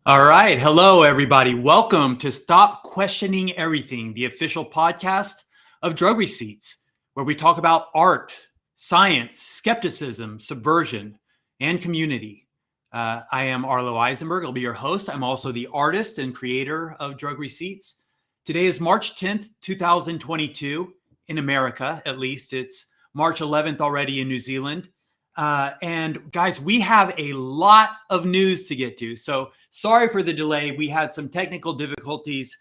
All right. Hello, everybody. Welcome to Stop Questioning Everything, the official podcast of Drug Receipts, where we talk about art, science, skepticism, subversion, and community. I am Arlo Eisenberg. I'll be your host. I'm also the artist and creator of Drug Receipts. Today is March 10th, 2022, in America, at least. It's March 11th already in New Zealand. And guys, we have a lot of news to get to. So sorry for the delay. We had some technical difficulties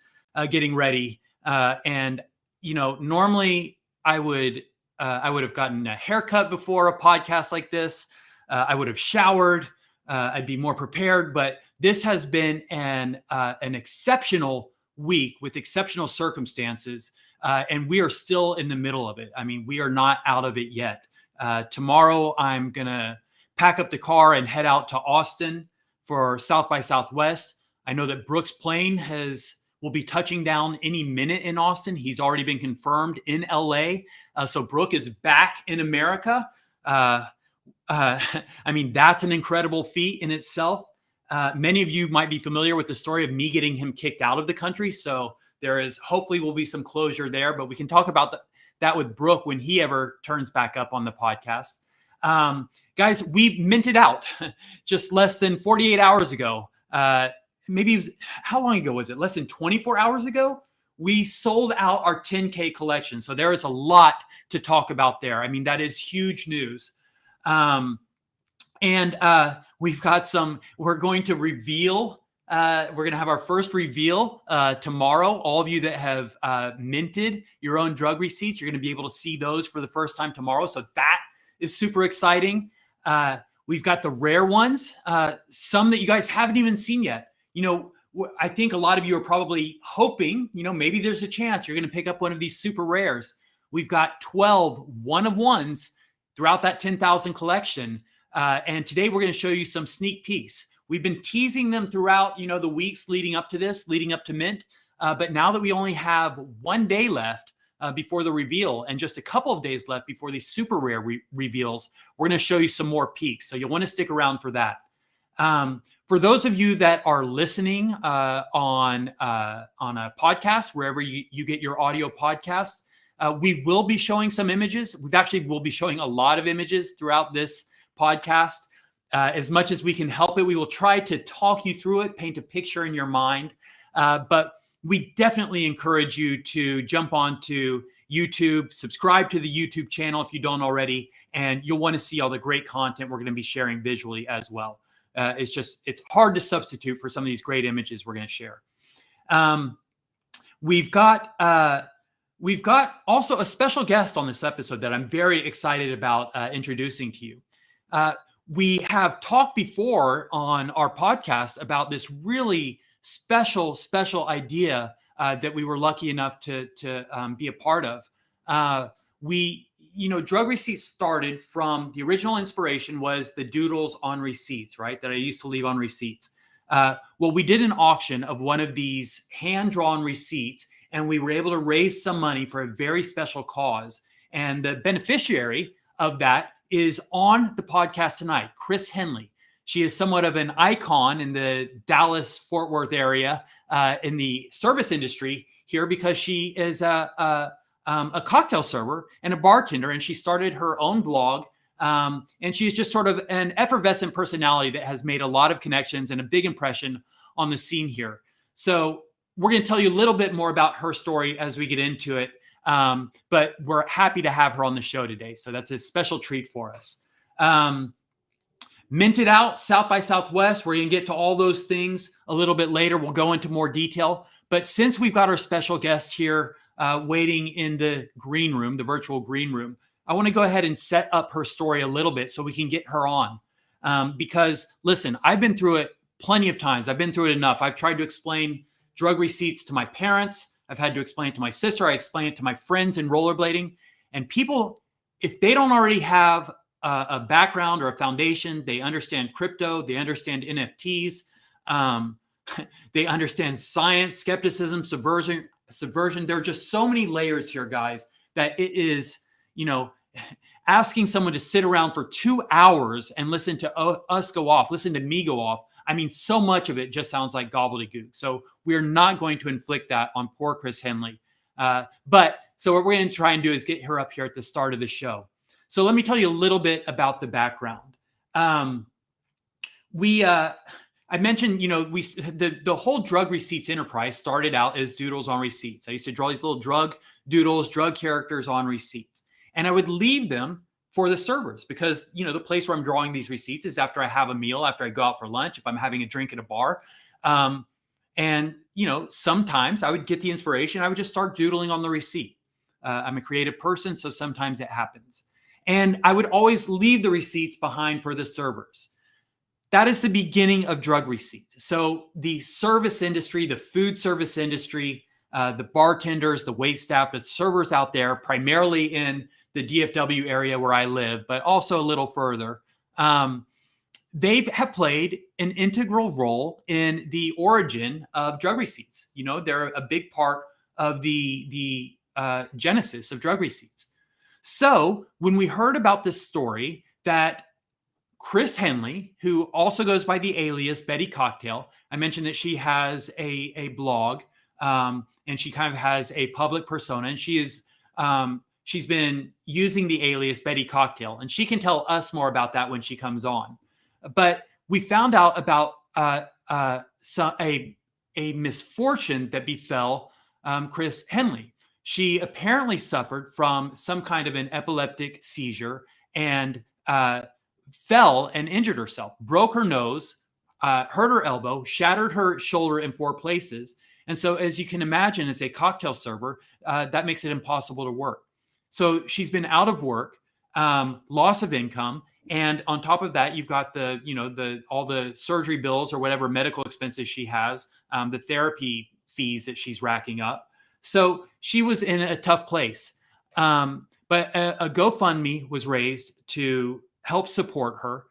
getting ready. Normally I would have gotten a haircut before a podcast like this. I would have showered. I'd be more prepared. But this has been an exceptional week with exceptional circumstances. And we are still in the middle of it. I mean, we are not out of it yet. Tomorrow, I'm going to pack up the car and head out to Austin for South by Southwest. I know that Brooks' plane will be touching down any minute in Austin. He's already been confirmed in LA. So Brooke is back in America. I mean, that's an incredible feat in itself. Many of you might be familiar with the story of me getting him kicked out of the country. So hopefully will be some closure there, but we can talk about that with Brooke when he ever turns back up on the podcast. Guys, we minted out just less than 48 hours ago. Maybe it was, how long ago was it? Less than 24 hours ago? We sold out our 10K collection. So there is a lot to talk about there. I mean, that is huge news. We've got we're going to reveal we're going to have our first reveal tomorrow. All of you that have minted your own drug receipts, you're going to be able to see those for the first time tomorrow. So that is super exciting. We've got the rare ones, some that you guys haven't even seen yet. You know, I think a lot of you are probably hoping, maybe there's a chance you're going to pick up one of these super rares. We've got 12 one-of-ones throughout that 10,000 collection. And today we're going to show you some sneak peeks. We've been teasing them throughout, the weeks leading up to this, leading up to mint. But now that we only have 1 day left before the reveal and just a couple of days left before these super rare reveals, we're going to show you some more peaks. So you'll want to stick around for that. For those of you that are listening on a podcast, wherever you get your audio podcast, we will be showing some images. We'll be showing a lot of images throughout this podcast. As much as we can help it, we will try to talk you through it, paint a picture in your mind. But we definitely encourage you to jump onto YouTube, subscribe to the YouTube channel if you don't already, and you'll want to see all the great content we're going to be sharing visually as well. It's hard to substitute for some of these great images we're going to share. We've got also a special guest on this episode that I'm very excited about introducing to you. We have talked before on our podcast about this really special idea that we were lucky enough to be a part of. Drug Receipts started from the original inspiration was the doodles on receipts, right? That I used to leave on receipts. Well, we did an auction of one of these hand-drawn receipts, and we were able to raise some money for a very special cause. And the beneficiary of that is on the podcast tonight, Chris Henley. She is somewhat of an icon in the Dallas-Fort Worth area in the service industry here because she is a cocktail server and a bartender, and she started her own blog. And she's just sort of an effervescent personality that has made a lot of connections and a big impression on the scene here. So we're going to tell you a little bit more about her story as we get into it. But we're happy to have her on the show today. So that's a special treat for us. Minted out, South by Southwest. We're going to get to all those things a little bit later. We'll go into more detail. But since we've got our special guest here waiting in the green room, the virtual green room, I want to go ahead and set up her story a little bit so we can get her on. Because listen, I've been through it plenty of times. I've been through it enough. I've tried to explain drug receipts to my parents. I've had to explain it to my sister. I explain it to my friends in rollerblading. And people, if they don't already have a background or a foundation, they understand crypto, they understand NFTs, they understand science, skepticism, subversion. There are just so many layers here, guys, that it is, asking someone to sit around for 2 hours and listen to us go off, listen to me go off. I mean, so much of it just sounds like gobbledygook. So we are not going to inflict that on poor Chris Henley. But so what we're going to try and do is get her up here at the start of the show. So let me tell you a little bit about the background. I mentioned, the whole drug receipts enterprise started out as doodles on receipts. I used to draw these little drug doodles, drug characters on receipts, and I would leave them for the servers because, the place where I'm drawing these receipts is after I have a meal, after I go out for lunch, if I'm having a drink at a bar. And sometimes I would get the inspiration. I would just start doodling on the receipt. I'm a creative person, so sometimes it happens. And I would always leave the receipts behind for the servers. That is the beginning of drug receipts. So the service industry, the food service industry, the bartenders, the wait staff, the servers out there, primarily in the DFW area where I live, but also a little further, they have played an integral role in the origin of drug receipts. They're a big part of the genesis of drug receipts. So when we heard about this story that Chris Henley, who also goes by the alias Betty Cocktail, I mentioned that she has a blog, and she kind of has a public persona, and she's been using the alias Betty Cocktail, and she can tell us more about that when she comes on. But we found out about a misfortune that befell Chris Henley. She apparently suffered from some kind of an epileptic seizure and fell and injured herself, broke her nose, hurt her elbow, shattered her shoulder in 4 places. And so, as you can imagine, as a cocktail server, that makes it impossible to work. So she's been out of work, loss of income. And on top of that, you've got all the surgery bills or whatever medical expenses she has, the therapy fees that she's racking up. So she was in a tough place. But a GoFundMe was raised to help support her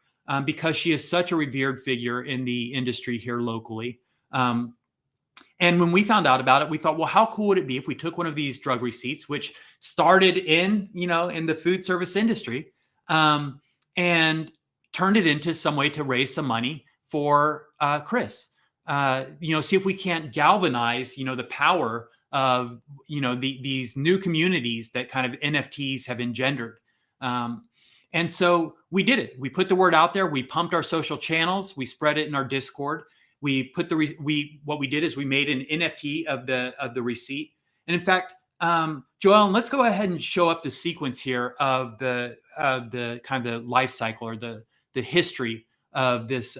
because she is such a revered figure in the industry here locally. And when we found out about it, we thought, well, how cool would it be if we took one of these drug receipts, which started in the food service industry, and turned it into some way to raise some money for Chris. See if we can't galvanize, the power of, these new communities that kind of NFTs have engendered. And so we did it. We put the word out there. We pumped our social channels. We spread it in our Discord. We put what we did is we made an NFT of the receipt. And in fact, Joellen, let's go ahead and show up the sequence here of the kind of the life cycle or the history of this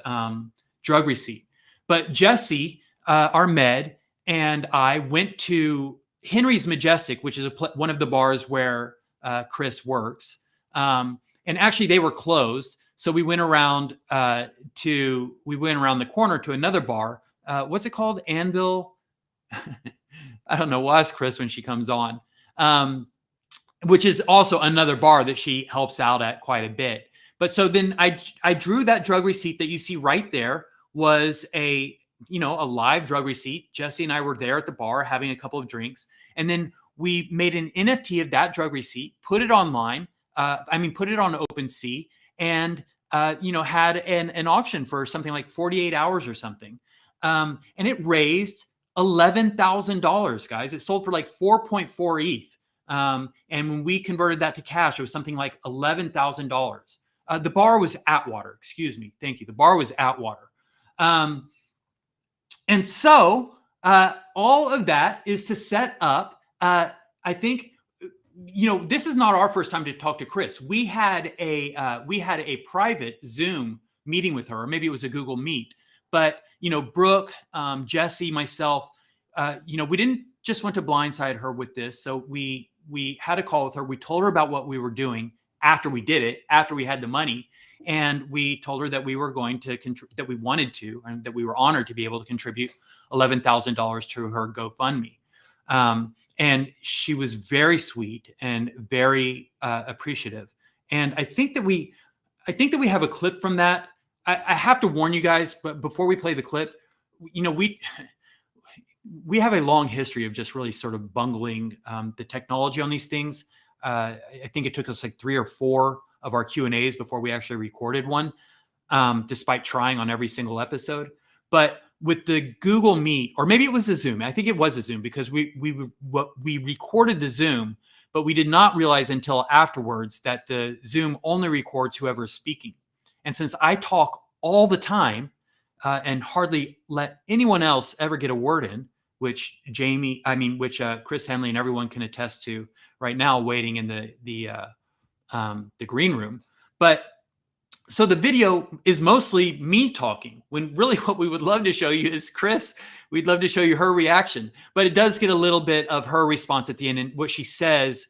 drug receipt. But Jesse, our med, and I went to Henry's Majestic, which is one of the bars where Chris works. And actually, they were closed, so we went around the corner to another bar. What's it called? Anvil. I don't know. We'll ask Chris when she comes on. Which is also another bar that she helps out at quite a bit. But so then I drew that drug receipt that you see right there was a live drug receipt. Jesse and I were there at the bar having a couple of drinks, and then we made an NFT of that drug receipt, put it online. Put it on OpenSea, and had an auction for something like 48 hours or something, and it raised $11,000, guys. It sold for like 4.4 ETH, and when we converted that to cash, it was something like $11,000. The bar was Atwater. Excuse me. Thank you. The bar was Atwater, and so all of that is to set up. I think. This is not our first time to talk to Chris. We had a private Zoom meeting with her, or maybe it was a Google Meet. But Brooke, Jesse, myself, we didn't just want to blindside her with this. So we had a call with her. We told her about what we were doing after we did it, after we had the money, and we told her that we were going to that we wanted to, and that we were honored to be able to contribute $11,000 to her GoFundMe. And she was very sweet and very appreciative. And I think that we have a clip from that. I have to warn you guys, but before we play the clip, we have a long history of just really sort of bungling the technology on these things. I think it took us like 3 or 4 of our Q&As before we actually recorded one. despite trying on every single episode. But with the Google Meet, or maybe it was a Zoom. I think it was a Zoom, because we recorded the Zoom, but we did not realize until afterwards that the Zoom only records whoever's speaking. And since I talk all the time and hardly let anyone else ever get a word in, which Chris Henley and everyone can attest to right now, waiting in the green room. But so the video is mostly me talking, when really what we would love to show you is Chris. We'd love to show you her reaction, but it does get a little bit of her response at the end. And what she says,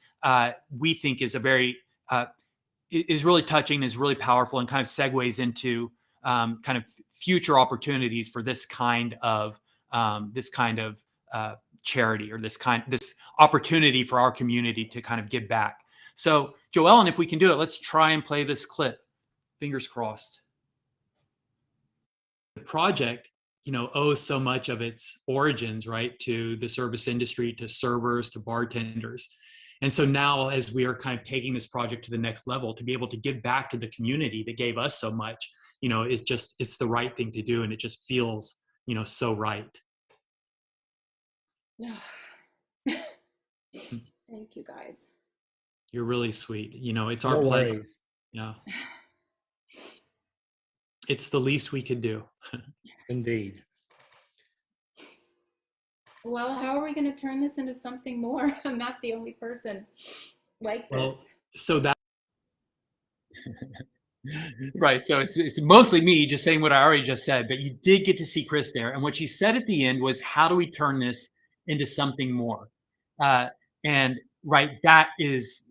we think is is really touching, is really powerful, and kind of segues into kind of future opportunities for this kind of charity, or this opportunity for our community to kind of give back. So Joellen, if we can do it, let's try and play this clip. Fingers crossed. The project, owes so much of its origins, right, to the service industry, to servers, to bartenders. And so now, as we are kind of taking this project to the next level, to be able to give back to the community that gave us so much, it's the right thing to do. And it just feels, so right. Thank you, guys. You're really sweet. It's our pleasure. Yeah. It's the least we could do. Indeed. Well, how are we going to turn this into something more? I'm not the only person like this. So that right. So it's mostly me just saying what I already just said, but you did get to see Chris there. And what she said at the end was, how do we turn this into something more? And right, that is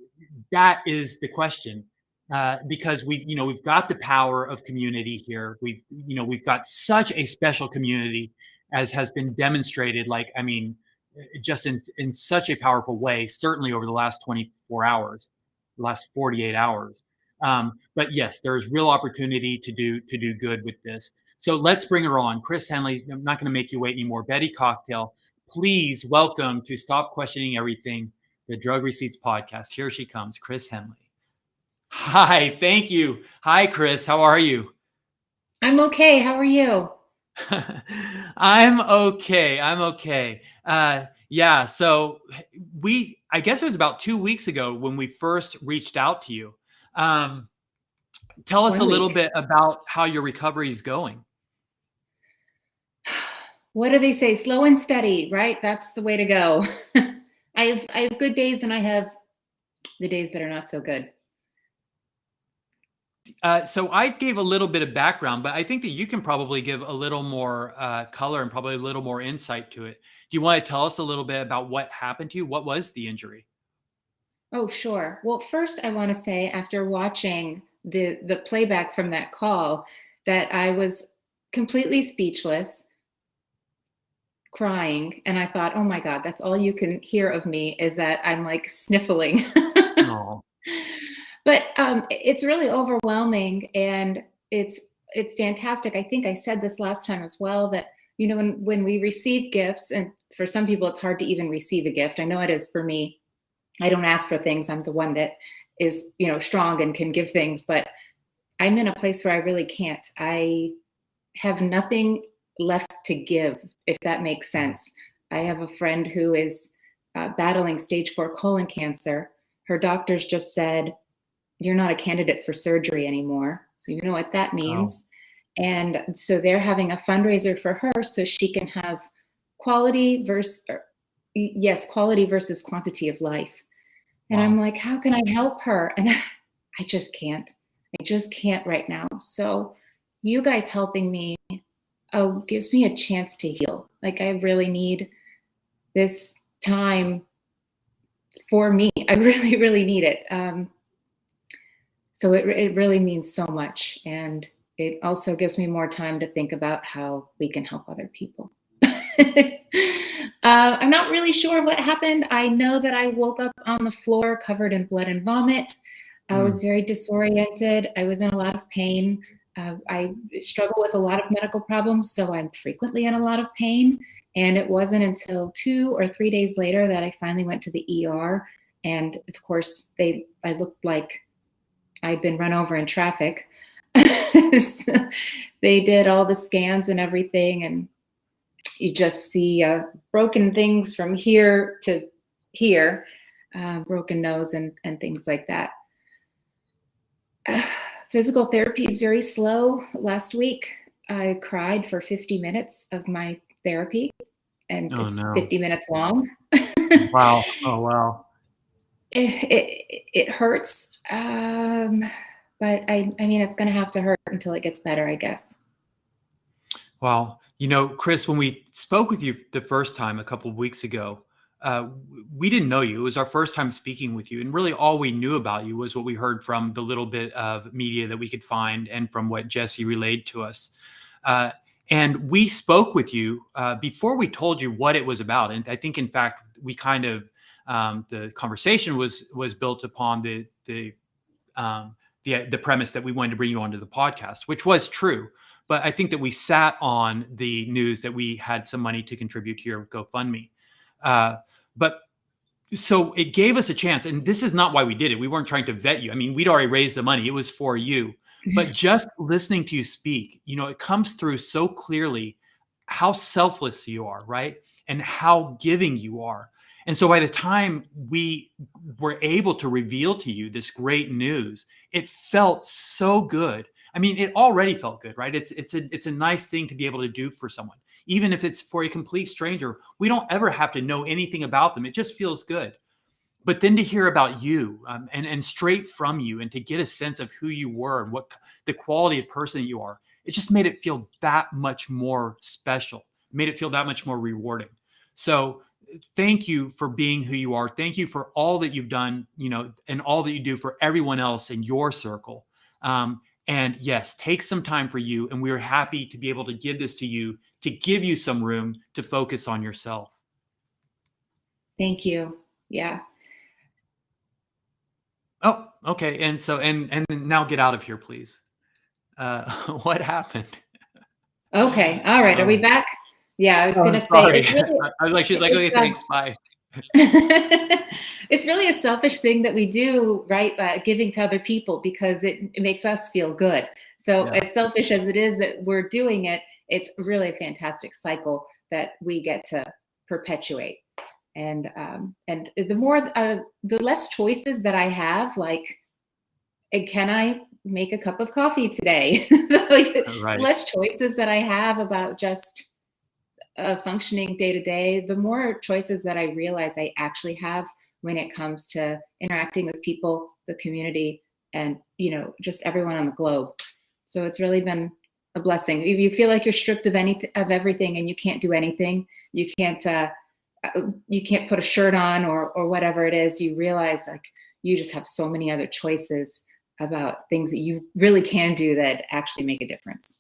the question. Because we've got the power of community here. We've got such a special community, as has been demonstrated, just in such a powerful way, certainly over the last 24 hours, the last 48 hours. But yes, there's real opportunity to do good with this. So let's bring her on. Chris Henley, I'm not going to make you wait anymore. Betty Cocktail, please welcome to Stop Questioning Everything, the Drug Receipts podcast. Here she comes, Chris Henley. Hi, thank you. Hi, Chris. How are you? I'm okay. How are you? I'm okay. Yeah. So I guess it was about 2 weeks ago when we first reached out to you. Tell us a little bit about how your recovery is going. What do they say? Slow and steady, right? That's the way to go. I have good days, and I have the days that are not so good. So I gave a little bit of background, but I think that you can probably give a little more color and probably a little more insight to it. Do you want to tell us a little bit about what happened to you? What was the injury? Oh, sure. Well, first I want to say, after watching the playback from that call, that I was completely speechless, crying, and I thought, oh my God, that's all you can hear of me, is that I'm like sniffling. But it's really overwhelming, and it's fantastic. I think I said this last time as well, that when we receive gifts, and for some people it's hard to even receive a gift. I know it is for me. I don't ask for things. I'm the one that is strong and can give things, but I'm in a place where I really can't. I have nothing left to give, if that makes sense. I have a friend who is battling stage 4 colon cancer. Her doctors just said, you're not a candidate for surgery anymore. So you know what that means. Oh. And so they're having a fundraiser for her so she can have quality versus quantity of life. And wow. I'm like, how can I help her? And I just can't. I just can't right now. So you guys helping me gives me a chance to heal. Like, I really need this time for me. I really, really need it. So it really means so much. And it also gives me more time to think about how we can help other people. I'm not really sure what happened. I know that I woke up on the floor covered in blood and vomit. I was very disoriented. I was in a lot of pain. I struggle with a lot of medical problems, so I'm frequently in a lot of pain. And it wasn't until 2 or 3 days later that I finally went to the ER. And of course, I looked like I'd been run over in traffic. They did all the scans and everything, and you just see broken things from here to here, broken nose and things like that. Physical therapy is very slow. Last week, I cried for 50 minutes of my therapy, and Oh it's no. 50 minutes long. Wow. Oh wow. It hurts, but I mean, it's going to have to hurt until it gets better, I guess. Wow. Chris, when we spoke with you the first time a couple of weeks ago, we didn't know you. It was our first time speaking with you. And really all we knew about you was what we heard from the little bit of media that we could find and from what Jesse relayed to us. And we spoke with you before we told you what it was about. And I think, in fact, we kind of, the conversation was built upon the premise that we wanted to bring you onto the podcast, which was true. But I think that we sat on the news that we had some money to contribute to your GoFundMe. But so it gave us a chance. And this is not why we did it. We weren't trying to vet you. I mean, we'd already raised the money. It was for you. But just listening to you speak, it comes through so clearly how selfless you are, right? And how giving you are. And so by the time we were able to reveal to you this great news, it felt so good. I mean, it already felt good, right? It's a nice thing to be able to do for someone, even if it's for a complete stranger. We don't ever have to know anything about them. It just feels good. But then to hear about you and straight from you, and to get a sense of who you were and what the quality of person that you are, it just made it feel that much more special, made it feel that much more rewarding. So thank you for being who you are. Thank you for all that you've done, and all that you do for everyone else in your circle. And yes, take some time for you. And we're happy to be able to give this to you, to give you some room to focus on yourself. Thank you. Yeah. Oh, okay. And so, and now get out of here, please. What happened? Okay. All right. Are we back? Yeah, I was going to say, Sorry. it's really, I was like, she's like, okay, thanks, bye. it's really a selfish thing that we do, right? Giving to other people, because it makes us feel good. So Yeah. as selfish as it is that we're doing it, it's really a fantastic cycle that we get to perpetuate. And the less choices that I have, like, can I make a cup of coffee today? Like, Right. less choices that I have about just functioning day to day, the more choices that I realize I actually have when it comes to interacting with people, the community, and just everyone on the globe. So it's really been a blessing. If you feel like you're stripped of everything, and you can't do anything, you can't put a shirt on or whatever it is, you realize, like, you just have so many other choices about things that you really can do that actually make a difference.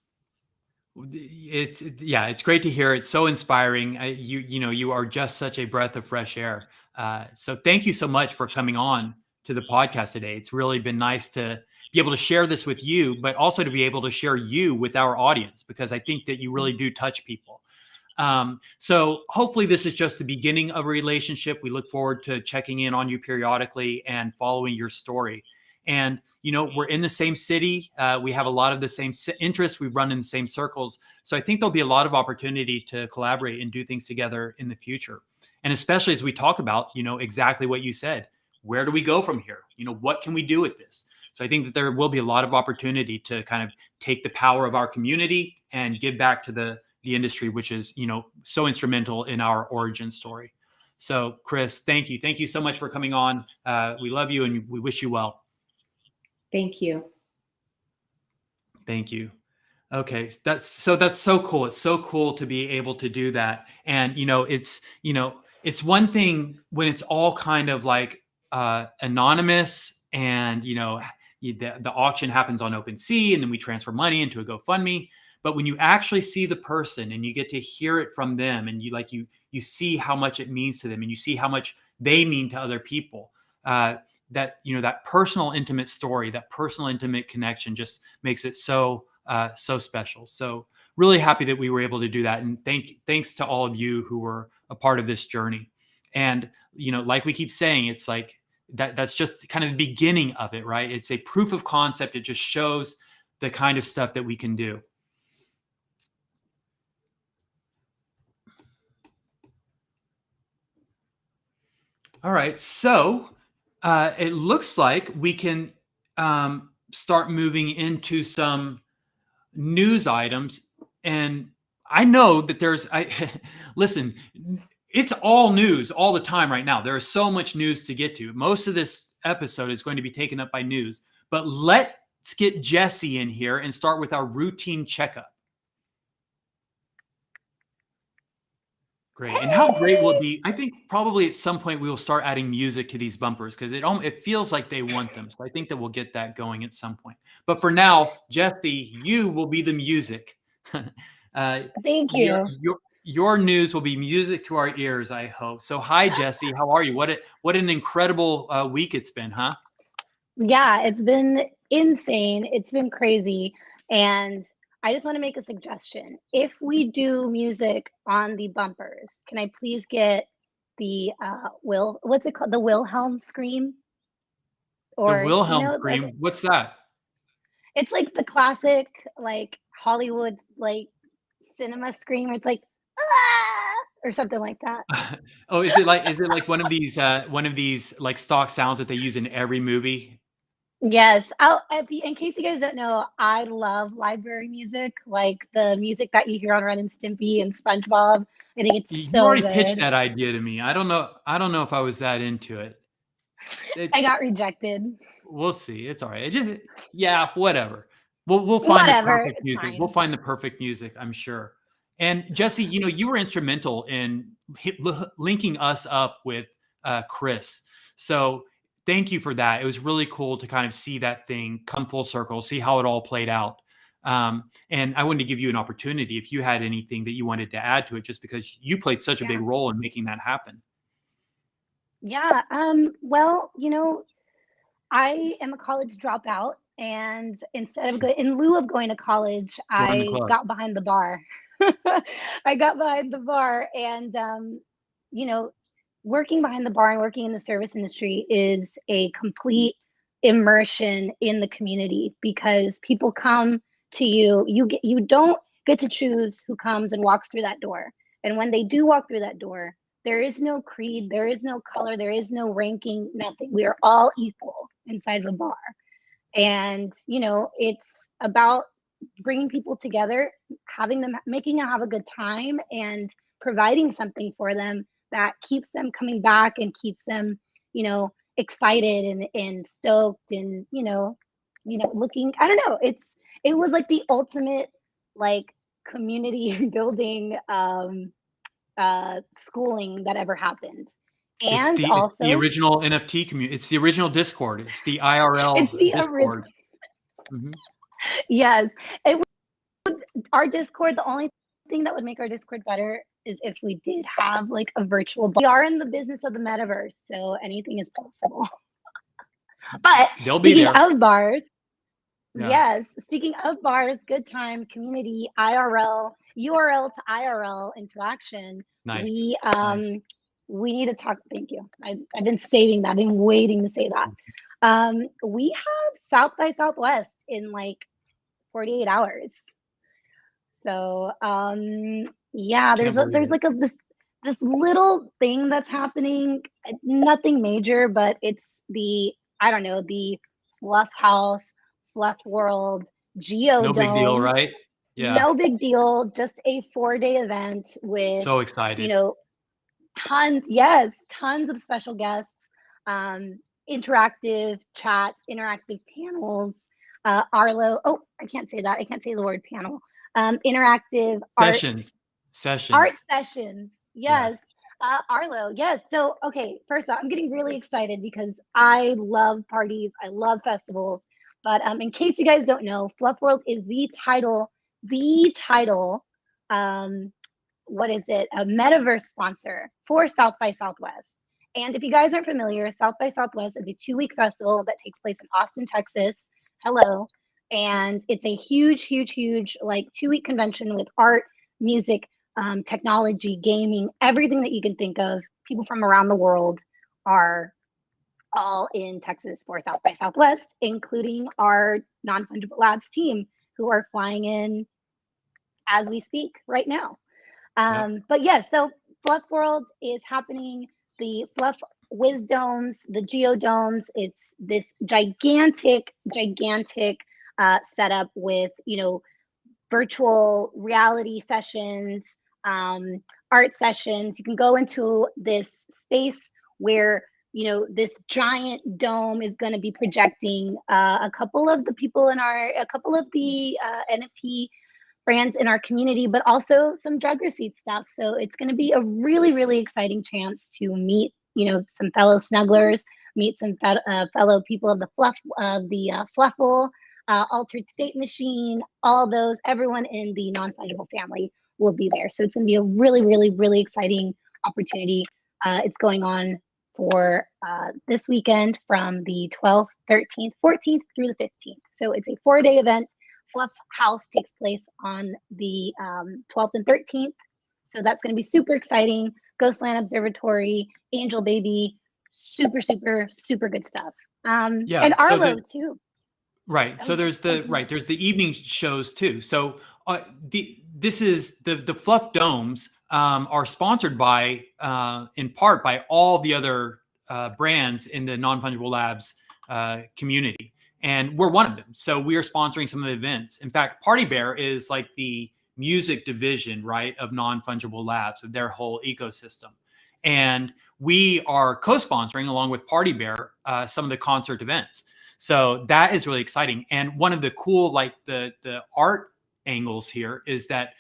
It's great to hear. It's so inspiring. You are just such a breath of fresh air. So thank you so much for coming on to the podcast today. It's really been nice to be able to share this with you, but also to be able to share you with our audience, because I think that you really do touch people. So hopefully this is just the beginning of a relationship. We look forward to checking in on you periodically and following your story. And, we're in the same city. We have a lot of the same interests. We run in the same circles. So I think there'll be a lot of opportunity to collaborate and do things together in the future. And especially as we talk about, exactly what you said, where do we go from here? What can we do with this? So I think that there will be a lot of opportunity to kind of take the power of our community and give back to the industry, which is, so instrumental in our origin story. So Chris, thank you. Thank you so much for coming on. We love you and we wish you well. Thank you. Thank you. Okay. That's so cool. It's so cool to be able to do that. And, it's one thing when it's all kind of like anonymous, and, the auction happens on OpenSea, and then we transfer money into a GoFundMe. But when you actually see the person and you get to hear it from them, and you see how much it means to them, and you see how much they mean to other people, that personal, intimate story, that personal, intimate connection just makes it so special. So really happy that we were able to do that. And thanks to all of you who were a part of this journey. And, like we keep saying, it's like that's just kind of the beginning of it, right? It's a proof of concept. It just shows the kind of stuff that we can do. All right, so it looks like we can start moving into some news items. And I know that listen, it's all news all the time right now. There is so much news to get to. Most of this episode is going to be taken up by news, but let's get Jesse in here and start with our routine checkup. Great. And how great will it be? I think probably at some point we will start adding music to these bumpers because it feels like they want them. So I think that we'll get that going at some point. But for now, Jesse, you will be the music. Thank you. Your news will be music to our ears, I hope. So hi, Jesse. How are you? What an incredible week it's been, huh? Yeah, it's been insane. It's been crazy. And I just want to make a suggestion. If we do music on the bumpers, can I please get the what's it called? The Wilhelm scream? Or the Wilhelm scream. What's that? It's like the classic like Hollywood like cinema scream where it's like or something like that. Oh, is it like one of these like stock sounds that they use in every movie? Yes. In case you guys don't know, I love library music, like the music that you hear on Ren and Stimpy and SpongeBob. I think it's You so already good. pitched that idea to me. I don't know if I was that into it. I got rejected. We'll see. It's all right. Yeah, whatever. We'll find the perfect music. Fine. We'll find the perfect music, I'm sure. And Jesse, you were instrumental in linking us up with Chris. So thank you for that. It was really cool to kind of see that thing come full circle, see how it all played out. And I wanted to give you an opportunity if you had anything that you wanted to add to it, just because you played such a big role in making that happen. Yeah. Well, I am a college dropout, and in lieu of going to college, I got behind the bar. I got behind the bar, and working behind the bar and working in the service industry is a complete immersion in the community because people come to you. You don't get to choose who comes and walks through that door. And when they do walk through that door, there is no creed, there is no color, there is no ranking, nothing. We are all equal inside the bar. And, it's about bringing people together, making them have a good time and providing something for them that keeps them coming back and keeps them, excited and stoked and, looking, I don't know. It was like the ultimate like community building schooling that ever happened. And it's the original NFT community. It's the original Discord. It's the IRL Discord. Mm-hmm. Yes. Our Discord, the only thing that would make our Discord better is if we did have like a virtual bar. We are in the business of the metaverse, so anything is possible. But speaking of bars, yes, speaking of bars, good time, community, IRL, URL to IRL interaction. Nice. We need to talk. Thank you. I've been saving that. I've been waiting to say that. We have South by Southwest in like 48 hours. So yeah, there's like this little thing that's happening. Nothing major, but it's the Fluff House, Fluff World, Geodome. No big deal, right? Yeah. No big deal. Just a 4-day event with so excited. Tons of special guests, interactive chats, interactive panels, Arlo. Oh, I can't say that. I can't say the word panel. Interactive sessions. Art sessions. Yes. Yeah. Arlo. Yes. So, okay. First off, I'm getting really excited because I love parties. I love festivals. But in case you guys don't know, Fluff World is the title, what is it? A metaverse sponsor for South by Southwest. And if you guys aren't familiar, South by Southwest is a 2-week festival that takes place in Austin, Texas. Hello. And it's a huge like 2-week convention with art, music, technology, gaming, everything that you can think of. People from around the world are all in Texas for South by Southwest, including our non-fungible labs team who are flying in as we speak right now. But yes, so Fluff World is happening. The Fluff Wisdomes, the Geodomes, it's this gigantic setup with, virtual reality sessions, art sessions. You can go into this space where, this giant dome is going to be projecting a couple of the NFT brands in our community, but also some drug receipt stuff. So it's going to be a really, really exciting chance to meet, some fellow snugglers, meet some fellow people of the Fluffle, Altered State Machine, all those, everyone in the non-fungible family will be there. So it's going to be a really, really, really exciting opportunity. It's going on for this weekend from the 12th, 13th, 14th through the 15th. So it's a 4-day event. Fluff House takes place on the 12th and 13th. So that's going to be super exciting. Ghostland Observatory, Angel Baby, super, super, super good stuff. And Arlo too. Right. So there's the evening shows too. So this is the Fluff Domes are sponsored by, in part by all the other brands in the Non-Fungible Labs community. And we're one of them. So we are sponsoring some of the events. In fact, Party Bear is like the music division, right, of Non-Fungible Labs, of their whole ecosystem. And we are co-sponsoring, along with Party Bear, some of the concert events. So that is really exciting. And one of the cool, like the art angles here is that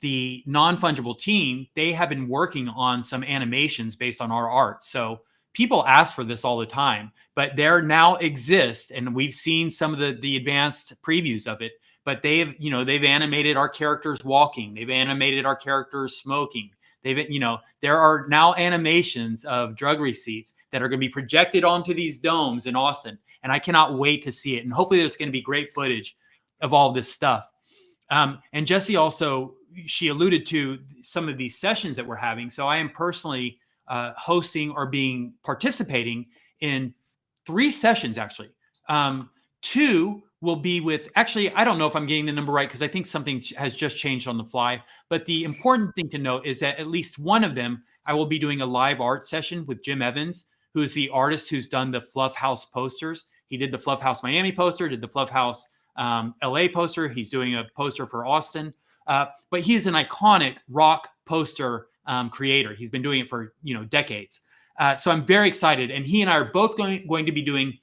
the Non-Fungible team, they have been working on some animations based on our art. So people ask for this all the time, but there now exists, and we've seen some of the advanced previews of it, but they've animated our characters walking. They've animated our characters smoking. There are now animations of drug receipts that are going to be projected onto these domes in Austin. And I cannot wait to see it. And hopefully there's going to be great footage of all this stuff. And Jessie also, she alluded to some of these sessions that we're having. So I am personally hosting or participating in 3 sessions, actually. 2 will be with, actually, I don't know if I'm getting the number right because I think something has just changed on the fly. But the important thing to note is that at least one of them, I will be doing a live art session with Jim Evans, who is the artist who's done the Fluff House posters. He did the Fluff House Miami poster, did the Fluff House LA poster. He's doing a poster for Austin. But he is an iconic rock poster creator. He's been doing it for decades. So I'm very excited. And he and I are both going to be doing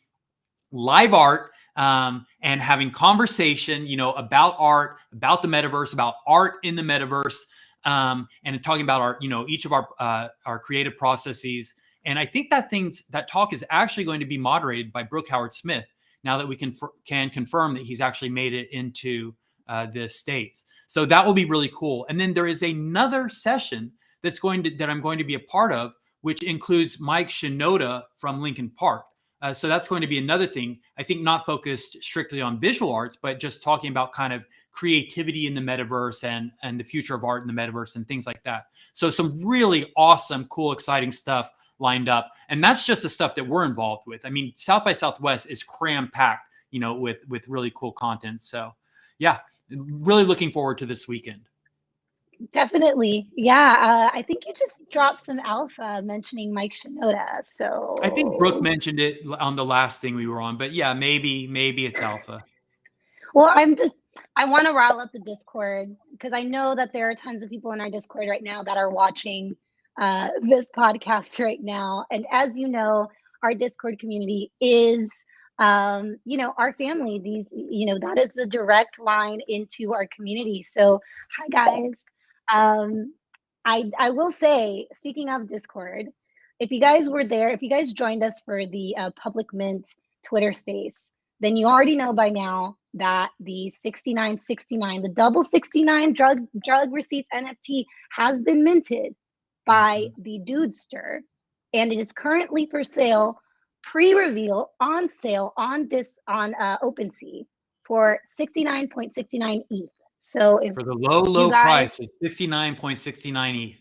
live art and having conversation, about art, about the metaverse, about art in the metaverse, and talking about our, each of our creative processes. And I think that talk is actually going to be moderated by Brooke Howard Smith. Now that we can confirm that he's actually made it into the States. So that will be really cool. And then there is another session that I'm going to be a part of, which includes Mike Shinoda from Lincoln Park. So that's going to be another thing, I think, not focused strictly on visual arts, but just talking about kind of creativity in the metaverse and the future of art in the metaverse and things like that. So some really awesome, cool, exciting stuff lined up. And that's just the stuff that we're involved with. I mean, South by Southwest is cram-packed, with really cool content. So yeah, really looking forward to this weekend. Definitely. Yeah. I think you just dropped some alpha mentioning Mike Shinoda. So I think Brooke mentioned it on the last thing we were on, but yeah, maybe it's alpha. Well, I want to rile up the Discord because I know that there are tons of people in our Discord right now that are watching this podcast right now. And as you know, our Discord community is, our family. That is the direct line into our community. So hi, guys. I will say, speaking of Discord, if you guys were there, if you guys joined us for the Public Mint Twitter space, then you already know by now that the 6969, the double 69 drug receipts NFT has been minted by the Dudester, and it is currently for sale, pre-reveal, on sale on OpenSea for 69.69 ETH. So for the low price of 69.69 ETH.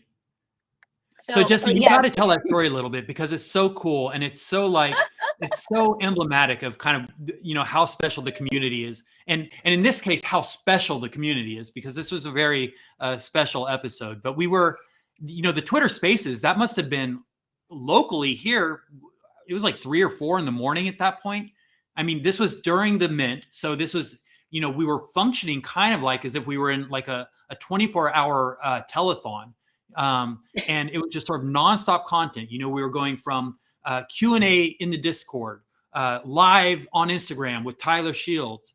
So Jessie, you got to tell that story a little bit because it's so cool and it's so like it's so emblematic of kind of, how special the community is. And in this case, how special the community is, because this was a very special episode. But we were, the Twitter Spaces, that must have been locally here. It was like 3 or 4 in the morning at that point. I mean, this was during the mint. So this was, we were functioning kind of like as if we were in like a 24-hour telethon. And it was just sort of nonstop content. We were going from Q&A in the Discord, live on Instagram with Tyler Shields,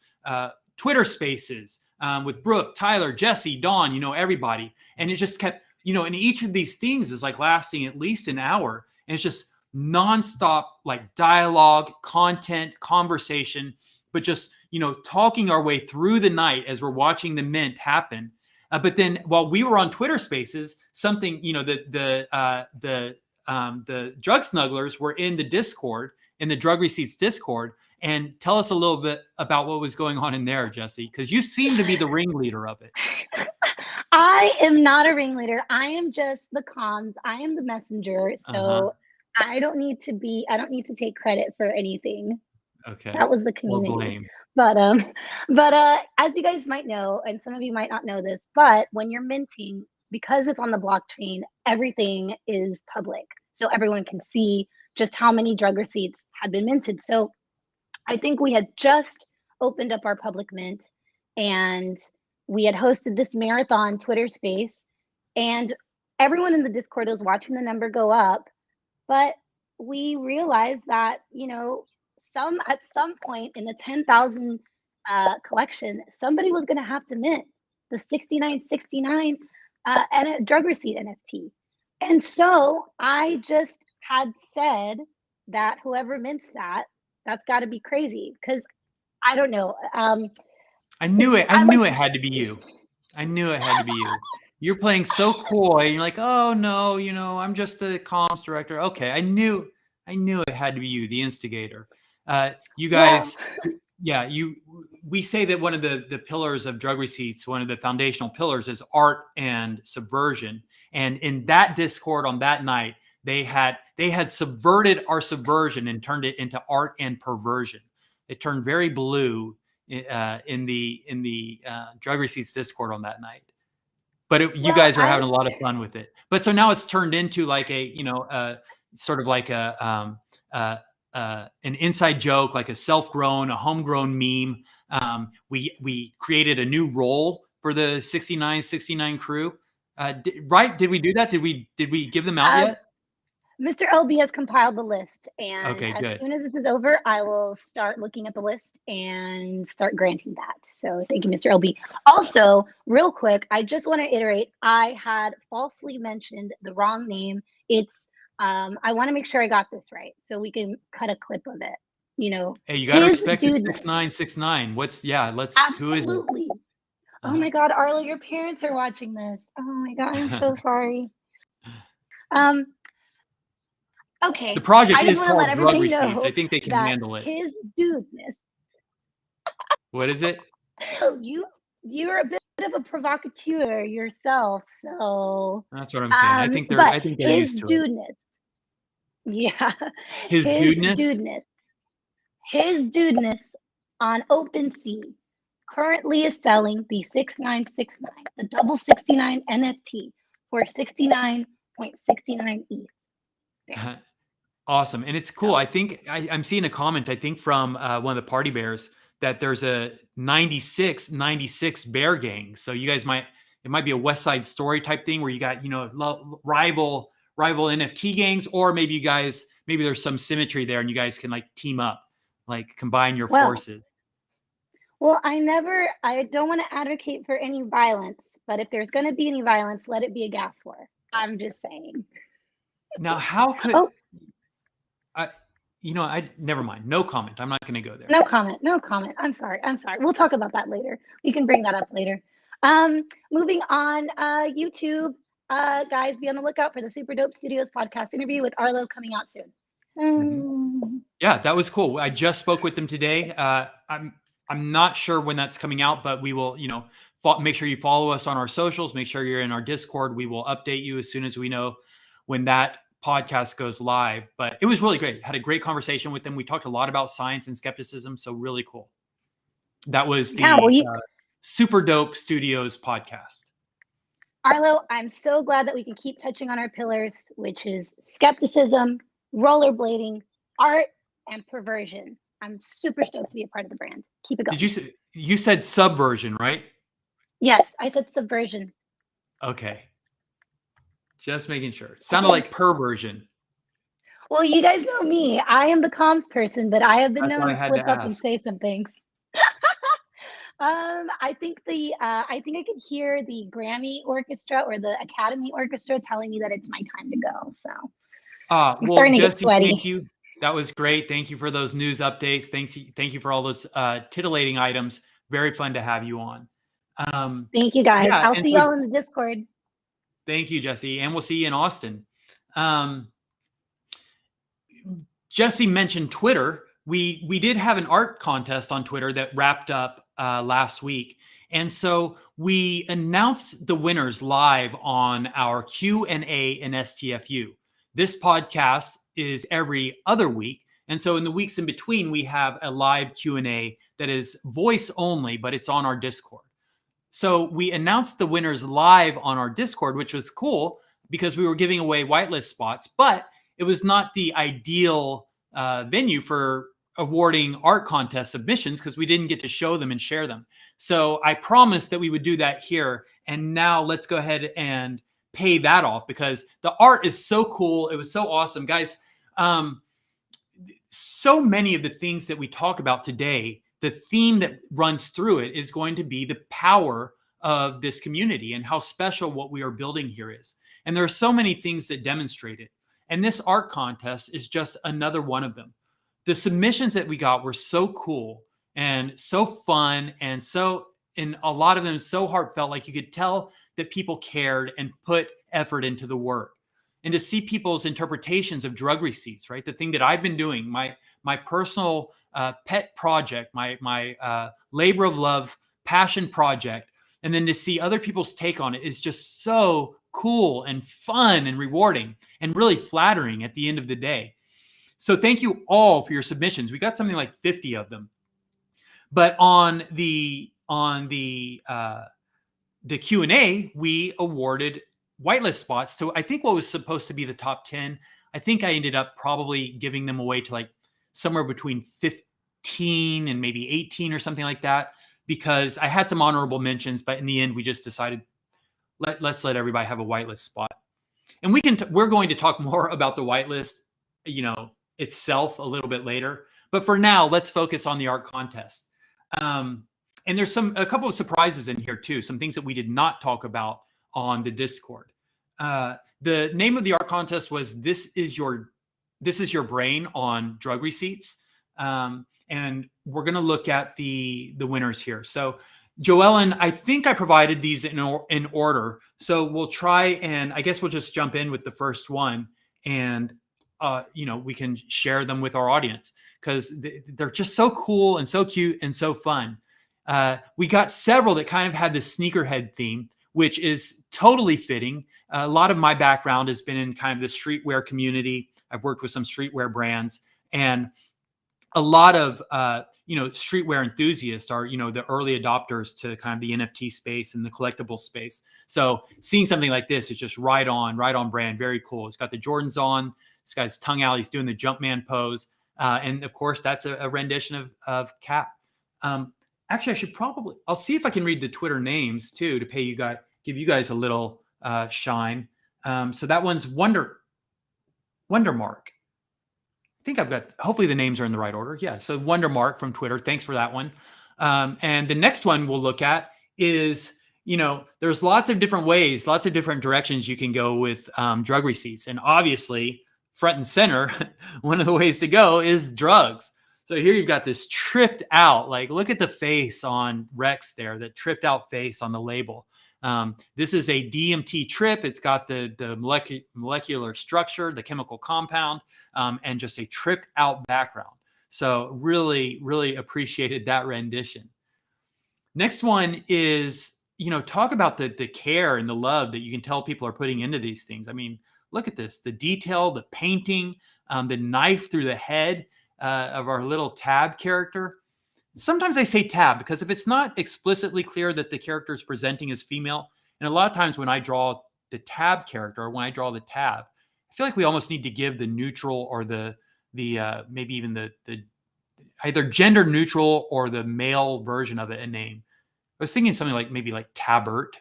Twitter Spaces with Brooke, Tyler, Jesse, Dawn, everybody. And it just kept, and each of these things is like lasting at least an hour. And it's just nonstop like dialogue, content, conversation, but just, talking our way through the night as we're watching the mint happen. But then while we were on Twitter Spaces, something, the drug snugglers were in the Discord, in the Drug Receipts Discord. And tell us a little bit about what was going on in there, Jesse, because you seem to be the ringleader of it. I am not a ringleader. I am just the comms. I am the messenger. So I don't need to take credit for anything. Okay. That was the community. But as you guys might know, and some of you might not know this, but when you're minting, because it's on the blockchain, everything is public. So everyone can see just how many drug receipts had been minted. So I think we had just opened up our public mint, and we had hosted this marathon Twitter space, and everyone in the Discord was watching the number go up. But we realized that, at some point in the 10,000 collection, somebody was going to have to mint the 6969 and a drug receipt NFT. And so I just had said that whoever mints that's got to be crazy, because I don't know. I knew it. I knew it had to be you. I knew it had to be you. You're playing so coy. You're like, oh no, I'm just the comms director. Okay, I knew it had to be you, the instigator. You guys, we say that one of the pillars of drug receipts, one of the foundational pillars, is art and subversion. And in that Discord on that night, they had subverted our subversion and turned it into art and perversion. It turned very blue in the drug receipts Discord on that night. But you guys were having a lot of fun with it. But so now it's turned into like a sort of like an inside joke, like a self-grown, a homegrown meme. We created a new role for the 6969 crew. Right? Did we do that? Did we give them out yet? Mr. LB has compiled the list, and good. Soon as this is over, I will start looking at the list and start granting that. So thank you, Mr. LB. Also, real quick, I just want to iterate, I had falsely mentioned the wrong name. It's I want to make sure I got this right, so we can cut a clip of it. Hey, you got to respect the 6969. Let's Absolutely. Who is it? Oh my God, Arlo, your parents are watching this. Oh my God, I'm so sorry. Okay. The project is called Drug Receipts. I think they can handle it. His dudeness. What is it? You're a bit of a provocateur yourself, so that's what I'm saying. I think they're used to dudeness. It. Yeah. His dudeness. His dudeness on OpenSea currently is selling the 6969, the double 69 NFT for 69.69 ETH. Awesome. And it's cool. I think I'm seeing a comment, I think from one of the party bears, that there's a 96 bear gang. So you guys it might be a West Side Story type thing where you got, rival NFT gangs, or maybe there's some symmetry there and you guys can like team up, like combine your forces. Well, I don't want to advocate for any violence, but if there's going to be any violence, let it be a gas war. I'm just saying. Now, how could never mind. No comment. I'm not going to go there. No comment. I'm sorry. We'll talk about that later. We can bring that up later. Moving on, YouTube, guys, be on the lookout for the Super Dope Studios podcast interview with Arlo coming out soon. Yeah, that was cool. I just spoke with them today. I'm not sure when that's coming out, but we will, make sure you follow us on our socials. Make sure you're in our Discord. We will update you as soon as we know when that podcast goes live, but it was really great. Had a great conversation with them. We talked a lot about science and skepticism. So really cool. That was the Super Dope Studios podcast. Arlo, I'm so glad that we can keep touching on our pillars, which is skepticism, rollerblading, art, and perversion. I'm super stoked to be a part of the brand. Keep it going. You said subversion, right? Yes, I said subversion. Okay. Just making sure. It sounded like perversion. Well, you guys know me. I am the comms person, but I have been known to slip up and say some things. I think I could hear the Grammy Orchestra or the Academy Orchestra telling me that it's my time to go. So I'm starting to get sweaty. Thank you. That was great. Thank you for those news updates. Thank you for all those titillating items. Very fun to have you on. Thank you, guys. I'll see y'all in the Discord. Thank you, Jesse. And we'll see you in Austin. Jesse mentioned Twitter. We did have an art contest on Twitter that wrapped up last week. And so we announced the winners live on our Q&A in STFU. This podcast is every other week. And so in the weeks in between, we have a live Q&A that is voice only, but it's on our Discord. So we announced the winners live on our Discord, which was cool because we were giving away whitelist spots, but it was not the ideal venue for awarding art contest submissions because we didn't get to show them and share them. So I promised that we would do that here. And now let's go ahead and pay that off because the art is so cool. It was so awesome, guys. So many of the things that we talk about today, the theme that runs through it is going to be the power of this community and how special what we are building here is. And there are so many things that demonstrate it. And this art contest is just another one of them. The submissions that we got were so cool and so fun and a lot of them so heartfelt, like you could tell that people cared and put effort into the work. And to see people's interpretations of drug receipts, right? The thing that I've been doing, my personal pet project, my labor of love, passion project, and then to see other people's take on it is just so cool and fun and rewarding and really flattering at the end of the day. So thank you all for your submissions. We got something like 50 of them. But on the Q&A, we awarded whitelist spots to, I think, what was supposed to be the top 10. I think I ended up probably giving them away to like somewhere between 15 and maybe 18 or something like that, because I had some honorable mentions, but in the end, we just decided, let's let everybody have a whitelist spot. And we're going to talk more about the whitelist, itself a little bit later. But for now, let's focus on the art contest. And there's a couple of surprises in here too, some things that we did not talk about on the Discord. The name of the art contest was This is Your Brain on Drug Receipts. And we're going to look at the winners here. So Joellen, I think I provided these in order. So we'll try, and I guess we'll just jump in with the first one, and we can share them with our audience because they're just so cool and so cute and so fun. We got several that kind of had this sneakerhead theme, which is totally fitting. A lot of my background has been in kind of the streetwear community. I've worked with some streetwear brands, and a lot of streetwear enthusiasts are the early adopters to kind of the NFT space and the collectible space. So seeing something like this is just right on brand. Very cool. It's got the Jordans on. This guy's tongue out. He's doing the Jumpman pose, and of course that's a rendition of Cap. Actually, I'll see if I can read the Twitter names too to give you guys a little shine. So that one's Wondermark. I think hopefully the names are in the right order. Yeah. So Wondermark from Twitter. Thanks for that one. And the next one we'll look at is, there's lots of different ways, lots of different directions you can go with drug receipts. And obviously front and center, one of the ways to go is drugs. So here you've got this tripped out, look at the face on Rex there, that tripped out face on the label. This is a DMT trip. It's got the molecular structure, the chemical compound, and just a tripped out background. So really, really appreciated that rendition. Next one is, talk about the care and the love that you can tell people are putting into these things. I mean, look at this, the detail, the painting, the knife through the head of our little Tab character. Sometimes I say Tab because if it's not explicitly clear that the character is presenting as female, and a lot of times when I draw the Tab character or when I draw the Tab, I feel like we almost need to give the neutral or the maybe even the either gender neutral or the male version of it a name. I was thinking something like maybe like Tabbert,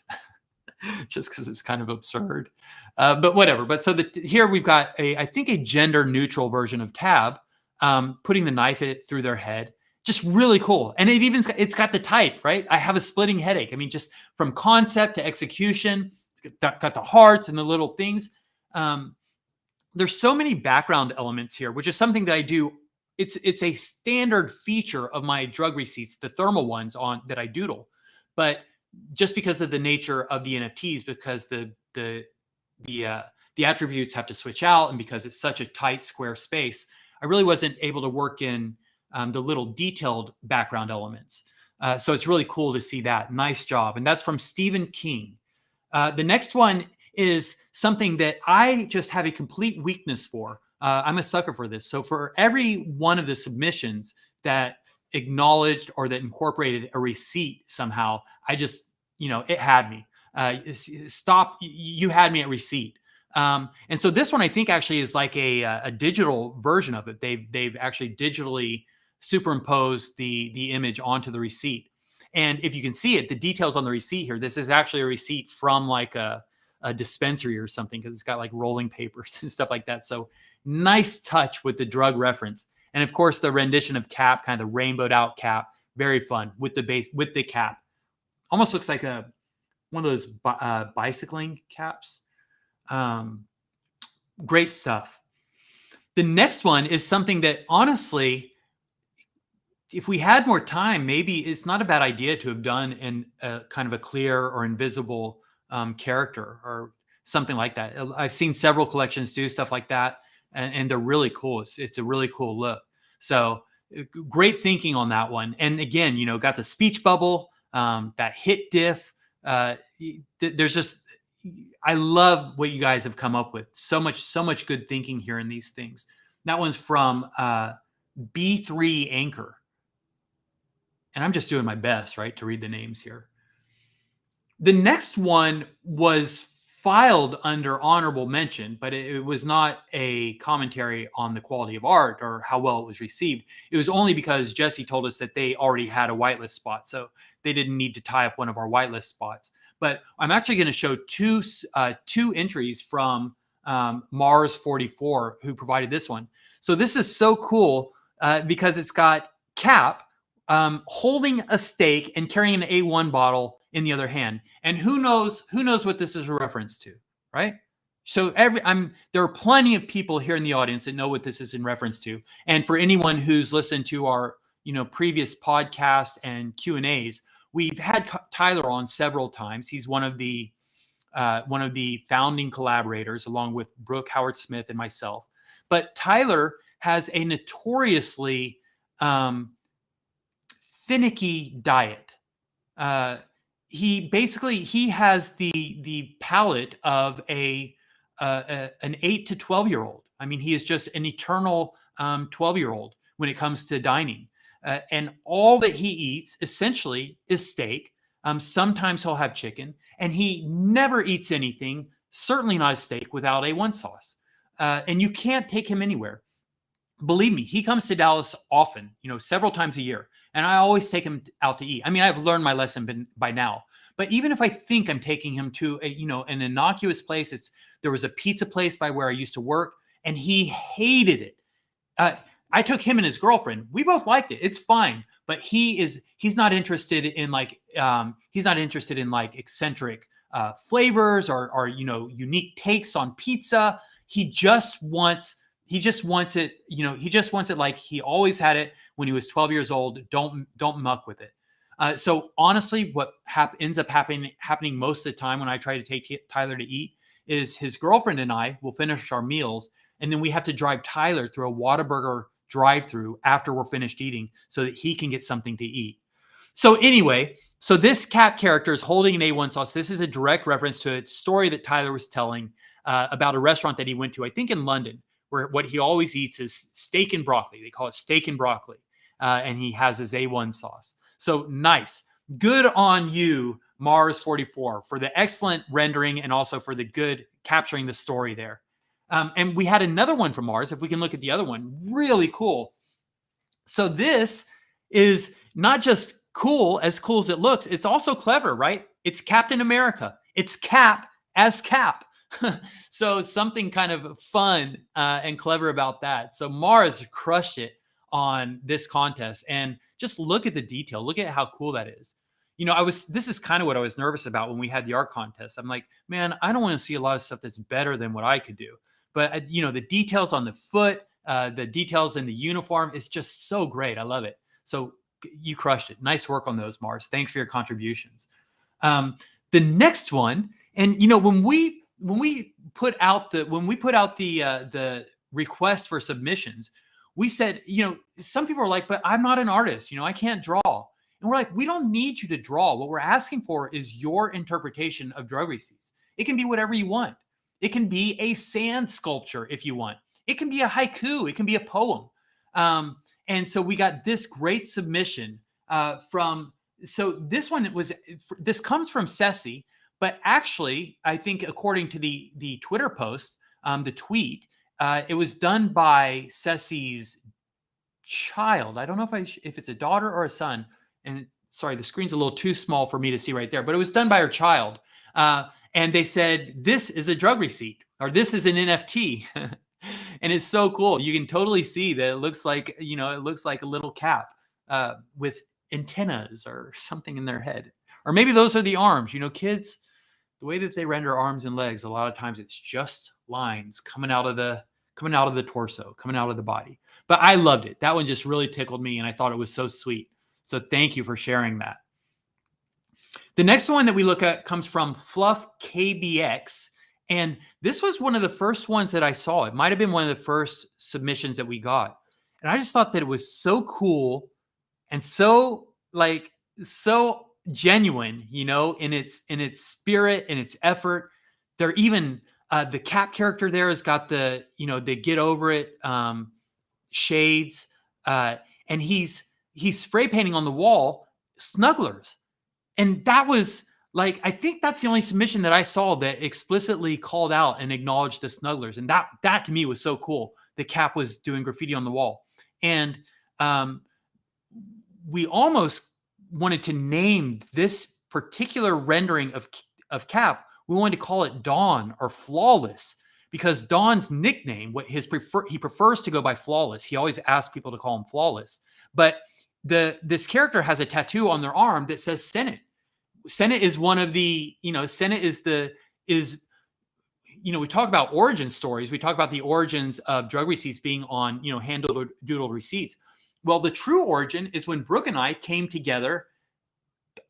just because it's kind of absurd, but whatever. But so here we've got I think a gender neutral version of Tab, putting the knife through their head. Just really cool. And it's got the type, right? I have a splitting headache. I mean, just from concept to execution, it's got the hearts and the little things. There's so many background elements here, which is something that I do. It's a standard feature of my drug receipts, the thermal ones that I doodle. But just because of the nature of the NFTs, because the attributes have to switch out, and because it's such a tight square space, I really wasn't able to work in the little detailed background elements. So it's really cool to see that. Nice job. And that's from Stephen King. The next one is something that I just have a complete weakness for. I'm a sucker for this. So for every one of the submissions that acknowledged or that incorporated a receipt somehow, I just, it had me. Stop. You had me at receipt. And so this one, I think, actually is like a digital version of it. They've actually digitally superimposed the image onto the receipt. And if you can see it, the details on the receipt here, this is actually a receipt from like a dispensary or something, because it's got like rolling papers and stuff like that. So nice touch with the drug reference. And of course, the rendition of Cap, kind of the rainbowed out cap, very fun with the cap. Almost looks like one of those bicycling caps. Great stuff. The next one is something that honestly, if we had more time, maybe it's not a bad idea to have done in a kind of a clear or invisible character or something like that. I've seen several collections do stuff like that, and they're really cool. It's a really cool look. So great thinking on that one. And again, got the speech bubble, that hit diff. There's just, I love what you guys have come up with. So much good thinking here in these things. That one's from B3 Anchor. And I'm just doing my best, right, to read the names here. The next one was filed under honorable mention, but it was not a commentary on the quality of art or how well it was received. It was only because Jesse told us that they already had a whitelist spot, so they didn't need to tie up one of our whitelist spots. But I'm actually going to show two entries from Mars 44, who provided this one. So this is so cool because it's got Cap holding a steak and carrying an A1 bottle in the other hand. And who knows what this is a reference to, right? So there are plenty of people here in the audience that know what this is in reference to. And for anyone who's listened to our, previous podcast and Q&As, we've had Tyler on several times. He's one of the founding collaborators, along with Brooke Howard-Smith and myself. But Tyler has a notoriously finicky diet. He has the palate of an 8 to 12-year-old. I mean, he is just an eternal 12-year-old when it comes to dining. And all that he eats essentially is steak. Sometimes he'll have chicken, and he never eats anything, certainly not a steak, without A1 sauce. And you can't take him anywhere. Believe me, he comes to Dallas often, several times a year, and I always take him out to eat. I mean, I've learned my lesson by now, but even if I think I'm taking him to an innocuous place, there was a pizza place by where I used to work, and he hated it. I took him and his girlfriend. We both liked it. It's fine, but he's not interested in eccentric flavors or unique takes on pizza. He just wants it, he just wants it like he always had it when he was 12 years old. Don't muck with it. So honestly, what ends up happening most of the time when I try to take Tyler to eat is his girlfriend and I will finish our meals, and then we have to drive Tyler through a Whataburger drive-through after we're finished eating so that he can get something to eat. So anyway, this Cap character is holding an A1 sauce. This is a direct reference to a story that Tyler was telling. about a restaurant that he went to, I think in London, where what he always eats is steak and broccoli. They call it steak and broccoli. And he has his A1 sauce. So nice. Good on you, Mars44, for the excellent rendering and also for the good capturing the story there. And we had another one from Mars. If we can look at the other one, really cool. So this is not just cool as it looks. It's also clever, right? It's Captain America. It's Cap as Cap. So something kind of fun and clever about that. So Mars crushed it on this contest, and just look at the detail. Look at how cool that is. This is kind of what I was nervous about when we had the art contest. I'm like, man, I don't want to see a lot of stuff that's better than what I could do. But the details on the foot, the details in the uniform is just so great. I love it. So you crushed it. Nice work on those, Mars. Thanks for your contributions. The next one, and when we put out the request for submissions, we said, some people are like, but I'm not an artist, I can't draw. And we're like, we don't need you to draw. What we're asking for is your interpretation of drug receipts. It can be whatever you want. It can be a sand sculpture if you want. It can be a haiku. It can be a poem. And so we got this great submission so this comes from Ceci, but actually, I think according to the Twitter post, the tweet, it was done by Ceci's child. I don't know if it's a daughter or a son. And sorry, the screen's a little too small for me to see right there, but it was done by her child. And they said, this is a drug receipt, or this is an NFT. And it's so cool. You can totally see that it looks like a little cap with antennas or something in their head. Or maybe those are the arms. Kids, the way that they render arms and legs, a lot of times it's just lines coming out of the torso, coming out of the body. But I loved it. That one just really tickled me, and I thought it was so sweet. So thank you for sharing that. The next one that we look at comes from Fluff KBX. And this was one of the first ones that I saw. It might have been one of the first submissions that we got. And I just thought that it was so cool and so genuine, in its spirit and its effort. They're even the Cap character there has got the get over it shades, and he's spray painting on the wall snugglers. And that was I think that's the only submission that I saw that explicitly called out and acknowledged the snugglers. And that to me was so cool. The Cap was doing graffiti on the wall. And we almost wanted to name this particular rendering of Cap. We wanted to call it Dawn or Flawless, because Dawn's nickname, he prefers to go by Flawless. He always asks people to call him Flawless. But this character has a tattoo on their arm that says Senate. Senate is one of the, Senate we talk about origin stories. We talk about the origins of drug receipts being on, hand-doodled receipts. Well, the true origin is when Brooke and I came together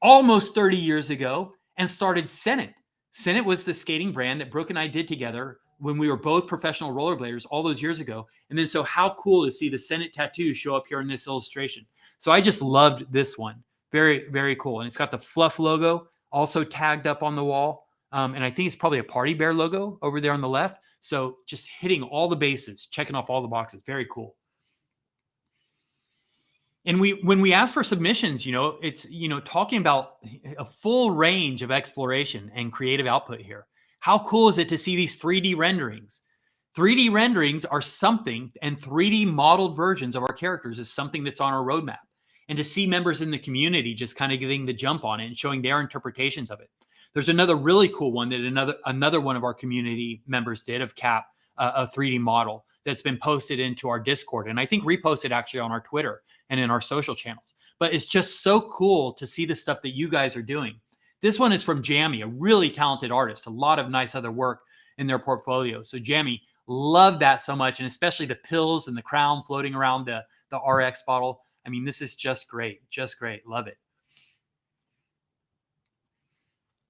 almost 30 years ago and started Senate. Senate was the skating brand that Brooke and I did together when we were both professional rollerbladers all those years ago. And then so how cool to see the Senate tattoo show up here in this illustration. So I just loved this one. Very, very cool. And it's got the Fluff logo also tagged up on the wall. And I think it's probably a Party Bear logo over there on the left. So just hitting all the bases, checking off all the boxes. Very cool. And when we ask for submissions, it's, talking about a full range of exploration and creative output here. How cool is it to see these 3D renderings? 3D renderings are something, and 3D modeled versions of our characters is something that's on our roadmap. And to see members in the community just kind of getting the jump on it and showing their interpretations of it. There's another really cool one that another one of our community members did of Cap, a 3D model that's been posted into our Discord, and I think reposted actually on our Twitter and in our social channels. But it's just so cool to see the stuff that you guys are doing. This one is from Jammy, a really talented artist, a lot of nice other work in their portfolio. So Jammy, love that so much, and especially the pills and the crown floating around the RX bottle. I mean, this is just great. Just great. Love it.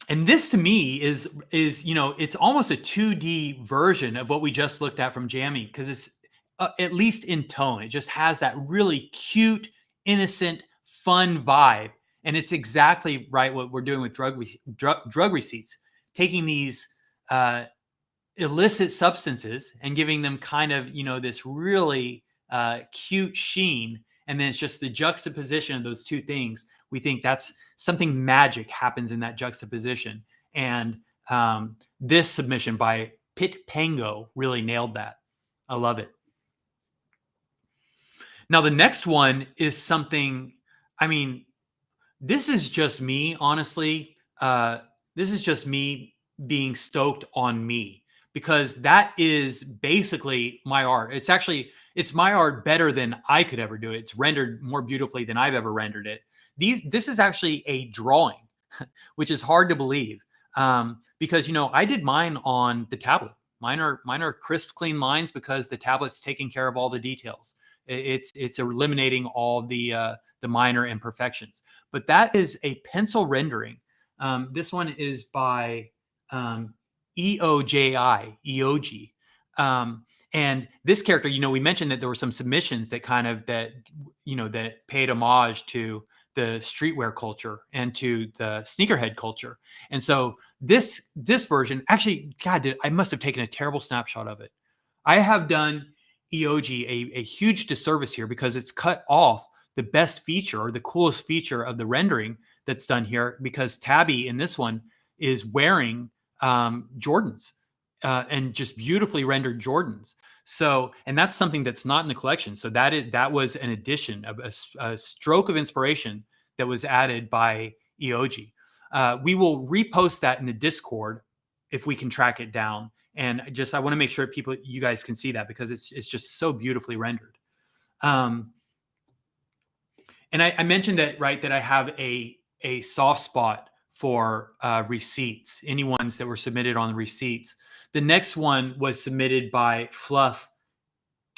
And this to me is it's almost a 2D version of what we just looked at from Jammy, because it's at least in tone. It just has that really cute, innocent, fun vibe. And it's exactly right what we're doing with drug receipts. Taking these illicit substances and giving them kind of, this really cute sheen. And then it's just the juxtaposition of those two things. We think that's something magic happens in that juxtaposition. And this submission by Pit Pango really nailed that. I love it. Now, the next one is something, this is just me, honestly. This is just me being stoked on me, because that is basically my art. It's my art better than I could ever do it. It's rendered more beautifully than I've ever rendered it. This is actually a drawing, which is hard to believe, because I did mine on the tablet. Mine are crisp, clean lines because the tablet's taking care of all the details. It's eliminating all the minor imperfections. But that is a pencil rendering. This one is by EOJI. And this character, we mentioned that there were some submissions that that paid homage to the streetwear culture and to the sneakerhead culture. And so this version, actually, God, I must have taken a terrible snapshot of it. I have done EOG a huge disservice here, because it's cut off the best feature, or the coolest feature of the rendering that's done here, because Tabby in this one is wearing Jordans, and just beautifully rendered Jordans. So, and that's something that's not in the collection. So that was an addition, a stroke of inspiration that was added by EOG. We will repost that in the Discord if we can track it down. And I want to make sure you guys can see that, because it's just so beautifully rendered. And I mentioned that, right, that I have a soft spot for receipts, any ones that were submitted on the receipts. The next one was submitted by Fluff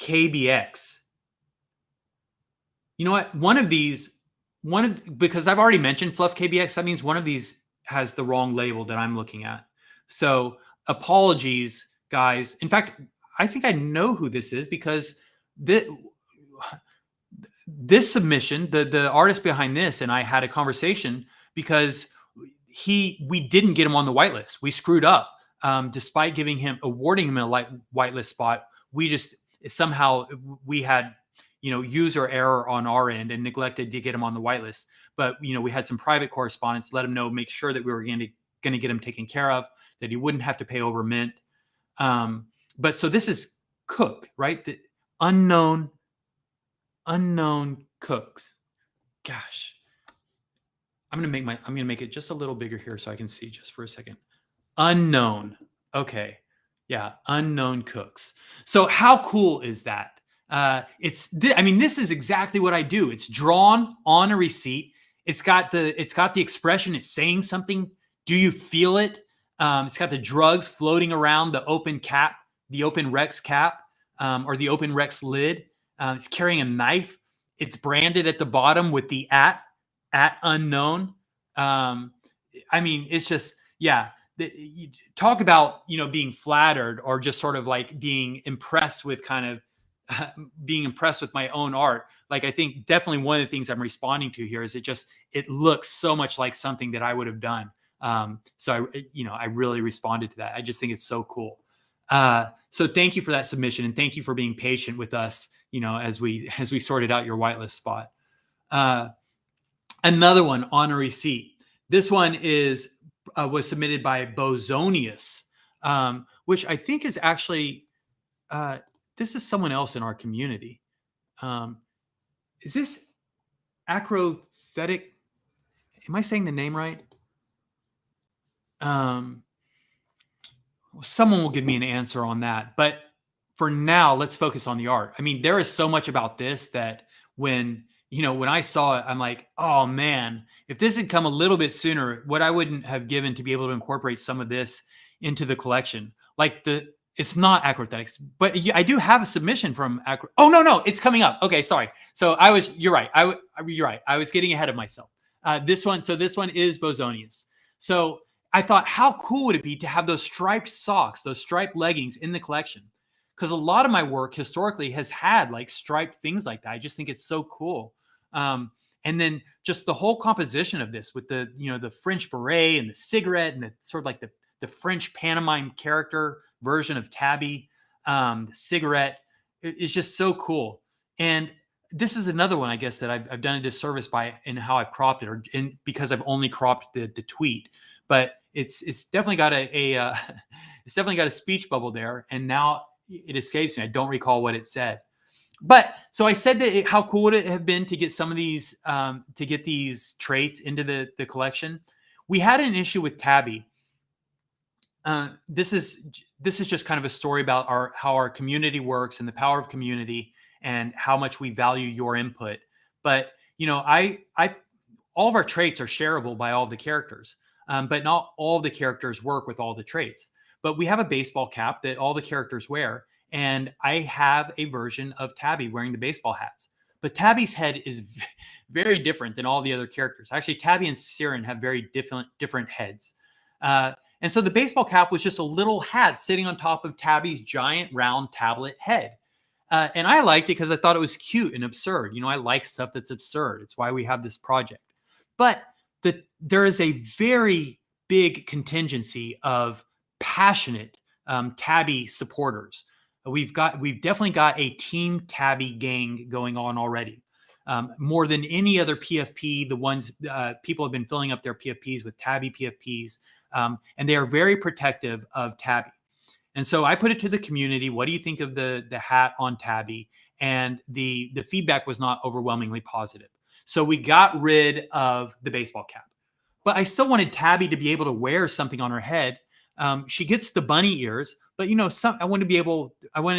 KBX. You know what? Because I've already mentioned Fluff KBX, that means one of these has the wrong label that I'm looking at. So apologies, guys. In fact, I think I know who this is, because this submission, the artist behind this and I had a conversation, because we didn't get him on the whitelist. We screwed up. Despite awarding him a whitelist spot, we just somehow we had user error on our end and neglected to get him on the whitelist. But we had some private correspondence, let him know, make sure that we were going to get him taken care of, that he wouldn't have to pay over mint. But so this is Cook, right? The unknown Cooks. Gosh, I'm gonna make it just a little bigger here so I can see just for a second. Unknown. Okay. Yeah. Unknown Cooks. So how cool is that? This is exactly what I do. It's drawn on a receipt. It's got the expression. It's saying something. Do you feel it? It's got the drugs floating around the open cap, the open Rex cap, or the open Rex lid. It's carrying a knife. It's branded at the bottom with the at unknown. It's just, yeah. You talk about, being flattered, or just sort of like being impressed with being impressed with my own art. Like, I think definitely one of the things I'm responding to here is it looks so much like something that I would have done. So I really responded to that. I just think it's so cool. So thank you for that submission, and thank you for being patient with us, as we sorted out your whitelist spot. Another one on a receipt. This one was submitted by Bozonius, which I think is actually, this is someone else in our community. Is this Acrothetic? Am I saying the name right? Someone will give me an answer on that. But for now, let's focus on the art. There is so much about this that when I saw it, I'm like, oh man, if this had come a little bit sooner, what I wouldn't have given to be able to incorporate some of this into the collection. It's not Acrothetics, but I do have a submission from Oh, no, it's coming up. Okay, sorry. So you're right. You're right. I was getting ahead of myself. This one is Bozonius. So I thought, how cool would it be to have those striped socks, those striped leggings in the collection? Because a lot of my work historically has had striped things like that. I just think it's so cool. And then just the whole composition of this with the French beret and the cigarette and the sort of the the French pantomime character version of Tabby, the cigarette. It's just so cool. And this is another one, I guess, that I've done a disservice by in how I've cropped it, or because I've only cropped the tweet. But it's definitely got it's definitely got a speech bubble there, and now it escapes me. I don't recall what it said. But so I said that how cool would it have been to get some of these to get these traits into the collection. We had an issue with Tabby. This is just kind of a story about how our community works and the power of community and how much we value your input. But all of our traits are shareable by all of the characters, but not all of the characters work with all the traits. But we have a baseball cap that all the characters wear, and I have a version of Tabby wearing the baseball hats. But Tabby's head is very different than all the other characters. Actually, Tabby and Siren have very different heads. And so the baseball cap was just a little hat sitting on top of Tabby's giant round tablet head. And I liked it because I thought it was cute and absurd. I like stuff that's absurd. It's why we have this project. But there is a very big contingency of passionate Tabby supporters. We've definitely got a Team Tabby gang going on already. More than any other PFP, the ones people have been filling up their PFPs with Tabby PFPs, and they are very protective of Tabby. And so I put it to the community. What do you think of the hat on Tabby? And the feedback was not overwhelmingly positive. So we got rid of the baseball cap. But I still wanted Tabby to be able to wear something on her head. She gets the bunny ears, but I wanted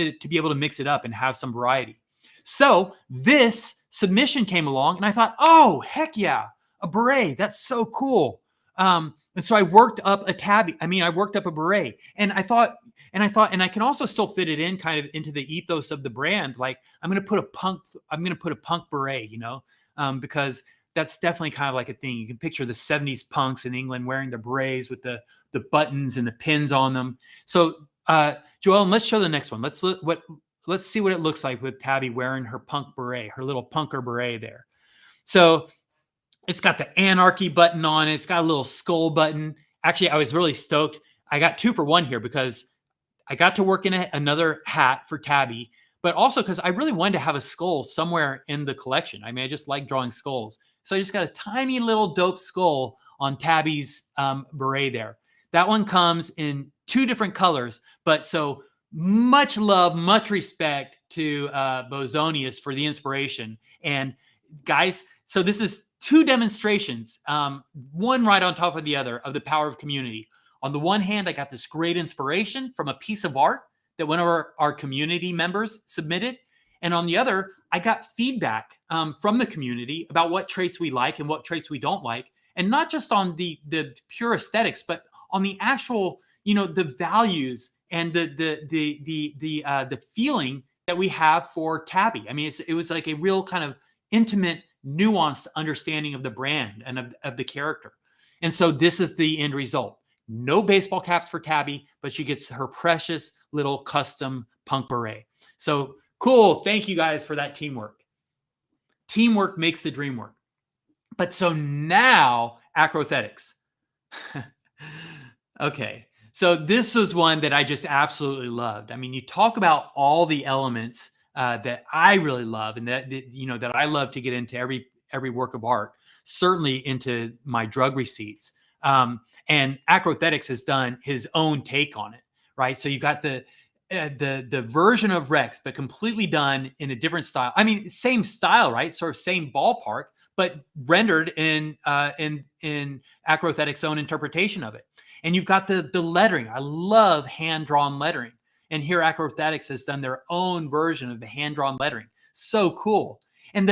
it to be able to mix it up and have some variety. So this submission came along, and I thought, oh, heck yeah, a beret. That's so cool. And so I worked up a Tabby. I worked up a beret, and I thought, and I can also still fit it in kind of into the ethos of the brand. Like I'm going to put a punk beret, because that's definitely kind of like a thing. You can picture the 70s punks in England wearing their berets with the buttons and the pins on them. So, Joellen, let's show the next one. Let's see what it looks like with Tabby wearing her punk beret, her little punker beret there. So it's got the anarchy button on it. It's got a little skull button. Actually, I was really stoked. I got 2 for 1 here because I got to work in another hat for Tabby, but also because I really wanted to have a skull somewhere in the collection. I just like drawing skulls. So I just got a tiny little dope skull on Tabby's beret there. That one comes in 2 different colors, but so much love, much respect to Bozonius for the inspiration. And guys, so this is 2 demonstrations, one right on top of the other, of the power of community. On the one hand, I got this great inspiration from a piece of art that one of our community members submitted. And on the other, I got feedback from the community about what traits we like and what traits we don't like. And not just on the pure aesthetics, but on the actual, the values and the feeling that we have for Tabby. It was like a real kind of intimate, nuanced understanding of the brand and of the character. And so this is the end result. No baseball caps for Tabby, but she gets her precious little custom punk beret. So cool. Thank you guys for that teamwork. Teamwork makes the dream work. But so now acrothetics. Okay. So this was one that I just absolutely loved. You talk about all the elements that I really love, and that I love to get into every work of art, certainly into my drug receipts. And acrothetics has done his own take on it, right? So you've got the version of Rex, but completely done in a different style. Same style, right? Sort of same ballpark, but rendered in acrothetics' own interpretation of it. And you've got the lettering. I love hand-drawn lettering. And here acrothetics has done their own version of the hand-drawn lettering. So cool. And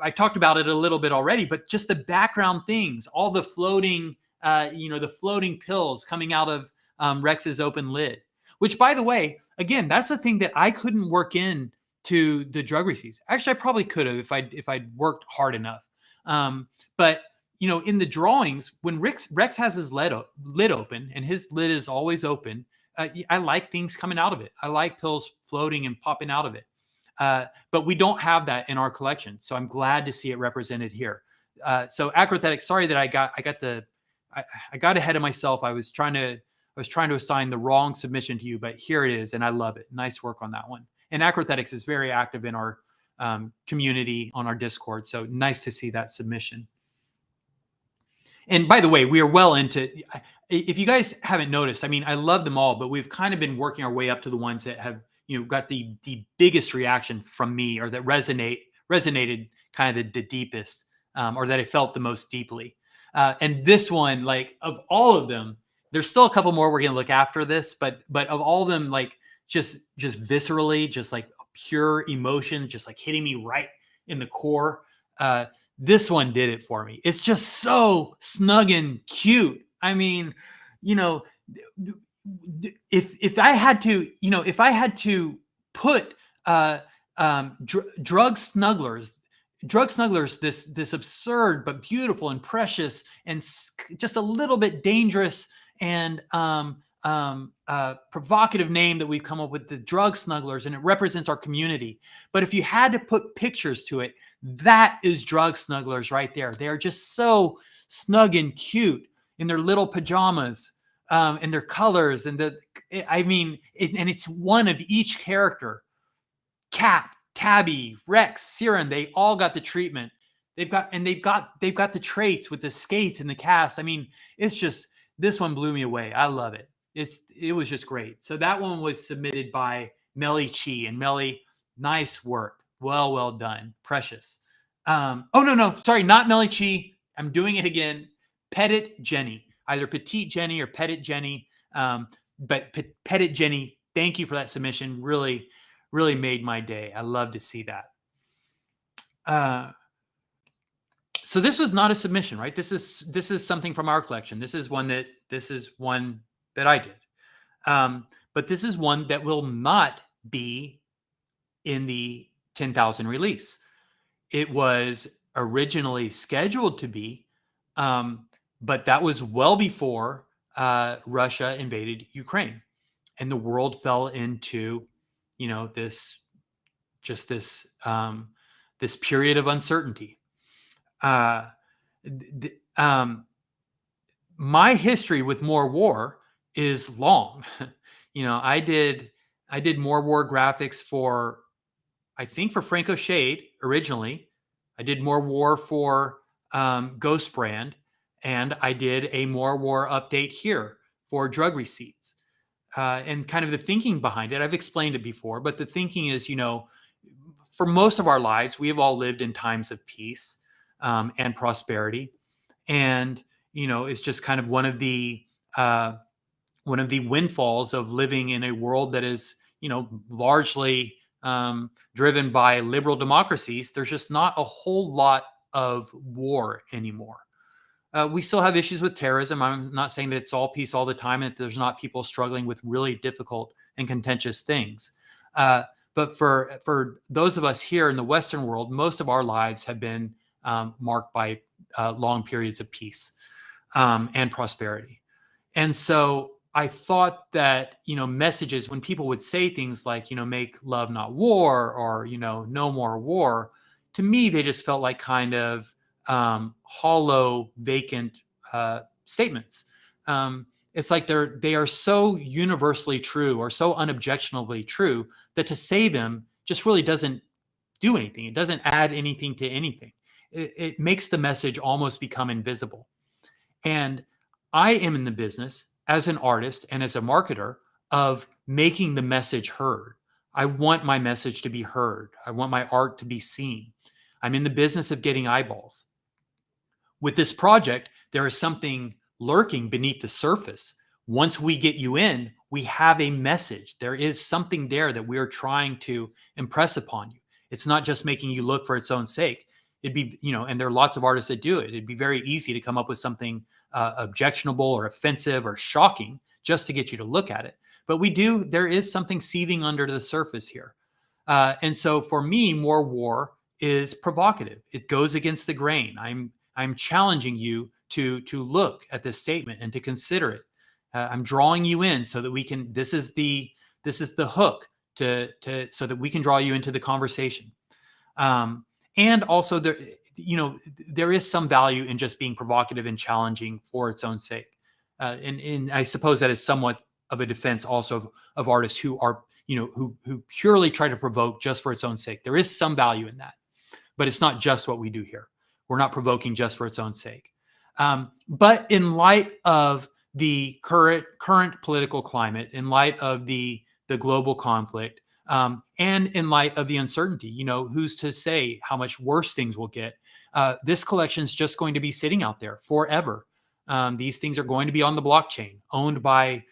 I talked about it a little bit already, but just the background things, all the floating, the floating pills coming out of Rex's open lid, which, by the way, again, that's the thing that I couldn't work in to the drug receipts. Actually, I probably could have if I'd worked hard enough. But in the drawings, when Rex has his lid open, and his lid is always open, I like things coming out of it. I like pills floating and popping out of it. But we don't have that in our collection. So I'm glad to see it represented here. So acrotetics, sorry that I got the I got ahead of myself. I was trying to assign the wrong submission to you, but here it is, and I love it. Nice work on that one. And Acrothetics is very active in our community on our Discord, so nice to see that submission. And by the way, we are well into, if you guys haven't noticed, I mean, I love them all, but we've kind of been working our way up to the ones that have, got the biggest reaction from me, or that resonated kind of the deepest, or that I felt the most deeply. And this one, like, of all of them, there's still a couple more we're going to look after this, but of all of them, like, just viscerally, just like pure emotion, just like hitting me right in the core. This one did it for me. It's just so snug and cute. I mean, if I had to put drug snugglers, this absurd but beautiful and precious and just a little bit dangerous and provocative name that we've come up with, the drug snugglers, and it represents our community. But if you had to put pictures to it, that is drug snugglers right there. They are just so snug and cute in their little pajamas, and their colors, and it's one of each character. Cap, Tabby, Rex, Siren, they all got the treatment. They've got the traits with the skates and the cast. I mean, it's just, this one blew me away. I love it. It was just great. So that one was submitted by Melly Chi, and Melly, nice work. Well done. Precious. Oh, no, sorry, not Melly Chi. I'm doing it again. Pettit Jenny, either Petite Jenny or Pettit Jenny. But Pettit Jenny, thank you for that submission. Really, really made my day. I love to see that. So this was not a submission, right? This is something from our collection. This is one that I did. But this is one that will not be in the 10,000 release. It was originally scheduled to be, but that was well before Russia invaded Ukraine, and the world fell into, this period of uncertainty. My history with More War is long. I did More War graphics for Franco Shade originally. I did More War for Ghost Brand, and I did a More War update here for Drug Receipts. And kind of the thinking behind it, I've explained it before, but the thinking is, for most of our lives, we have all lived in times of peace and prosperity. And, it's just kind of one of the windfalls of living in a world that is, largely driven by liberal democracies. There's just not a whole lot of war anymore. We still have issues with terrorism. I'm not saying that it's all peace all the time, and that there's not people struggling with really difficult and contentious things. But for those of us here in the Western world, most of our lives have been marked by long periods of peace and prosperity. And so I thought that, messages, when people would say things like, make love, not war, or, no more war, to me, they just felt like kind of hollow, vacant statements. It's like they are so universally true, or so unobjectionably true, that to say them just really doesn't do anything. It doesn't add anything to anything. It makes the message almost become invisible. And I am in the business as an artist and as a marketer of making the message heard. I want my message to be heard. I want my art to be seen. I'm in the business of getting eyeballs. With this project, there is something lurking beneath the surface. Once we get you in, we have a message. There is something there that we are trying to impress upon you. It's not just making you look for its own sake. It'd be, and there are lots of artists that do it. It'd be very easy to come up with something objectionable or offensive or shocking just to get you to look at it. But there is something seething under the surface here. And so for me, More War is provocative. It goes against the grain. I'm challenging you to look at this statement and to consider it. I'm drawing you in so that we can. This is the hook so that we can draw you into the conversation. And also, there is some value in just being provocative and challenging for its own sake. And I suppose that is somewhat of a defense also of artists who are, who purely try to provoke just for its own sake. There is some value in that, but it's not just what we do here. We're not provoking just for its own sake. But in light of the current political climate, in light of the global conflict, and in light of the uncertainty, who's to say how much worse things will get? This collection is just going to be sitting out there forever. These things are going to be on the blockchain, owned by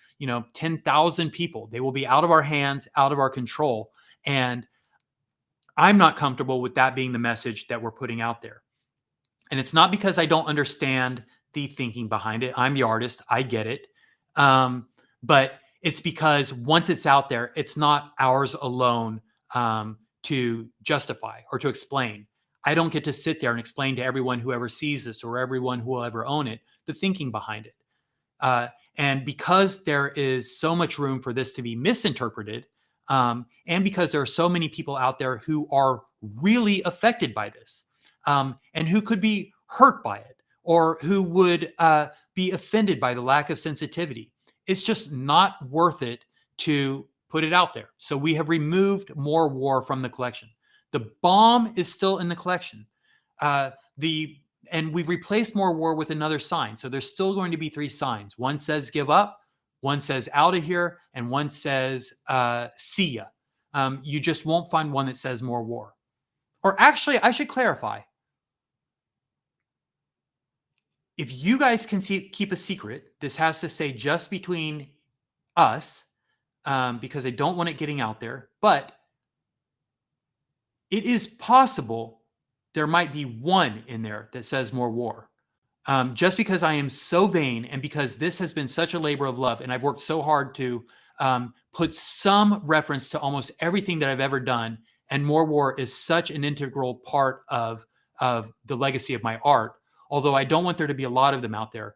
10,000 people. They will be out of our hands, out of our control, and I'm not comfortable with that being the message that we're putting out there. And it's not because I don't understand the thinking behind it. I'm the artist. I get it. But it's because once it's out there, it's not ours alone to justify or to explain. I don't get to sit there and explain to everyone who ever sees this or everyone who will ever own it the thinking behind it. And because there is so much room for this to be misinterpreted, and because there are so many people out there who are really affected by this, and who could be hurt by it, or who would be offended by the lack of sensitivity, it's just not worth it to put it out there. So we have removed More War from the collection. The bomb is still in the collection. And we've replaced More War with another sign. So there's still going to be 3 signs. One says give up, one says out of here, and one says see ya. You just won't find one that says More War. Or actually, I should clarify. If you guys can keep a secret, this has to say just between us, because I don't want it getting out there. But it is possible there might be one in there that says More War. Just because I am so vain, and because this has been such a labor of love, and I've worked so hard to put some reference to almost everything that I've ever done, and More War is such an integral part of the legacy of my art. Although I don't want there to be a lot of them out there,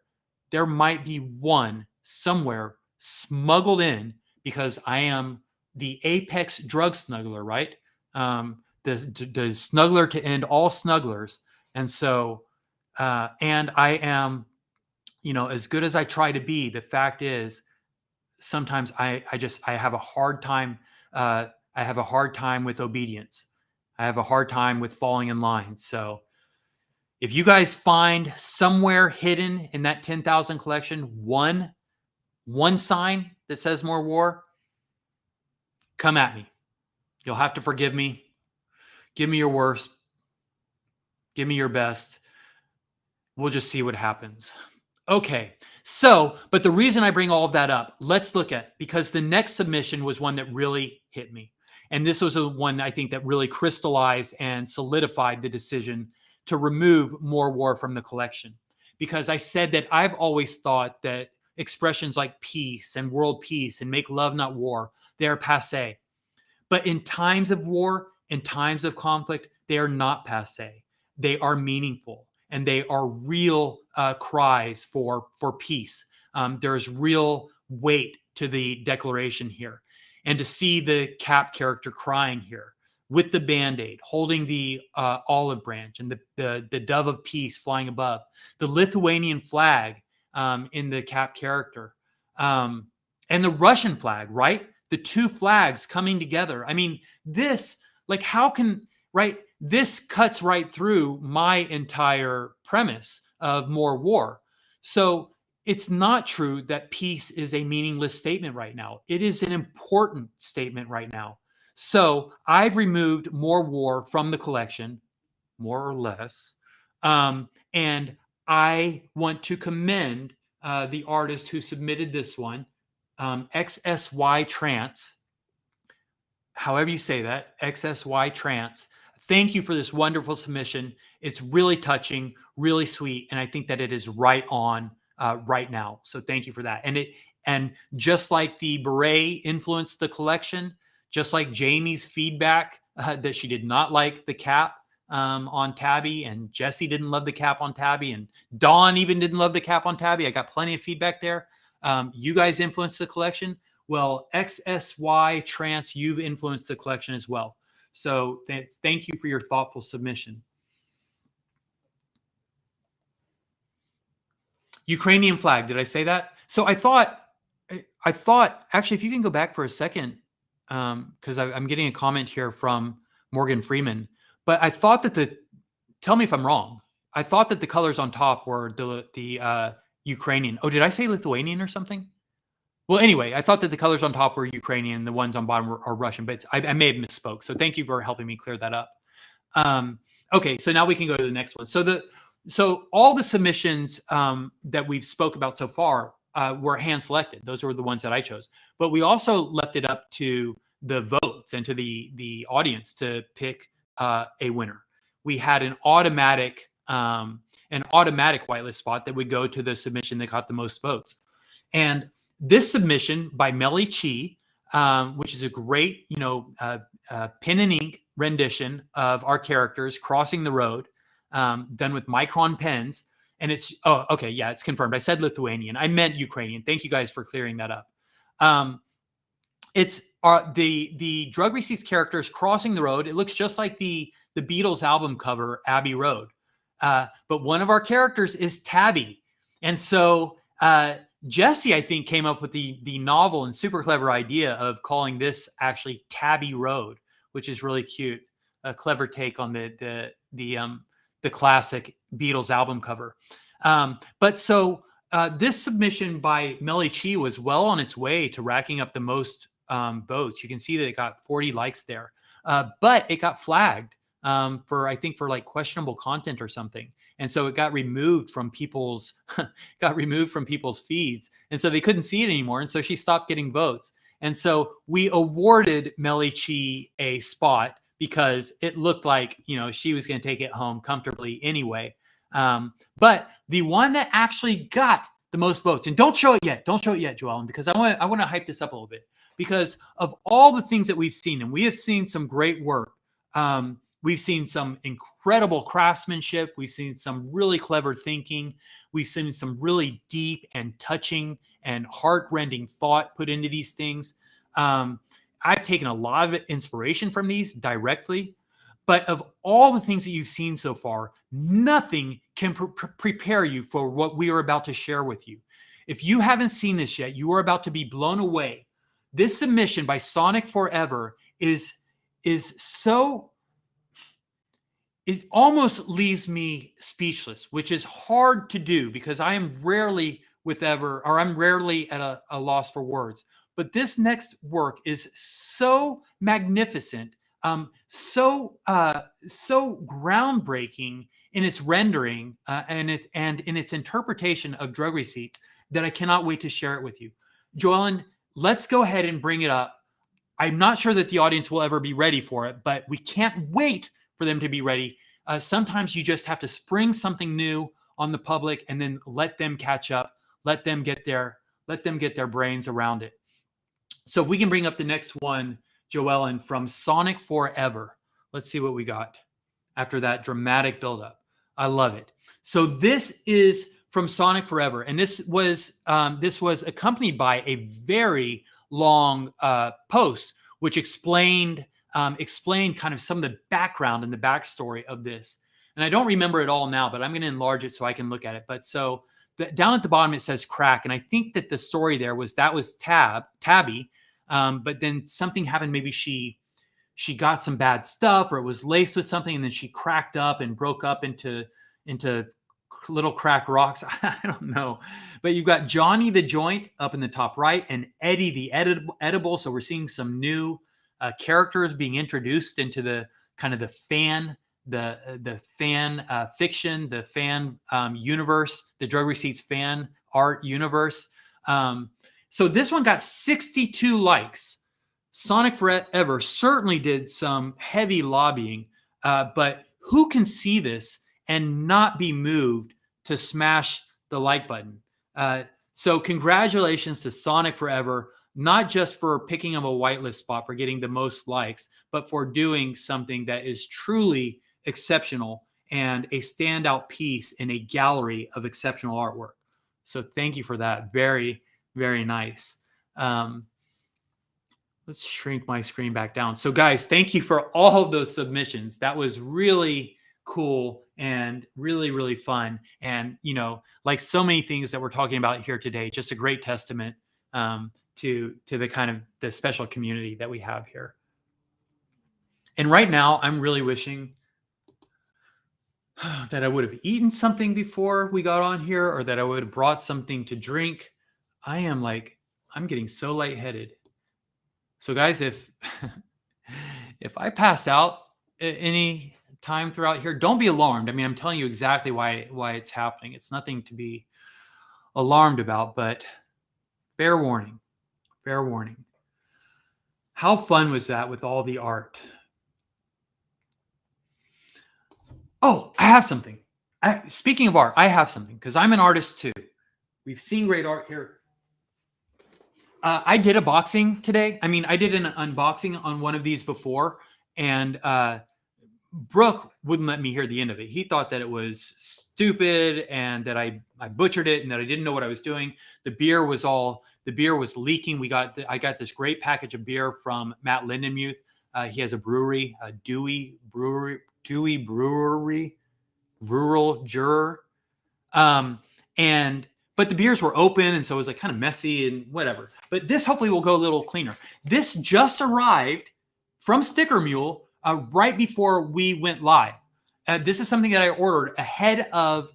there might be one somewhere smuggled in because I am the apex drug snuggler, right? The snuggler to end all snugglers. And so, and I am, as good as I try to be, the fact is sometimes I have a hard time. I have a hard time with obedience. I have a hard time with falling in line. So if you guys find somewhere hidden in that 10,000 collection, one sign that says More War, come at me. You'll have to forgive me. Give me your worst. Give me your best. We'll just see what happens. Okay. So, but the reason I bring all of that up, let's look at, because the next submission was one that really hit me. And this was one I think that really crystallized and solidified the decision to remove More War from the collection. Because I said that I've always thought that expressions like peace and world peace and make love not war, they're passé. But in times of war, in times of conflict, they are not passé. They are meaningful, and they are real cries for peace. There's real weight to the declaration here. And to see the Cap character crying here with the Band-Aid, holding the olive branch, and the dove of peace flying above, the Lithuanian flag in the Cap character, and the Russian flag, right? The 2 flags coming together. I mean, this, like, how can, right? This cuts right through my entire premise of More War. So it's not true that peace is a meaningless statement right now. It is an important statement right now. So I've removed More War from the collection, more or less. And I want to commend the artist who submitted this one, XSY Trance, however you say that, XSY Trance. Thank you for this wonderful submission. It's really touching, really sweet, and I think that it is right on right now. So thank you for that. And just like the beret influenced the collection, just like Jamie's feedback that she did not like the cap on Tabby, and Jesse didn't love the cap on Tabby, and Dawn even didn't love the cap on Tabby. I got plenty of feedback there. You guys influenced the collection. Well, XSY Trance, you've influenced the collection as well. So thank you for your thoughtful submission. Ukrainian flag. Did I say that? So I thought actually, if you can go back for a second, because I'm getting a comment here from Morgan Freeman, but I thought that tell me if I'm wrong. I thought that the colors on top were the Ukrainian. Oh, did I say Lithuanian or something? Well, anyway, I thought that the colors on top were Ukrainian, the ones on bottom are Russian, but I may have misspoke. So thank you for helping me clear that up. Okay, so now we can go to the next one. So all the submissions that we've spoke about so far were hand selected. Those were the ones that I chose. But we also left it up to the votes and to the audience to pick a winner. We had an automatic whitelist spot that would go to the submission that got the most votes. And this submission by Melly Chi, which is a great, pen and ink rendition of our characters crossing the road, done with micron pens. And it's, it's confirmed. I said Lithuanian. I meant Ukrainian. Thank you guys for clearing that up. It's the Drug Receipts characters crossing the road. It looks just like the Beatles album cover, Abbey Road. But one of our characters is Tabby. And so Jesse, I think, came up with the novel and super clever idea of calling this actually Tabby Road, which is really cute. A clever take on the classic Beatles album cover. But so this submission by Melly Chi was well on its way to racking up the most votes. You can see that it got 40 likes there, but it got flagged for like questionable content or something. And so it got removed from people's feeds. And so they couldn't see it anymore. And so she stopped getting votes. And so we awarded Melly Chi a spot because it looked like, she was going to take it home comfortably anyway. But the one that actually got the most votes, and don't show it yet, Joellen, because I want to hype this up a little bit, because of all the things that we've seen, and we have seen some great work. We've seen some incredible craftsmanship. We've seen some really clever thinking. We've seen some really deep and touching and heart-rending thought put into these things. I've taken a lot of inspiration from these directly, but of all the things that you've seen so far, nothing can prepare you for what we are about to share with you. If you haven't seen this yet, you are about to be blown away. This submission by Sonic Forever is so... It almost leaves me speechless, which is hard to do because I'm rarely at a loss for words. But this next work is so magnificent, so groundbreaking in its rendering and in its interpretation of drug receipts that I cannot wait to share it with you. Joellen, let's go ahead and bring it up. I'm not sure that the audience will ever be ready for it, but we can't wait for them to be ready. Sometimes you just have to spring something new on the public and then let them catch up, let them get their brains around it. So if we can bring up the next one, Joellen, from Sonic Forever. Let's see what we got after that dramatic buildup. I love it. So this is from Sonic Forever, and this was accompanied by a very long post which explained kind of some of the background and the backstory of this. And I don't remember it all now, but I'm going to enlarge it so I can look at it. But so down at the bottom, it says crack. And I think that the story there was Tabby. But then something happened. Maybe she got some bad stuff, or it was laced with something. And then she cracked up and broke up into little crack rocks. I don't know. But you've got Johnny the Joint up in the top right and Eddie the Edible. So we're seeing some new characters being introduced into the kind of the fan fiction, the fan universe, the Drug Receipts fan art universe. So this one got 62 likes. Sonic Forever certainly did some heavy lobbying, but who can see this and not be moved to smash the like button? So congratulations to Sonic Forever, not just for picking up a whitelist spot for getting the most likes, but for doing something that is truly exceptional and a standout piece in a gallery of exceptional artwork. So thank you for that. Very, very nice. Let's shrink my screen back down. So guys, thank you for all of those submissions. That was really, cool and really, really fun. And, you know, like so many things that we're talking about here today, just a great testament to the kind of the special community that we have here. And right now I'm really wishing that I would have eaten something before we got on here, or that I would have brought something to drink. I'm getting so lightheaded. So guys, if I pass out any time throughout here, don't be alarmed. I mean, I'm telling you exactly why it's happening. It's nothing to be alarmed about, but fair warning. Fair warning. How fun was that with all the art? Oh, I have something. Speaking of art, I have something because I'm an artist too. We've seen great art here. I did a boxing today. I mean, I did an unboxing on one of these before, and Brooke wouldn't let me hear the end of it. He thought that it was stupid and that I butchered it and that I didn't know what I was doing. The beer was leaking. I got this great package of beer from Matt Lindenmuth. He has a brewery, Dewey Brewery, Rural Juror. But the beers were open, and so it was like kind of messy and whatever. But this hopefully will go a little cleaner. This just arrived from Sticker Mule right before we went live. This is something that I ordered ahead of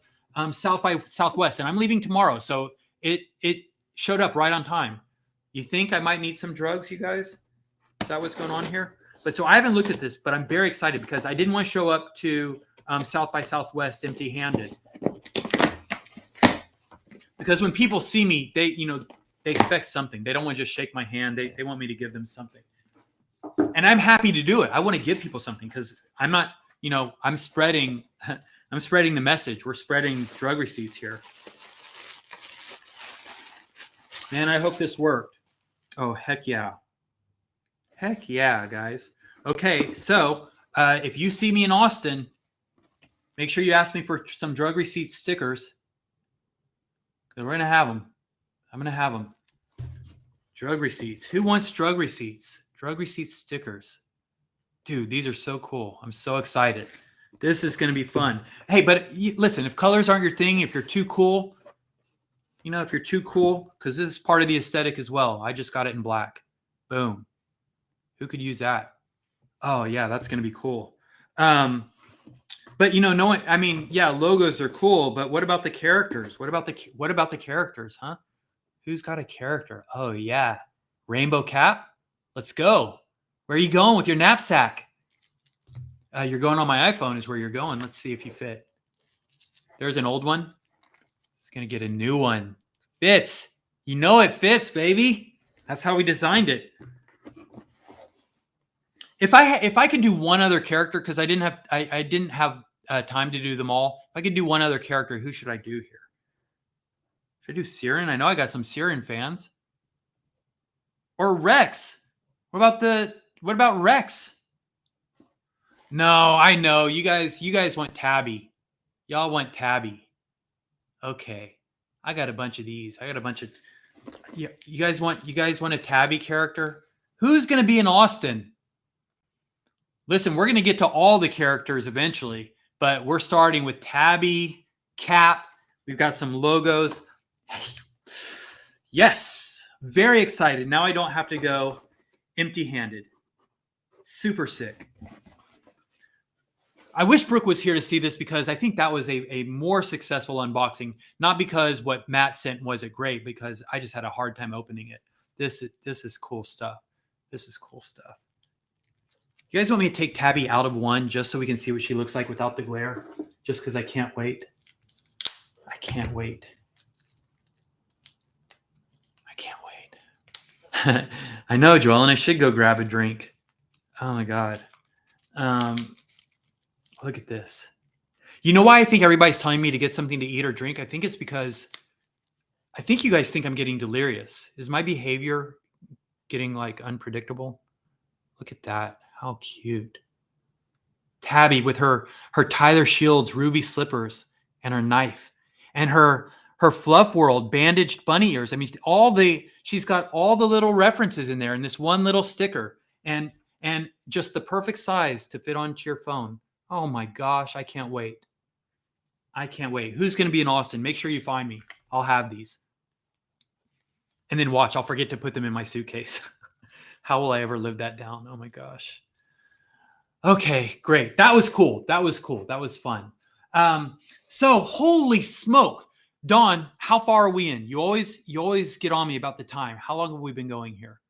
South by Southwest, and I'm leaving tomorrow, so it showed up right on time. You think I might need some drugs, you guys? Is that what's going on here? But so I haven't looked at this, but I'm very excited because I didn't want to show up to South by Southwest empty-handed. Because when people see me, they expect something. They don't want to just shake my hand. They want me to give them something. And I'm happy to do it. I want to give people something because I'm not, I'm spreading the message. We're spreading drug receipts here. Man, I hope this worked. Oh, heck yeah. Heck yeah, guys. Okay, so if you see me in Austin, make sure you ask me for some drug receipt stickers. We're going to have them. I'm going to have them. Drug receipts. Who wants drug receipts? Drug receipt stickers. Dude, these are so cool. I'm so excited. This is going to be fun. Hey, but listen, if colors aren't your thing, if you're too cool, if you're too cool, because this is part of the aesthetic as well. I just got it in black. Boom. Who could use that? Oh, yeah, that's going to be cool. But no one. I mean, yeah, logos are cool, but what about the characters? What about the characters, huh? Who's got a character? Oh yeah, rainbow cap. Let's go. Where are you going with your knapsack? You're going on my iPhone. Is where you're going. Let's see if you fit. There's an old one. It's gonna get a new one. Fits. It fits, baby. That's how we designed it. If I could do one other character, because I didn't have time to do them all. If I could do one other character, who should I do here? Should I do Siren? I know I got some Siren fans. Or Rex. What about Rex? No, I know. You guys want Tabby. Y'all want Tabby. Okay. I got a bunch of these. You guys want a Tabby character? Who's gonna be in Austin? Listen, we're gonna get to all the characters eventually. But we're starting with Tabby, Cap. We've got some logos. Yes, very excited. Now I don't have to go empty-handed. Super sick. I wish Brooke was here to see this because I think that was a more successful unboxing. Not because what Matt sent wasn't great, because I just had a hard time opening it. This is cool stuff. This is cool stuff. You guys want me to take Tabby out of one just so we can see what she looks like without the glare? Just because I can't wait. I can't wait. I can't wait. I know, Joel, and I should go grab a drink. Oh my God. Look at this. You know why I think everybody's telling me to get something to eat or drink? I think it's because I think you guys think I'm getting delirious. Is my behavior getting like unpredictable? Look at that. How cute. Tabby with her Tyler Shields ruby slippers and her knife and her Fluff World bandaged bunny ears. I mean, she's got all the little references in there in this one little sticker and just the perfect size to fit onto your phone. Oh my gosh, I can't wait. I can't wait. Who's going to be in Austin? Make sure you find me. I'll have these. And then watch, I'll forget to put them in my suitcase. How will I ever live that down? Oh my gosh. Okay, great. That was cool. That was cool. That was fun. So holy smoke. Dawn, how far are we in? You always get on me about the time. How long have we been going here?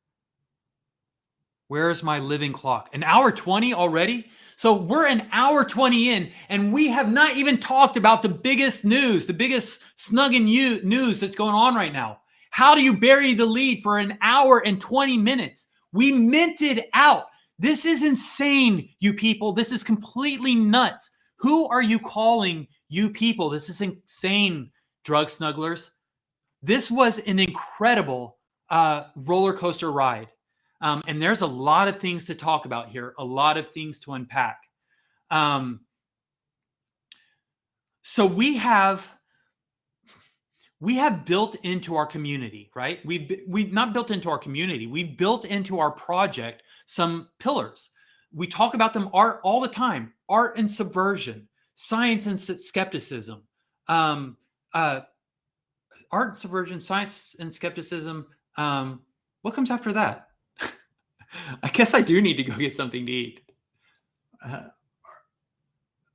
Where's my living clock? An hour 20 already? So we're an hour 20 in, and we have not even talked about the biggest news, the biggest snugging news that's going on right now. How do you bury the lead for an hour and 20 minutes? We minted out. This is insane, you people. This is completely nuts. Who are you calling you people? This is insane, drug snugglers. This was an incredible roller coaster ride. And there's a lot of things to talk about here, a lot of things to unpack. So we have built into our community, right? We've not built into our community. We've built into our project some pillars. We talk about them all the time: art and subversion, science and skepticism, art and subversion, science and skepticism. What comes after that? I guess I do need to go get something to eat.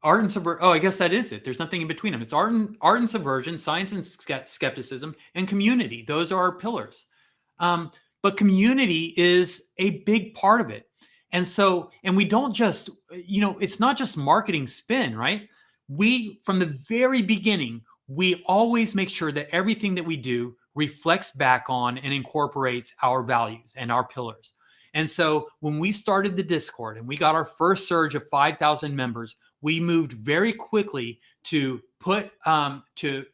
Art and subversion. Oh, I guess that is it. There's nothing in between them. It's art and subversion, science and skepticism, and community. Those are our pillars. But community is a big part of it. And we don't just, it's not just marketing spin, right? From the very beginning, we always make sure that everything that we do reflects back on and incorporates our values and our pillars. And so when we started the Discord and we got our first surge of 5,000 members, we moved very quickly to put to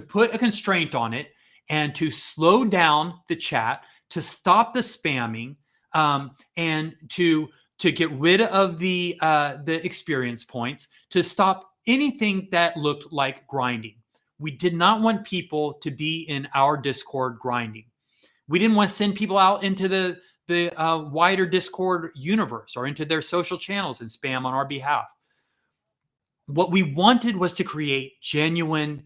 put a constraint on it and to slow down the chat, to stop the spamming, and to get rid of the experience points, to stop anything that looked like grinding. We did not want people to be in our Discord grinding. We didn't want to send people out into the wider Discord universe or into their social channels and spam on our behalf. What we wanted was to create genuine,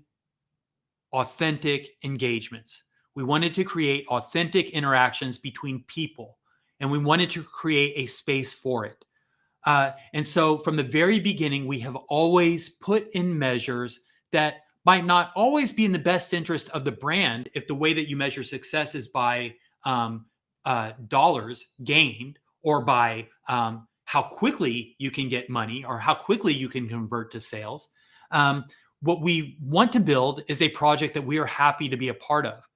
authentic engagements. We wanted to create authentic interactions between people, and we wanted to create a space for it. And so from the very beginning, we have always put in measures that might not always be in the best interest of the brand if the way that you measure success is by dollars gained or by how quickly you can get money or how quickly you can convert to sales. What we want to build is a project that we are happy to be a part of.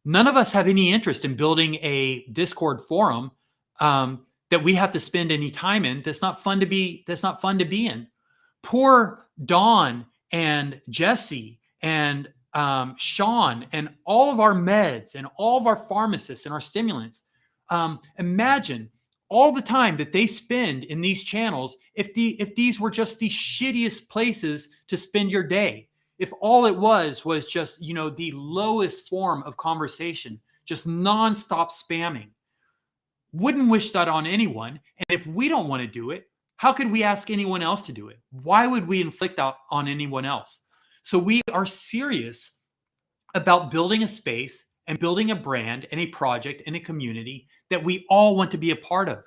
None of us have any interest in building a Discord forum that we have to spend any time in. That's not fun to be in. Poor Dawn and Jesse and Sean and all of our meds and all of our pharmacists and our stimulants. Imagine all the time that they spend in these channels if these were just the shittiest places to spend your day. If all it was just, the lowest form of conversation, just nonstop spamming. Wouldn't wish that on anyone. And if we don't want to do it, how could we ask anyone else to do it? Why would we inflict that on anyone else? So we are serious about building a space and building a brand and a project and a community that we all want to be a part of.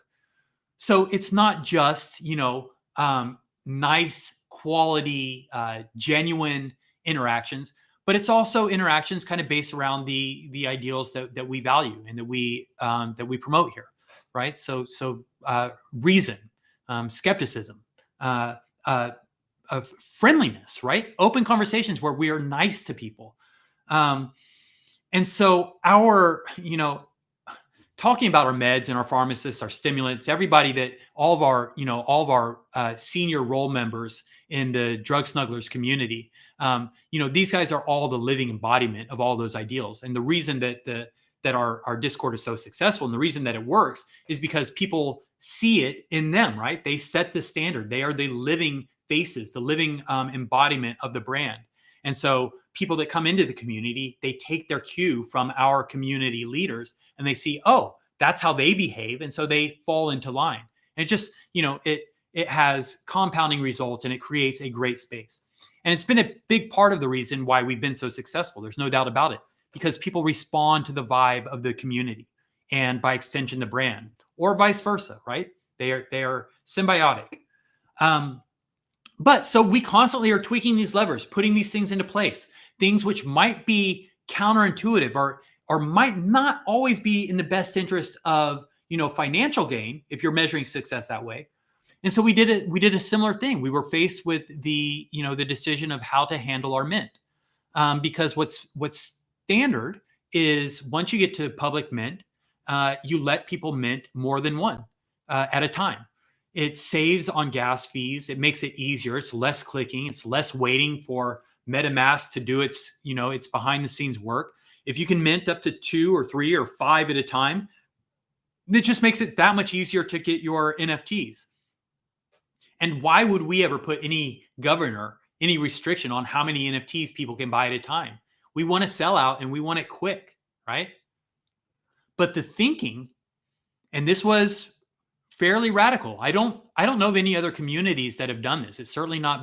So it's not just, nice, quality, genuine interactions, but it's also interactions kind of based around the ideals that we value and that we promote here, right? So reason, skepticism, of friendliness, right? Open conversations where we are nice to people. And so talking about our meds and our pharmacists, our stimulants, everybody that all of our senior role members in the drug snugglers community, these guys are all the living embodiment of all those ideals. And the reason that our Discord is so successful and the reason that it works is because people see it in them, right? They set the standard. They are the living faces, the living embodiment of the brand. And so people that come into the community, they take their cue from our community leaders and they see, oh, that's how they behave. And so they fall into line. And it just, it has compounding results and it creates a great space. And it's been a big part of the reason why we've been so successful. There's no doubt about it, because people respond to the vibe of the community and by extension, the brand, or vice versa, right? They are symbiotic. But so we constantly are tweaking these levers, putting these things into place, things which might be counterintuitive or might not always be in the best interest of, financial gain if you're measuring success that way. And so we did a similar thing. We were faced with the decision of how to handle our mint. Because what's standard is once you get to public mint, you let people mint more than one at a time. It saves on gas fees. It makes it easier. It's less clicking. It's less waiting for MetaMask to do its behind the scenes work. If you can mint up to 2 or 3 or 5 at a time, it just makes it that much easier to get your NFTs. And why would we ever put any restriction on how many NFTs people can buy at a time? We want to sell out and we want it quick, right? But the thinking, and this was fairly radical. I don't know of any other communities that have done this. It's certainly not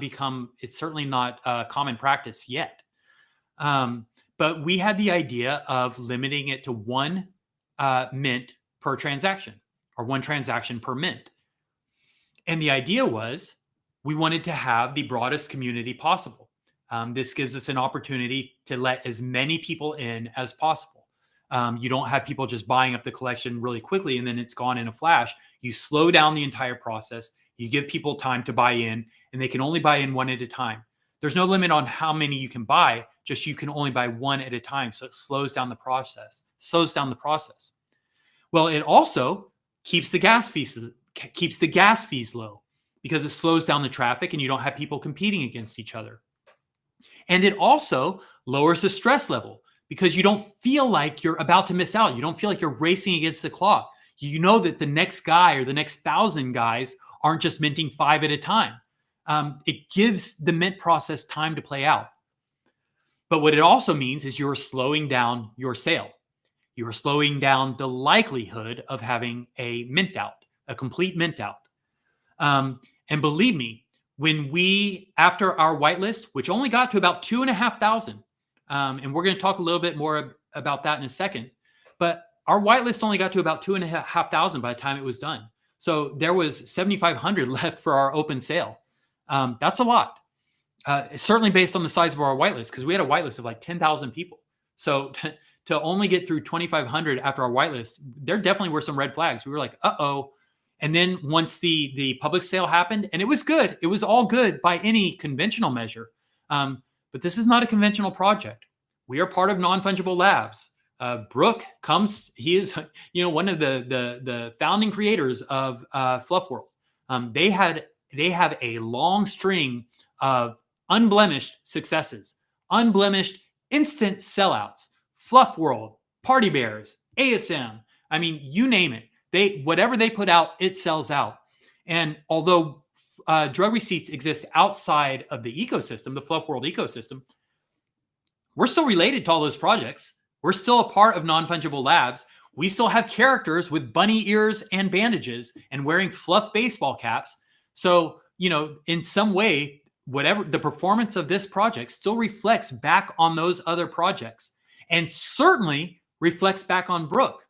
common practice yet. But we had the idea of limiting it to one mint per transaction, or one transaction per mint. And the idea was we wanted to have the broadest community possible. This gives us an opportunity to let as many people in as possible. You don't have people just buying up the collection really quickly and then it's gone in a flash. You slow down the entire process. You give people time to buy in, and they can only buy in one at a time. There's no limit on how many you can buy, just you can only buy one at a time. So it slows down the process. Well, it also keeps the gas fees low because it slows down the traffic and you don't have people competing against each other. And it also lowers the stress level because you don't feel like you're about to miss out. You don't feel like you're racing against the clock. You know that the next guy or the next 1,000 guys aren't just minting 5 at a time. It gives the mint process time to play out. But what it also means is you're slowing down your sale. You're slowing down the likelihood of having a mint out, a complete mint out. And believe me, after our whitelist, which only got to about 2,500, and we're going to talk a little bit more about that in a second, but our whitelist only got to about 2,500 by the time it was done. So there was 7,500 left for our open sale. That's a lot. Certainly based on the size of our whitelist, because we had a whitelist of like 10,000 people. So to only get through 2,500 after our whitelist, there definitely were some red flags. We were like, uh-oh. And then once the public sale happened, and it was good. It was all good by any conventional measure. But this is not a conventional project. We are part of Non-Fungible Labs. Brooke comes, he is one of the founding creators of Fluff World. They have a long string of unblemished successes, unblemished instant sellouts, Fluff World, Party Bears, ASM. I mean, you name it. Whatever they put out, it sells out. And although drug receipts exist outside of the ecosystem, the Fluff World ecosystem, we're still related to all those projects. We're still a part of Non-Fungible Labs. We still have characters with bunny ears and bandages and wearing fluff baseball caps. So, in some way, whatever the performance of this project still reflects back on those other projects, and certainly reflects back on Brooke.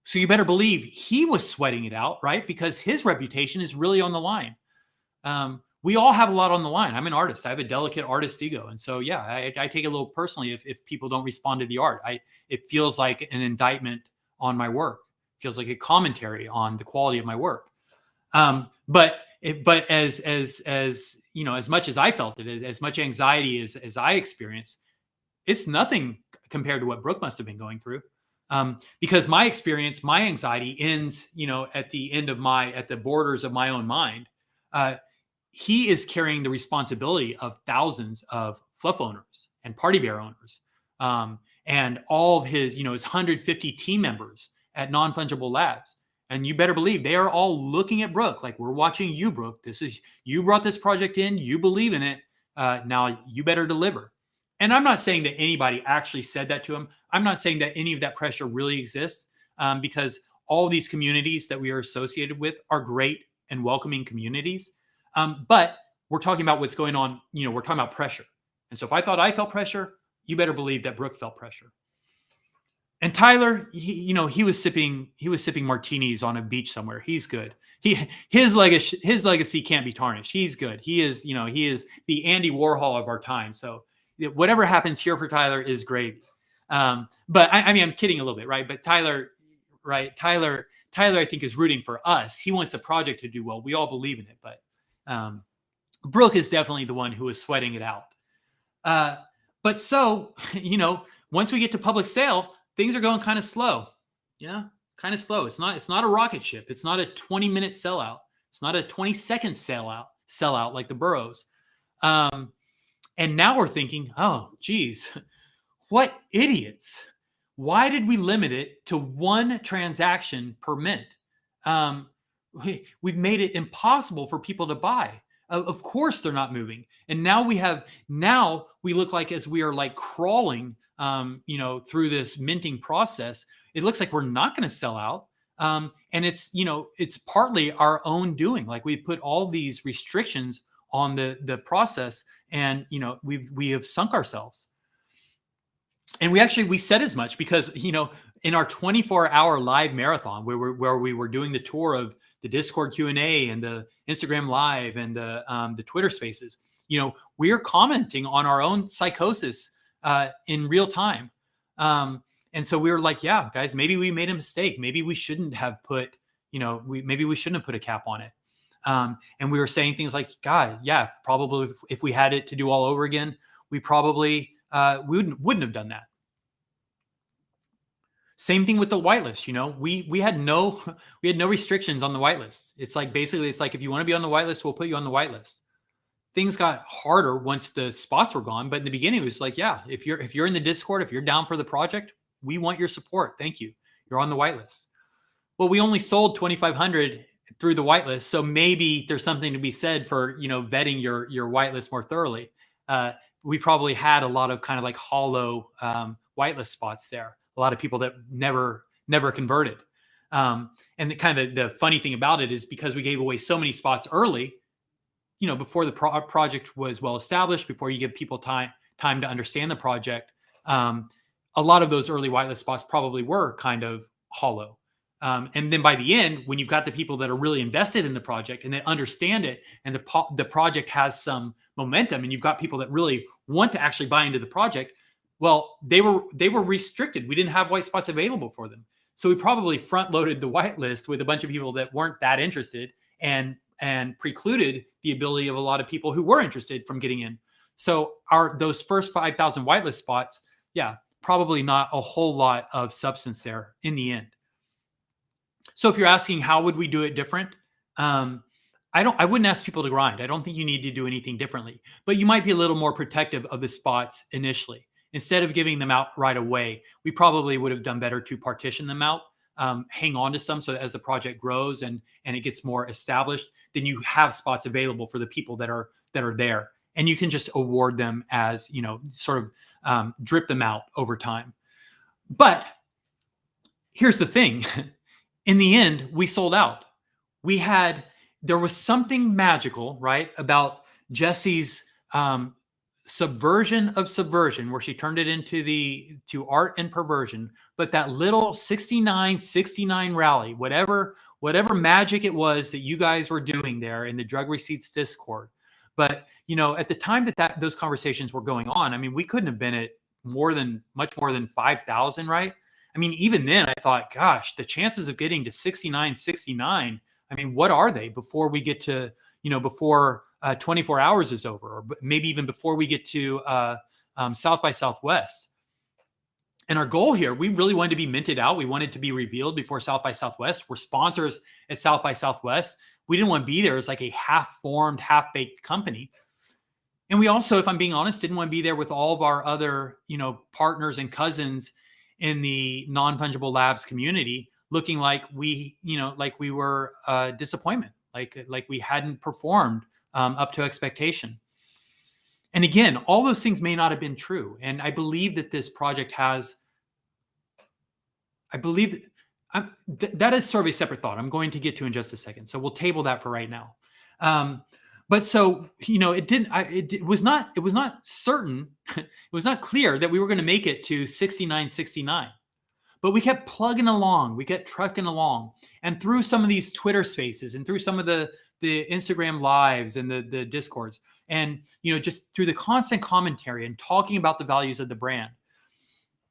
So you better believe he was sweating it out, right? Because his reputation is really on the line. We all have a lot on the line. I'm an artist. I have a delicate artist ego. And so, yeah, I take it a little personally if people don't respond to the art. It feels like an indictment on my work. It feels like a commentary on the quality of my work. But as much as I felt it, as much anxiety as I experienced, it's nothing compared to what Brooke must have been going through. Because my experience, my anxiety ends, at the borders of my own mind. He is carrying the responsibility of thousands of Fluff owners and Party Bear owners, and all of his 150 team members at Non-Fungible Labs. And you better believe they are all looking at Brooke like, we're watching you, Brooke. You brought this project in. You believe in it. Now you better deliver. And I'm not saying that anybody actually said that to him. I'm not saying that any of that pressure really exists, because all of these communities that we are associated with are great and welcoming communities. But we're talking about what's going on. We're talking about pressure. And so if I thought I felt pressure, you better believe that Brooke felt pressure. And Tyler, he was sipping martinis on a beach somewhere. He's good. His legacy can't be tarnished. He's good. He is the Andy Warhol of our time. So whatever happens here for Tyler is great. But I mean, I'm kidding a little bit, right? But Tyler, I think is rooting for us. He wants the project to do well. We all believe in it, but Brooke is definitely the one who is sweating it out. But so, once we get to public sale, things are going kind of slow. Yeah, kind of slow. It's not a rocket ship. It's not a 20-minute sellout. It's not a 20-second sellout like the boroughs. And now we're thinking, oh, geez, what idiots. Why did we limit it to one transaction per mint? We've made it impossible for people to buy. Of course they're not moving. And now we look like, as we are like crawling, through this minting process, it looks like we're not going to sell out. And it's partly our own doing. Like we put all these restrictions on the process, and, we have sunk ourselves. And we said as much because, in our 24-hour live marathon where we were doing the tour of the Discord Q&A and the Instagram Live and the Twitter Spaces, we are commenting on our own psychosis in real time. And so we were like, yeah, guys, maybe we made a mistake. Maybe we shouldn't have put, maybe we shouldn't have put a cap on it. And we were saying things like, God, yeah, probably if we had it to do all over again, we probably wouldn't have done that. Same thing with the whitelist. We had no restrictions on the whitelist. It's like if you want to be on the whitelist, we'll put you on the whitelist. Things got harder once the spots were gone, but in the beginning it was like, yeah, if you're in the Discord, if you're down for the project, we want your support. Thank you. You're on the whitelist. Well, we only sold 2,500 through the whitelist, so maybe there's something to be said for vetting your whitelist more thoroughly. We probably had a lot of kind of like hollow whitelist spots there. A lot of people that never converted. And the funny thing about it is because we gave away so many spots early, before the project was well established, before you give people time to understand the project, a lot of those early whitelist spots probably were kind of hollow. And then by the end, when you've got the people that are really invested in the project and they understand it, and the project has some momentum, and you've got people that really want to actually buy into the project, well, they were restricted. We didn't have white spots available for them. So we probably front loaded the whitelist with a bunch of people that weren't that interested, and precluded the ability of a lot of people who were interested from getting in. So those first 5,000 whitelist spots, yeah, probably not a whole lot of substance there in the end. So if you're asking how would we do it different, I wouldn't ask people to grind. I don't think you need to do anything differently, but you might be a little more protective of the spots initially. Instead of giving them out right away, we probably would have done better to partition them out, hang on to some, so that as the project grows and it gets more established, then you have spots available for the people that are there, and you can just award them as, sort of drip them out over time. But here's the thing. In the end, we sold out. There was something magical, right, about Jessie's subversion of subversion, where she turned it into art and perversion. But that little 69 rally, whatever magic it was that you guys were doing there in the Drug Receipts Discord. But, at the time that those conversations were going on, I mean, we couldn't have been at much more than 5,000, right? I mean, even then I thought, gosh, the chances of getting to 69, I mean, what are they before we get to, before 24 hours is over, or maybe even before we get to South by Southwest. And our goal here, we really wanted to be minted out. We wanted to be revealed before South by Southwest. We're sponsors at South by Southwest. We didn't want to be there as like a half-formed, half-baked company. And we also, if I'm being honest, didn't want to be there with all of our other, partners and cousins in the non-fungible labs community, looking like we were a disappointment, like we hadn't performed up to expectation. And again, all those things may not have been true. And I believe that this project has, That is sort of a separate thought I'm going to get to in just a second. So we'll table that for right now. But so, it was not certain, it was not clear that we were going to make it to 69.69. But we kept plugging along, we kept trucking along. And through some of these Twitter spaces and through some of the Instagram lives and the Discords, and just through the constant commentary and talking about the values of the brand.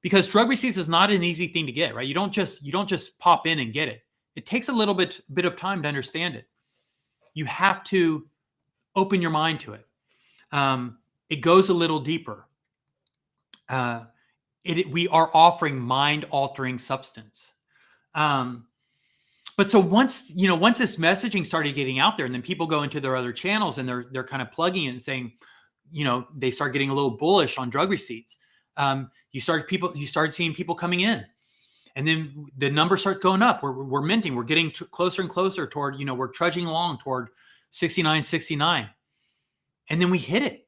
Because drug receipts is not an easy thing to get, right? You don't just pop in and get it. It takes a little bit of time to understand it. You have to open your mind to it. It goes a little deeper. We are offering mind-altering substance. But so once this messaging started getting out there, and then people go into their other channels and they're kind of plugging it and saying, they start getting a little bullish on drug receipts. You start seeing people coming in, and then the numbers start going up. We're minting. We're getting closer and closer toward, we're trudging along toward 69.69, and then we hit it.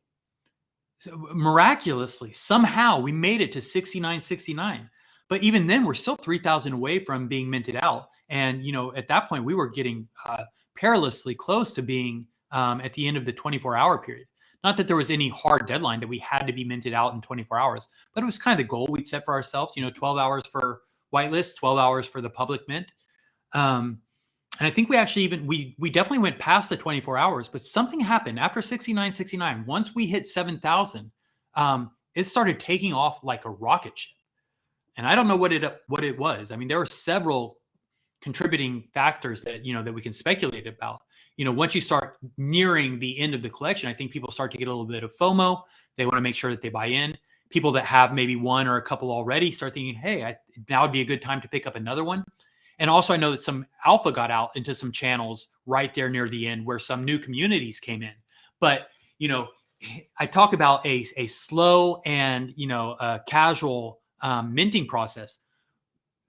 So miraculously, somehow we made it to 69.69. But even then, we're still 3,000 away from being minted out. And at that point, we were getting perilously close to being at the end of the 24-hour period. Not that there was any hard deadline that we had to be minted out in 24 hours, but it was kind of the goal we'd set for ourselves. 12 hours for whitelist, 12 hours for the public mint. And I think we actually we definitely went past the 24 hours, but something happened after 69.69. Once we hit 7,000, it started taking off like a rocket ship. And I don't know what it was. I mean, there were several contributing factors that that we can speculate about. Once you start nearing the end of the collection, I think people start to get a little bit of FOMO. They want to make sure that they buy in. People that have maybe one or a couple already start thinking, hey, now would be a good time to pick up another one. And also, I know that some alpha got out into some channels right there near the end where some new communities came in. But, I talk about a slow and, a casual minting process.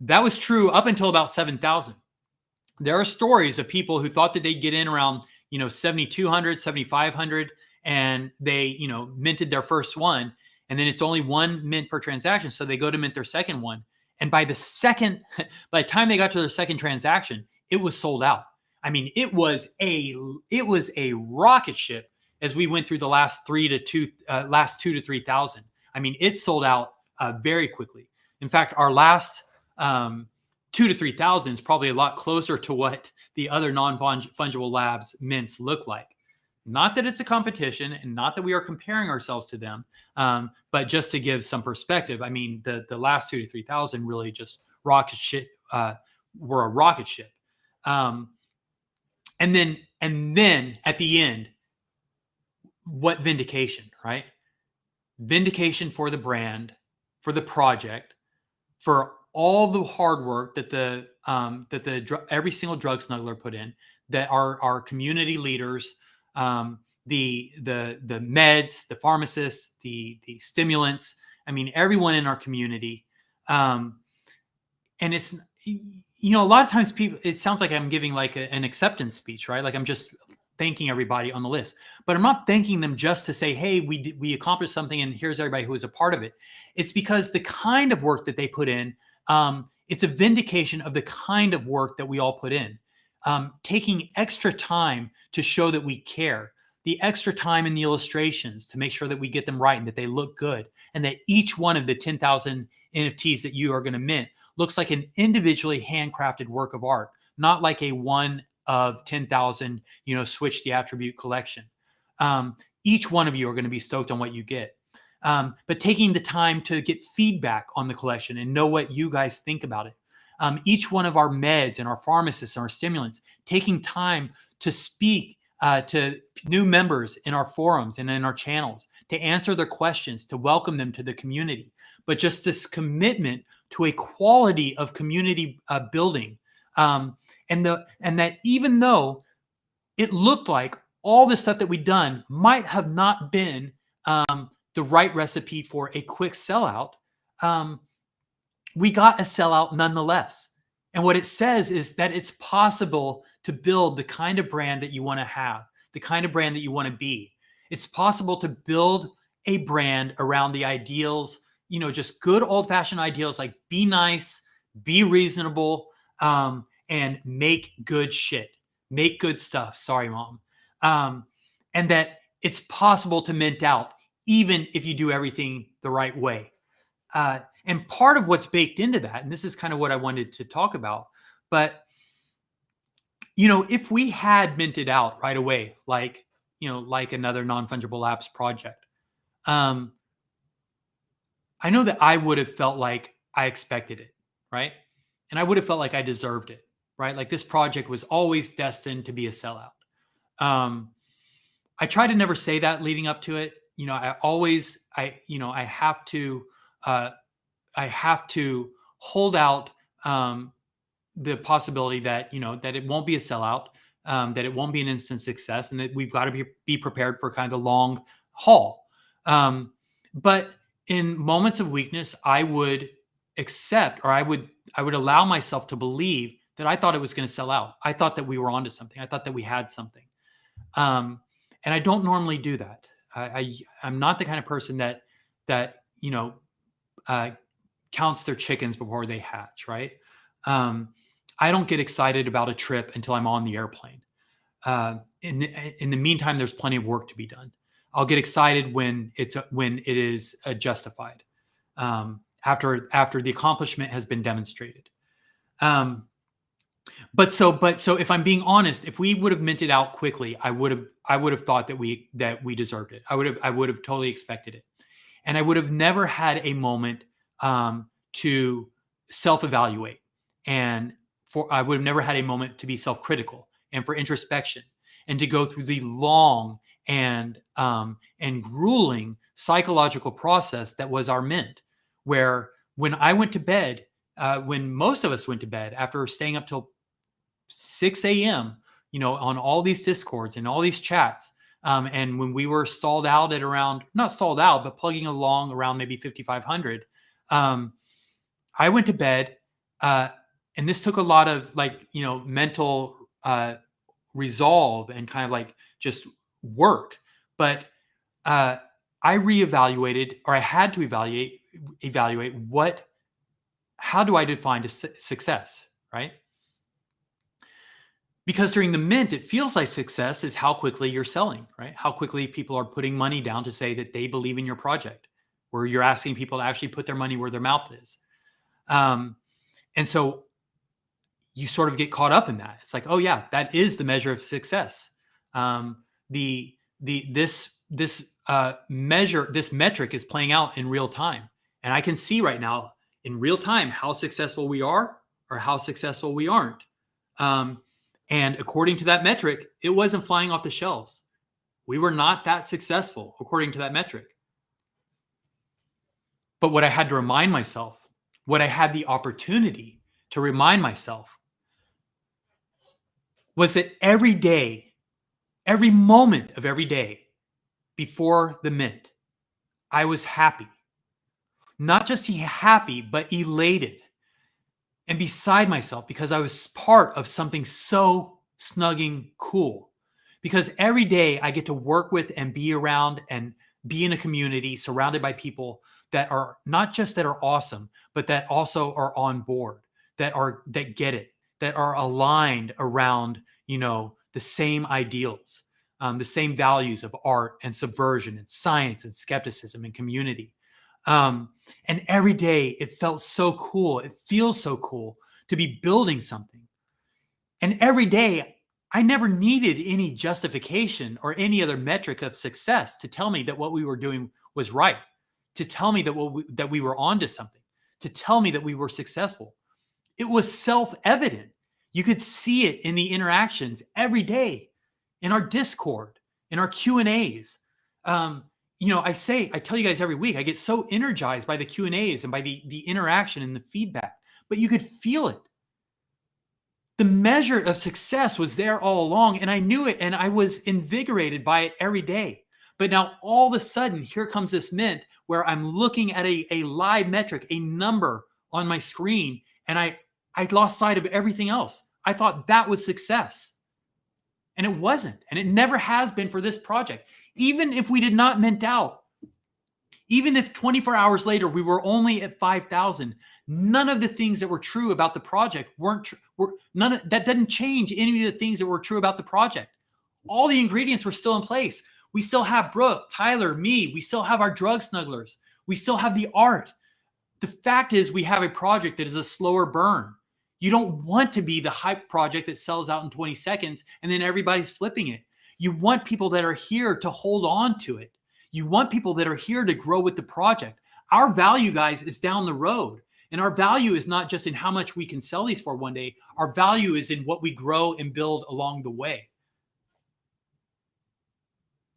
That was true up until about 7,000. There are stories of people who thought that they'd get in around, 7,200, 7,500, and they, minted their first one. And then it's only one mint per transaction. So they go to mint their second one. And by the time they got to their second transaction, it was sold out. I mean, it was a rocket ship as we went through the last 2,000 to 3,000. I mean, it sold out very quickly. In fact, our last 2,000 to 3,000 is probably a lot closer to what the other non-fungible labs mints look like. Not that it's a competition and not that we are comparing ourselves to them, but just to give some perspective. I mean, the last 2,000 to 3,000 really just were a rocket ship. And then at the end, what vindication, right? Vindication for the brand, for the project, for all the hard work that every single drug smuggler put in, that our community leaders, the meds, the pharmacists, the stimulants. I mean, everyone in our community. And it's, a lot of times it sounds like I'm giving like an acceptance speech, right? Like I'm just thanking everybody on the list, but I'm not thanking them just to say, hey, we accomplished something and here's everybody who was a part of it. It's because the kind of work that they put in, it's a vindication of the kind of work that we all put in. Taking extra time to show that we care, the extra time in the illustrations to make sure that we get them right and that they look good, and that each one of the 10,000 NFTs that you are going to mint looks like an individually handcrafted work of art, not like a one of 10,000, switch the attribute collection. Each one of you are going to be stoked on what you get. But taking the time to get feedback on the collection and know what you guys think about it. Each one of our meds and our pharmacists and our stimulants, taking time to speak to new members in our forums and in our channels, to answer their questions, to welcome them to the community. But just this commitment to a quality of community building. And that even though it looked like all the stuff that we'd done might have not been the right recipe for a quick sellout, we got a sellout nonetheless. And what it says is that it's possible to build the kind of brand that you want to have, the kind of brand that you want to be. It's possible to build a brand around the ideals, just good old-fashioned ideals like be nice, be reasonable, and make good shit, make good stuff. Sorry, Mom. And that it's possible to mint out even if you do everything the right way. And part of what's baked into that, and this is kind of what I wanted to talk about, but if we had minted out right away, like another non-fungible apps project, I know that I would have felt like I expected it, right? And I would have felt like I deserved it, right? Like this project was always destined to be a sellout. I try to never say that leading up to it. I have to hold out the possibility that that it won't be a sellout, that it won't be an instant success, and that we've got to be prepared for kind of the long haul. But in moments of weakness, I would accept, or I would allow myself to believe that I thought it was going to sell out. I thought that we were onto something. I thought that we had something. And I don't normally do that. I'm not the kind of person that counts their chickens before they hatch, right? I don't get excited about a trip until I'm on the airplane. In the meantime, there's plenty of work to be done. I'll get excited when it is justified, after the accomplishment has been demonstrated. But so if I'm being honest, if we would have minted out quickly, I would have thought that we deserved it. I would have totally expected it, and I would have never had a moment to self-evaluate, and I would have never had a moment to be self-critical and for introspection, and to go through the long and grueling psychological process that was our mint, where when I went to bed, when most of us went to bed after staying up till 6 a.m., on all these Discords and all these chats, and when we were stalled out at around, not stalled out, but plugging along around maybe 5,500, I went to bed, and this took a lot of mental resolve and kind of like just work. But I reevaluated, or I had to evaluate how do I define success, right? Because during the mint, it feels like success is how quickly you're selling, right? How quickly people are putting money down to say that they believe in your project, where you're asking people to actually put their money where their mouth is. And so you sort of get caught up in that. It's like, oh yeah, that is the measure of success. This metric is playing out in real time. And I can see right now in real time how successful we are or how successful we aren't. And according to that metric, it wasn't flying off the shelves. We were not that successful according to that metric. But what I had to remind myself, what I had the opportunity to remind myself, was that every day, every moment of every day before the mint, I was happy. Not just happy, but elated and beside myself, because I was part of something so snugging cool. Because every day I get to work with and be around and be in a community surrounded by people that are not just that are awesome, but that also are on board, that get it, that are aligned around, the same ideals, the same values of art and subversion and science and skepticism and community. And every day it felt so cool. It feels so cool to be building something. And every day I never needed any justification or any other metric of success to tell me that what we were doing was right, to tell me that we were onto something, to tell me that we were successful. It was self-evident. You could see it in the interactions every day, in our Discord, in our Q&As. I tell you guys every week, I get so energized by the Q&As and by the interaction and the feedback, but you could feel it. The measure of success was there all along, and I knew it, and I was invigorated by it every day. But now all of a sudden, here comes this mint where I'm looking at a live metric, a number on my screen, and I lost sight of everything else. I thought that was success. And it wasn't. And it never has been for this project. Even if we did not mint out, Even if 24 hours later we were only at 5,000, none of the things that were true about the project that didn't change any of the things that were true about the project. All the ingredients were still in place. We still have Brooke, Tyler, me. We still have our drug snugglers. We still have the art. The fact is, we have a project that is a slower burn. You don't want to be the hype project that sells out in 20 seconds and then everybody's flipping it. You want people that are here to hold on to it. You want people that are here to grow with the project. Our value, guys, is down the road. And our value is not just in how much we can sell these for one day. Our value is in what we grow and build along the way.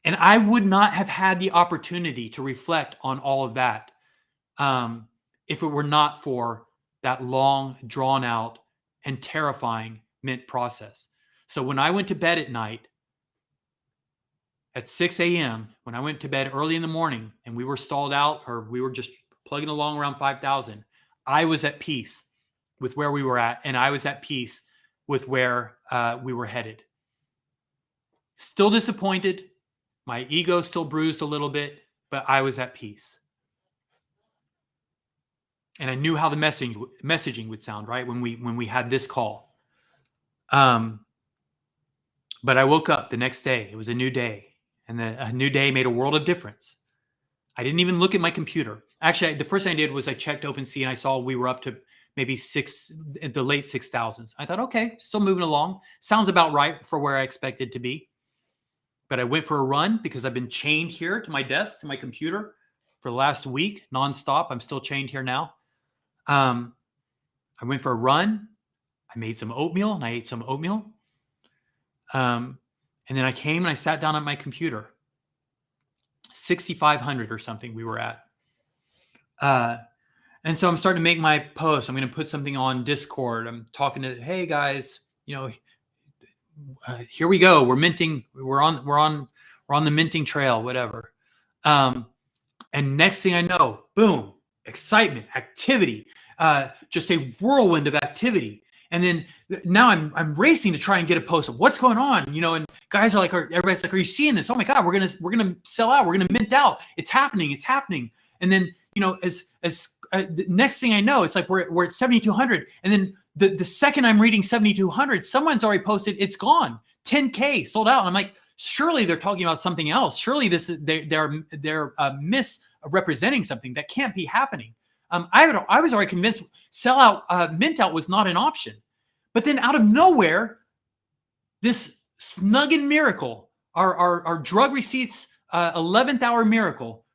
And I would not have had the opportunity to reflect on all of that if it were not for that long, drawn out, and terrifying mint process. So when I went to bed at night at 6 a.m., when I went to bed early in the morning and we were stalled out or we were just plugging along around 5,000, I was at peace with where we were at, and I was at peace with where we were headed. Still disappointed. My ego still bruised a little bit, but I was at peace. And I knew how the messaging would sound, right? When we had this call. But I woke up the next day. It was a new day. And a new day made a world of difference. I didn't even look at my computer. Actually, the first thing I did was I checked OpenSea and I saw we were up to maybe the late 6,000s. I thought, okay, still moving along. Sounds about right for where I expected to be. But I went for a run because I've been chained here to my desk, to my computer for the last week, nonstop. I'm still chained here now. I went for a run. I made some oatmeal and I ate some oatmeal. And then I came and I sat down at my computer. 6,500 or something we were at. And so I'm starting to make my post. I'm going to put something on Discord. I'm talking to, hey guys, here we go. We're minting. We're on the minting trail, whatever. And next thing I know, boom, excitement, activity, just a whirlwind of activity. And then now I'm racing to try and get a post of what's going on, and guys are like, everybody's like, are you seeing this? Oh my God, we're gonna sell out. We're gonna mint out. It's happening. And then as next thing I know, it's like we're at 7,200. And then the second I'm reading 7,200, someone's already posted it's gone, 10K sold out. And I'm like, surely they're talking about something else. Surely this is they're misrepresenting something that can't be happening. I was already convinced sellout, mint out was not an option. But then out of nowhere, this snuggin miracle, our drug receipts 11th hour miracle,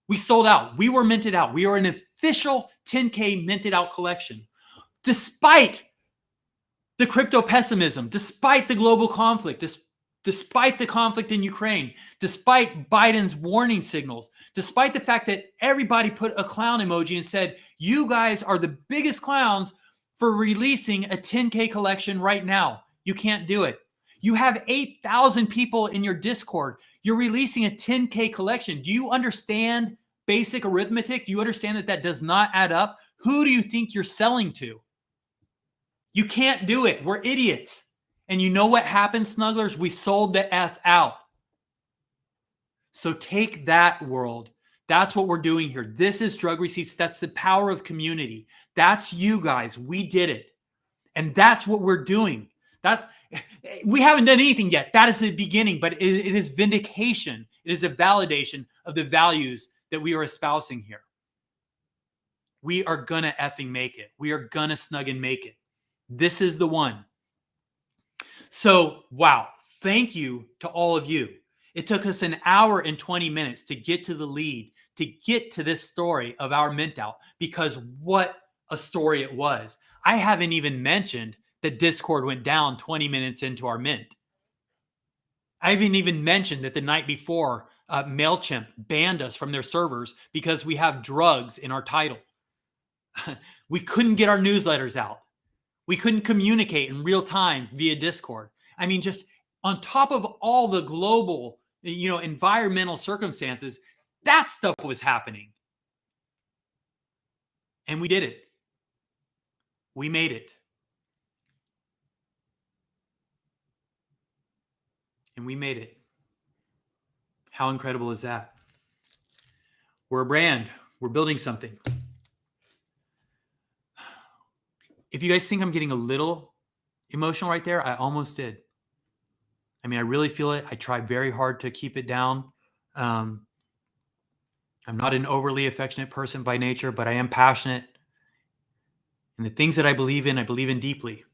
we sold out. We were minted out. We are an official 10K minted out collection. Despite the crypto pessimism, despite the global conflict, despite the conflict in Ukraine, despite Biden's warning signals, despite the fact that everybody put a clown emoji and said, you guys are the biggest clowns for releasing a 10K collection right now. You can't do it. You have 8,000 people in your Discord. You're releasing a 10K collection. Do you understand basic arithmetic? Do you understand that does not add up? Who do you think you're selling to? You can't do it. We're idiots. And you know what happened, snugglers? We sold the F out. So take that, world. That's what we're doing here. This is drug receipts. That's the power of community. That's you guys. We did it. And that's what we're doing. We haven't done anything yet. That is the beginning, but it is vindication. It is a validation of the values that we are espousing here. We are going to effing make it. We are going to snug and make it. This is the one. So, wow, thank you to all of you. It took us an hour and 20 minutes to get to the lead, to get to this story of our mint out, because what a story it was. I haven't even mentioned that Discord went down 20 minutes into our mint. I haven't even mentioned that the night before, MailChimp banned us from their servers because we have drugs in our title. We couldn't get our newsletters out. We couldn't communicate in real time via Discord. I mean, just on top of all the global, environmental circumstances, that stuff was happening. And we did it. We made it. And we made it. How incredible is that? We're a brand. We're building something. If you guys think I'm getting a little emotional right there, I almost did. I mean, I really feel it. I try very hard to keep it down. I'm not an overly affectionate person by nature, but I am passionate. And the things that I believe in deeply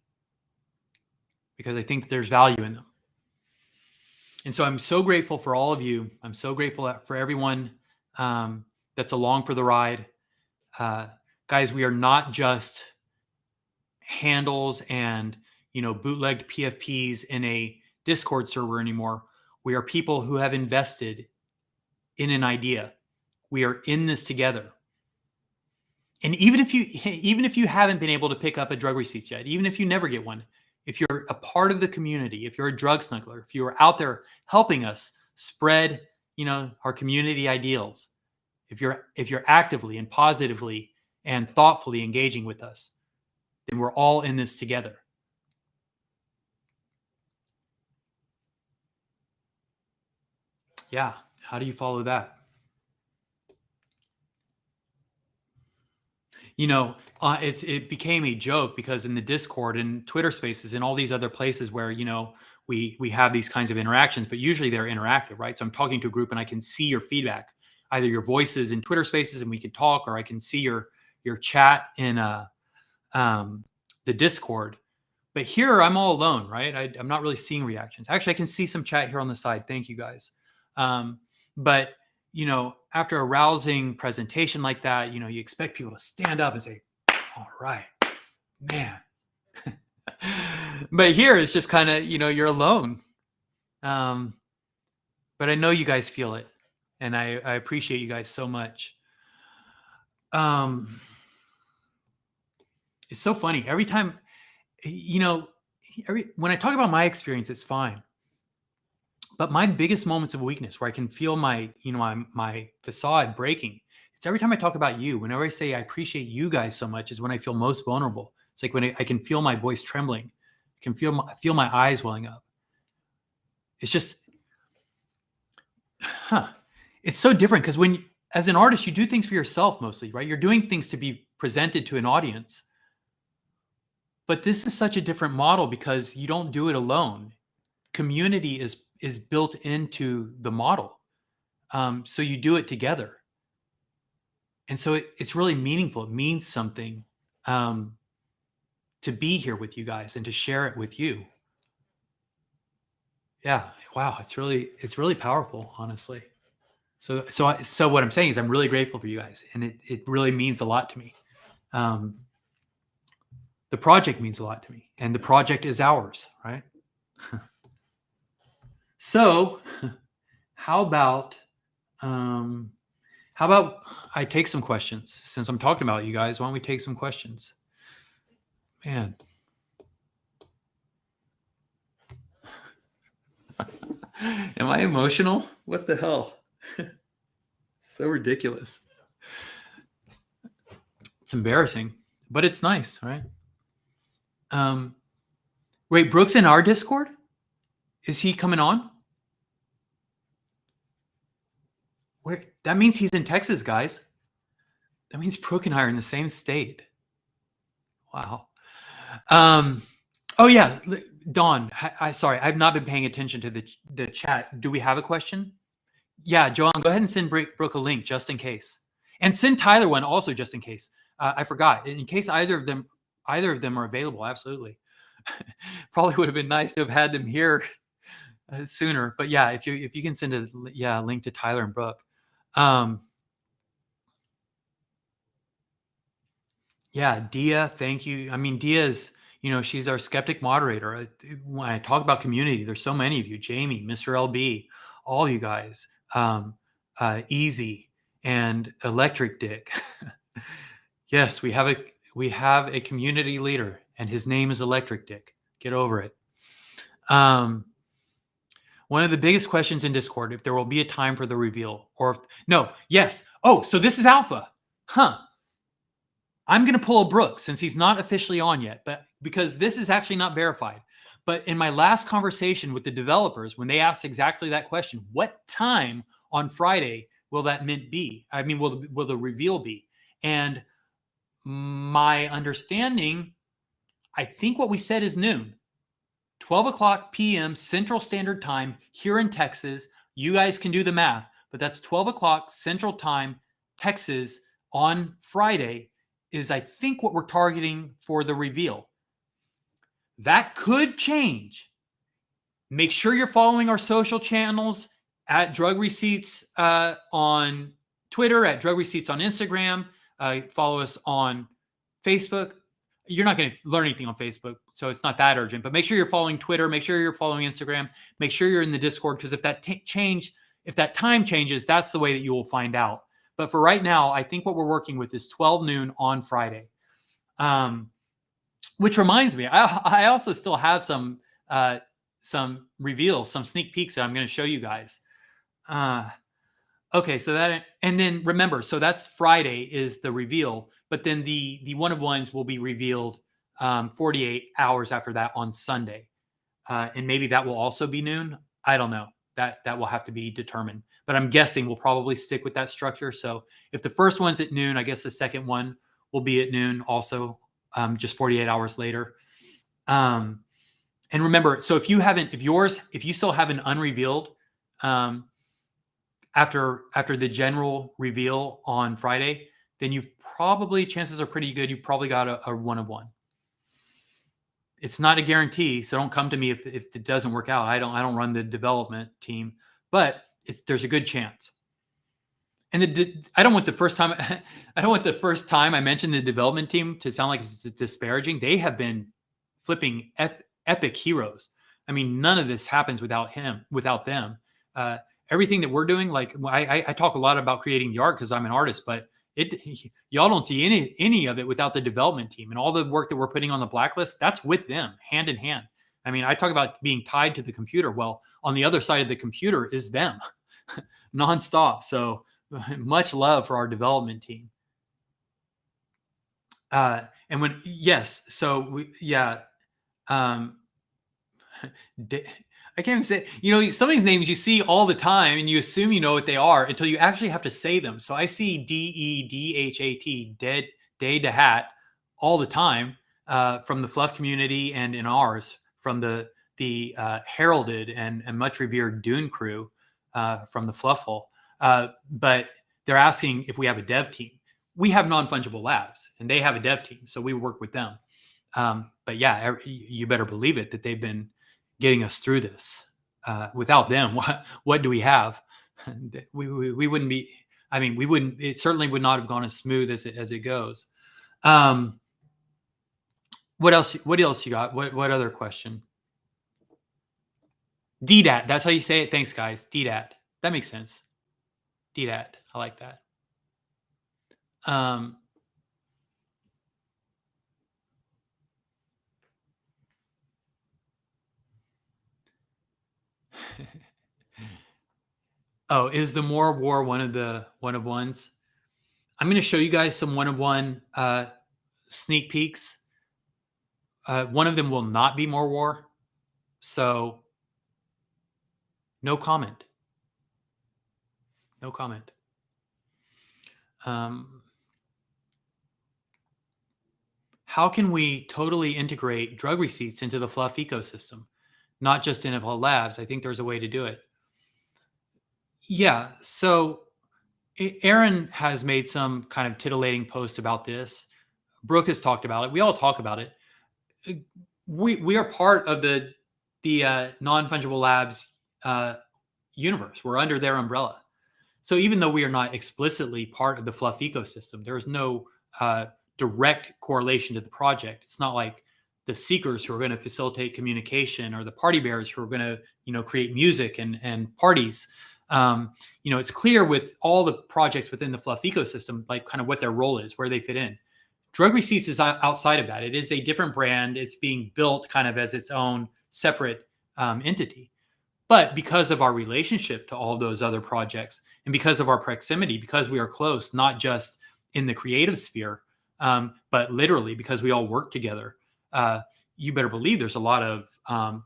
because I think that there's value in them. And so I'm so grateful for all of you. I'm so grateful for everyone that's along for the ride. Guys, we are not just handles and, bootlegged PFPs in a Discord server anymore. We are people who have invested in an idea. We are in this together. And even if you haven't been able to pick up a drug receipt yet, even if you never get one, if you're a part of the community, if you're a drug smuggler, if you are out there helping us spread, our community ideals, if you're actively and positively and thoughtfully engaging with us, then we're all in this together. Yeah. How do you follow that? It became a joke because in the Discord and Twitter Spaces and all these other places where, we have these kinds of interactions, but usually they're interactive, right? So I'm talking to a group and I can see your feedback, either your voices in Twitter Spaces and we can talk, or I can see your chat in the Discord. But here I'm all alone, right? I'm not really seeing reactions. Actually, I can see some chat here on the side. Thank you guys. But after a rousing presentation like that, you expect people to stand up and say, all right, man. But here it's just kind of, you're alone. But I know you guys feel it. And I appreciate you guys so much. It's so funny. Every time, when I talk about my experience, it's fine. But my biggest moments of weakness where I can feel my facade breaking, it's every time I talk about you. Whenever I say I appreciate you guys so much is when I feel most vulnerable. It's like when I can feel my voice trembling. I can feel my eyes welling up. It's just, it's so different because as an artist, you do things for yourself mostly, right? You're doing things to be presented to an audience. But this is such a different model because you don't do it alone. Community is built into the model. So you do it together. And so it's really meaningful. It means something to be here with you guys and to share it with you. Yeah. Wow. It's really powerful, honestly. So what I'm saying is I'm really grateful for you guys, and it really means a lot to me. The project means a lot to me, and the project is ours, right? So how about I take some questions? Since I'm talking about you guys, why don't we take some questions? Man. Am I emotional? What the hell? So ridiculous. It's embarrassing, but it's nice, right? Wait, Brooks in our Discord? Is he coming on? Where? That means he's in Texas, guys. That means Brooke and I are in the same state. Wow. Oh yeah, Dawn. Sorry, I've not been paying attention to the chat. Do we have a question? Yeah, Joanne, go ahead and send Brooke a link just in case, and send Tyler one also just in case. I forgot. In case either of them are available. Absolutely. Probably would have been nice to have had them here sooner. But yeah, if you can send a link to Tyler and Brooke. Yeah, Dia, thank you. I mean, Dia's, she's our skeptic moderator. When I talk about community, there's so many of you, Jamie, Mr. LB, all you guys, Easy and Electric Dick. Yes, we have a community leader, and his name is Electric Dick. Get over it. One of the biggest questions in Discord, if there will be a time for the reveal, yes. Oh, so this is alpha. Huh. I'm going to pull a Brooke since he's not officially on yet, but because this is actually not verified. But in my last conversation with the developers, when they asked exactly that question, what time on Friday will that mint be? I mean, will the reveal be? And my understanding, I think what we said is noon, 12 o'clock p.m. Central Standard Time here in Texas. You guys can do the math, but that's 12 o'clock Central Time, Texas on Friday is, I think, what we're targeting for the reveal. That could change. Make sure you're following our social channels at Drug Receipts on Twitter, at Drug Receipts on Instagram. Follow us on Facebook. You're not going to learn anything on Facebook, so it's not that urgent. But make sure you're following Twitter. Make sure you're following Instagram. Make sure you're in the Discord, because if that time changes, that's the way that you will find out. But for right now, I think what we're working with is 12 noon on Friday. Which reminds me, I also still have some reveals, some sneak peeks that I'm going to show you guys. Okay, so that, and then remember, so that's Friday is the reveal, but then the one of ones will be revealed 48 hours after that on Sunday, and maybe that will also be noon. I don't know. That will have to be determined, but I'm guessing we'll probably stick with that structure. So if the first one's at noon, I guess the second one will be at noon also, just 48 hours later. And remember, so if you still have an unrevealed, after the general reveal on Friday, then chances are pretty good, you've probably got a one of one. It's not a guarantee, so don't come to me if it doesn't work out. I don't run the development team, but there's a good chance. And I don't want the first time I mentioned the development team to sound like it's disparaging. They have been flipping epic heroes. I mean, none of this happens without them. Everything that we're doing, like I talk a lot about creating the art because I'm an artist, but y'all don't see any of it without the development team, and all the work that we're putting on the blacklist, that's with them hand in hand. I mean, I talk about being tied to the computer. Well, on the other side of the computer is them nonstop. So much love for our development team. I can't even say, some of these names you see all the time and you assume you know what they are until you actually have to say them. So I see DEDHAT, Day to Hat, all the time from the Fluff community and in ours, from the heralded and much revered Dune crew from the Fluffle. But they're asking if we have a dev team. We have non-fungible labs and they have a dev team, so we work with them. But yeah, you better believe it that they've been getting us through this. Without them, what do we have? We wouldn't be. I mean, we wouldn't. It certainly would not have gone as smooth as it goes. What else? What else you got? What other question? DDAT. That's how you say it. Thanks, guys. DDAT. That makes sense. DDAT. I like that. Oh, is the More War one of ones? I'm going to show you guys some one of one sneak peeks. One of them will not be More War, so no comment. No comment. How can we totally integrate drug receipts into the Fluff ecosystem, not just in NFL Labs? I think there's a way to do it. Yeah, so Aaron has made some kind of titillating post about this. Brooke has talked about it. We all talk about it. We are part of the non-fungible labs universe. We're under their umbrella. So even though we are not explicitly part of the Fluff ecosystem, there is no direct correlation to the project. It's not like the seekers who are going to facilitate communication or the party bearers who are going to create music and parties. It's clear with all the projects within the Fluff ecosystem, like kind of what their role is, where they fit in. Drug Receipts is outside of that. It is a different brand. It's being built kind of as its own separate entity. But because of our relationship to all those other projects and because of our proximity, because we are close, not just in the creative sphere, but literally because we all work together, you better believe there's a lot of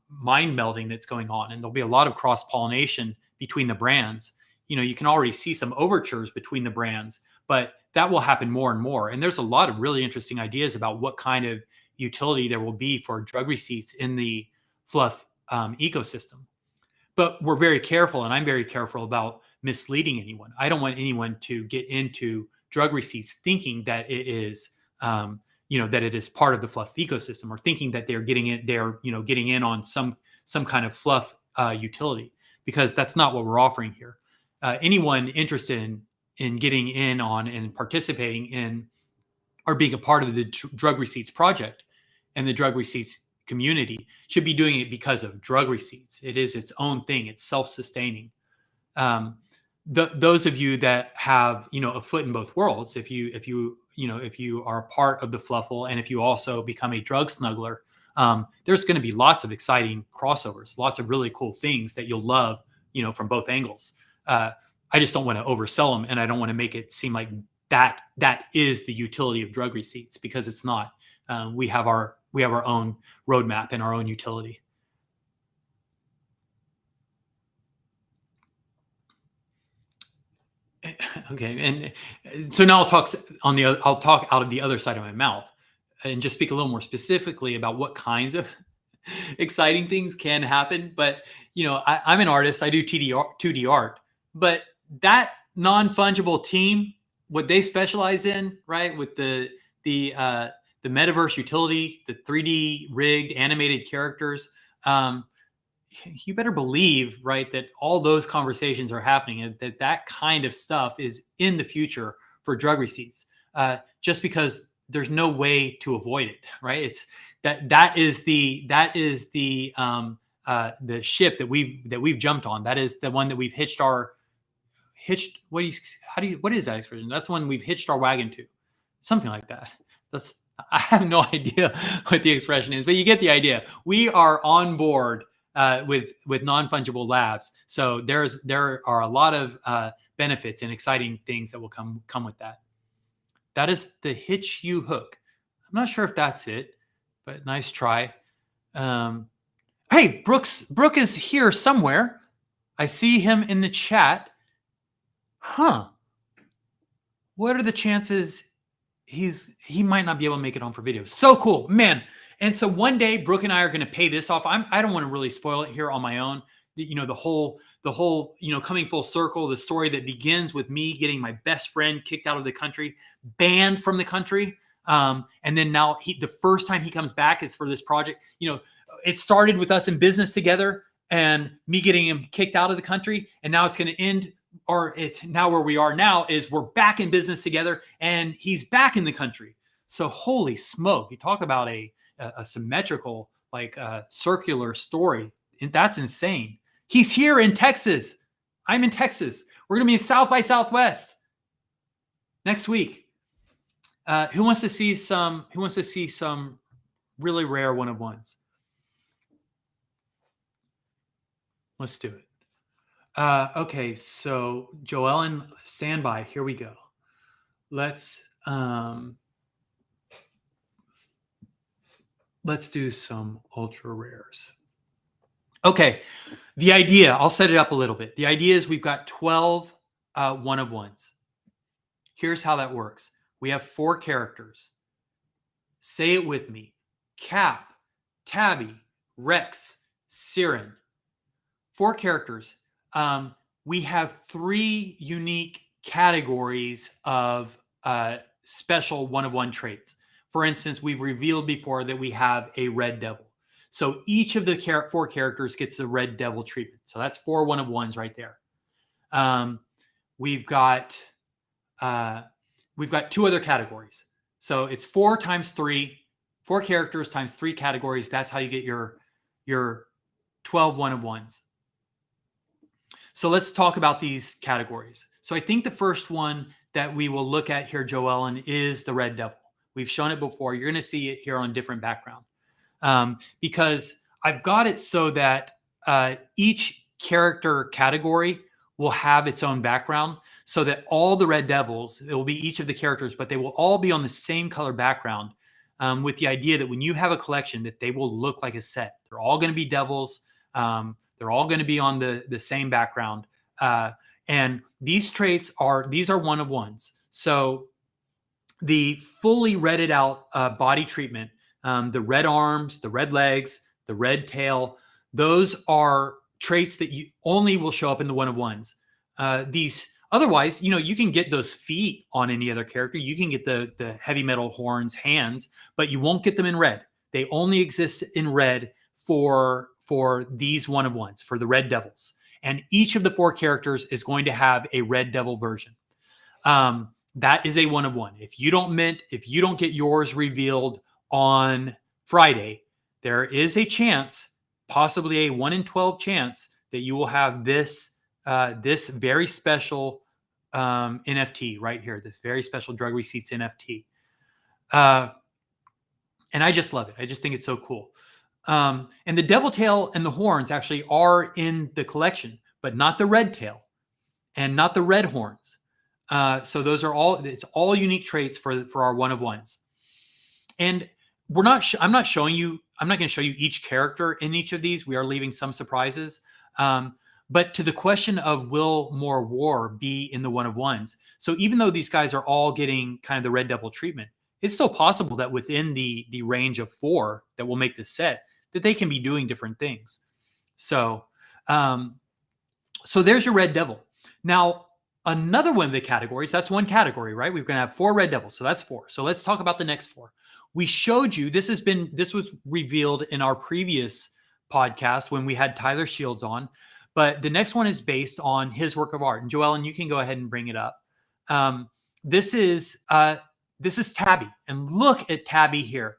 mind melding that's going on, and there'll be a lot of cross-pollination between the brands. you can already see some overtures between the brands, but that will happen more and more. And there's a lot of really interesting ideas about what kind of utility there will be for drug receipts in the fluff ecosystem. But we're very careful, and I'm very careful about misleading anyone. I don't want anyone to get into drug receipts thinking that it is, that it is part of the fluff ecosystem, or thinking that they're getting in on some kind of fluff utility, because that's not what we're offering here. Anyone interested in getting in on and participating in or being a part of the drug receipts project and the drug receipts community should be doing it because of drug receipts. It is its own thing. It's self-sustaining. Those of you that have, a foot in both worlds, if you are a part of the Fluffle, and if you also become a drug snuggler, there's going to be lots of exciting crossovers, lots of really cool things that you'll love, from both angles. I just don't want to oversell them, and I don't want to make it seem like that is the utility of drug receipts, because it's not. We have our own roadmap and our own utility. Okay, and so now I'll talk out of the other side of my mouth and just speak a little more specifically about what kinds of exciting things can happen. But I'm an artist. I do 2D art, but that non-fungible team, what they specialize in, right, with the metaverse utility, the 3D rigged animated characters, you better believe, right, that all those conversations are happening, and that kind of stuff is in the future for drug receipts, just because there's no way to avoid it, right? It's that is the ship that we've jumped on. That is the one that we've what is that expression? That's one we've hitched our wagon to, something like that. I have no idea what the expression is, but you get the idea. We are on board with non-fungible labs. So there are a lot of benefits and exciting things that will come with that. That is the hitch you hook. I'm not sure if that's it, but nice try. Hey, Brooke is here somewhere. I see him in the chat. Huh. What are the chances he might not be able to make it on for video? So cool, man. And so one day Brooke and I are going to pay this off. I don't want to really spoil it here on my own. The whole coming full circle, the story that begins with me getting my best friend kicked out of the country, banned from the country. And then now the first time he comes back is for this project. It started with us in business together and me getting him kicked out of the country. And now it's going to end, or it's now where we are now is we're back in business together and he's back in the country. So holy smoke, you talk about a symmetrical, circular story. And that's insane. He's here in Texas. I'm in Texas. We're going to be in South by Southwest next week. Who wants to see some really rare one-of-ones? Let's do it. Okay, so Joellen, stand by. Here we go. Let's do some ultra rares. Okay, the idea, I'll set it up a little bit. The idea is we've got 12 one-of-ones. Here's how that works. We have 4 characters. Say it with me. Cap, Tabby, Rex, Siren. 4 characters. We have 3 unique categories of special one-of-one traits. For instance, we've revealed before that we have a red devil. So each of the 4 characters gets the red devil treatment. So that's 4 one-of-ones right there. We've got 2 other categories. So it's 4 times 3, 4 characters times 3 categories. That's how you get your 12 one-of-ones. So let's talk about these categories. So I think the first one that we will look at here, Joellen, is the red devil. We've shown it before. You're going to see it here on a different background. Because I've got it so that each character category will have its own background, so that all the red devils, it will be each of the characters, but they will all be on the same color background, with the idea that when you have a collection, that they will look like a set. They're all going to be devils. They're all going to be on the same background. And these traits are one of ones. So the fully redded out body treatment, the red arms, the red legs, the red tail, those are traits that you only will show up in the one of ones. These otherwise, you can get those feet on any other character. You can get the heavy metal horns, hands, but you won't get them in red. They only exist in red for these one of ones, for the Red Devils. And each of the 4 characters is going to have a Red Devil version. That is a one of one. If you don't get yours revealed on Friday, there is a chance, possibly a 1 in 12 chance, that you will have this very special NFT right here, this very special Drug Receipts NFT. And I just love it. I just think it's so cool. And the devil tail and the horns actually are in the collection, but not the red tail and not the red horns. So those are it's all unique traits for our one of ones. And I'm not going to show you each character in each of these. We are leaving some surprises. But to the question of will more war be in the one of ones? So even though these guys are all getting kind of the Red Devil treatment, it's still possible that within the range of 4 that will make this set, that they can be doing different things. So, so there's your Red Devil. Now, another one of the categories, that's one category, right? We're going to have 4 Red Devils. So that's 4. So let's talk about the next 4. We showed you, this was revealed in our previous podcast when we had Tyler Shields on, but the next one is based on his work of art. And Joellen, you can go ahead and bring it up. This is Tabby, and look at Tabby here,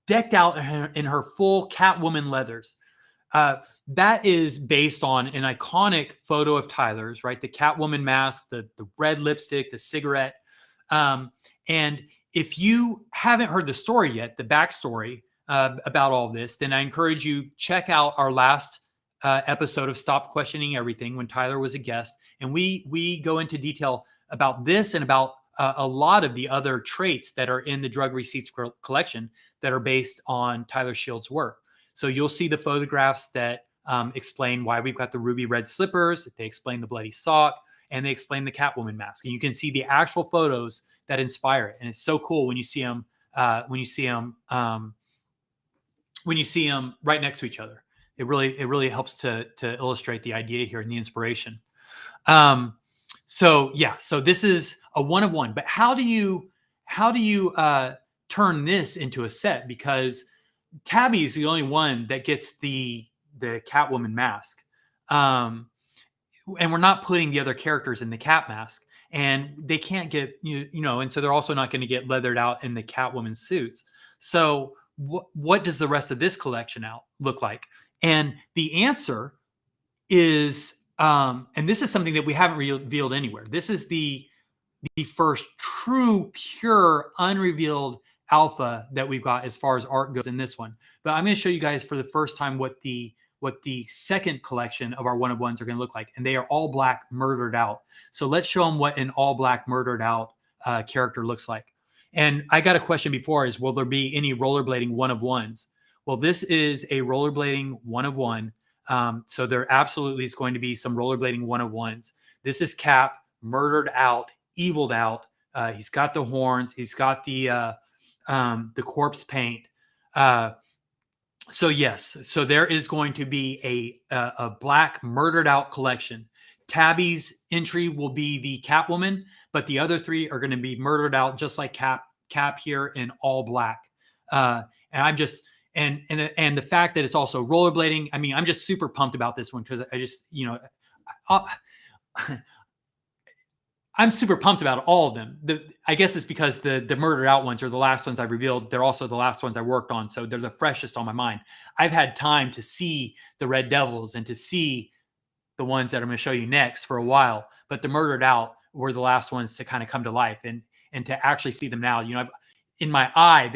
decked out in her full Catwoman leathers. That is based on an iconic photo of Tyler's, right? The Catwoman mask, the red lipstick, the cigarette. And if you haven't heard the story yet, the backstory about all this, then I encourage you check out our last episode of Stop Questioning Everything when Tyler was a guest, and we go into detail about this and about a lot of the other traits that are in the Drug Receipts collection that are based on Tyler Shields' work. So you'll see the photographs that explain why we've got the ruby red slippers. They explain the bloody sock, and they explain the Catwoman mask. And you can see the actual photos that inspire it. And it's so cool when you see them right next to each other. It really helps to illustrate the idea here and the inspiration. So this is a one of one. But how do you turn this into a set? Because Tabby is the only one that gets the Catwoman mask, and we're not putting the other characters in the Cat mask, and they can't get and so they're also not going to get leathered out in the Catwoman suits. So what does the rest of this collection look like? And the answer is, and this is something that we haven't revealed anywhere. This is the first true, pure, unrevealed alpha that we've got as far as art goes in this one. But I'm going to show you guys for the first time what the second collection of our one of ones are going to look like. And they are all black murdered out. So let's show them what an all black murdered out character looks like. And I got a question before is, will there be any rollerblading one of ones? Well, this is a rollerblading one of one. So there absolutely is going to be some rollerblading one of ones. This is Cap, murdered out, eviled out. He's got the horns. He's got the corpse paint. So yes, so there is going to be a black murdered out collection. Tabby's entry will be the Catwoman, but the other 3 are going to be murdered out, just like Cap here in all black. And I'm just and the fact that it's also rollerblading. I mean, I'm just super pumped about this one because I just I'm super pumped about all of them. I guess it's because the murdered out ones are the last ones I revealed. They're also the last ones I worked on, so they're the freshest on my mind. I've had time to see the Red Devils and to see the ones that I'm going to show you next for a while, but the murdered out were the last ones to kind of come to life and to actually see them now. In my mind,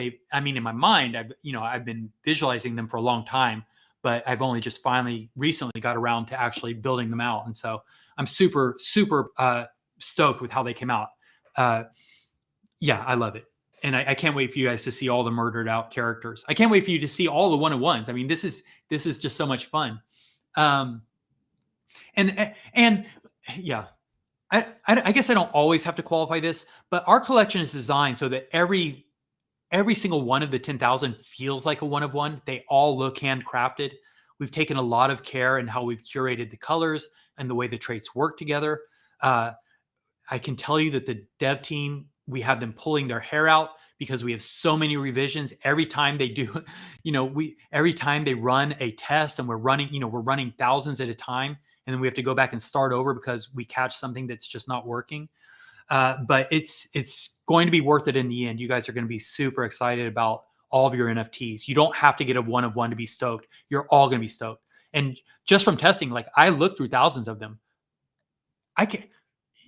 I've been visualizing them for a long time, but I've only just finally recently got around to actually building them out, and so I'm super stoked with how they came out. Yeah, I love it. And I can't wait for you guys to see all the murdered out characters. I can't wait for you to see all the one of ones. I mean, this is just so much fun. And yeah, I guess I don't always have to qualify this, but our collection is designed so that every single one of the 10,000 feels like a one of one. They all look handcrafted. We've taken a lot of care in how we've curated the colors and the way the traits work together. Uh, I can tell you that the dev team, we have them pulling their hair out because we have so many revisions every time they do, every time they run a test, and we're running thousands at a time. And then we have to go back and start over because we catch something that's just not working. But it's going to be worth it in the end. You guys are going to be super excited about all of your NFTs. You don't have to get a one of one to be stoked. You're all going to be stoked. And just from testing, like, I looked through thousands of them.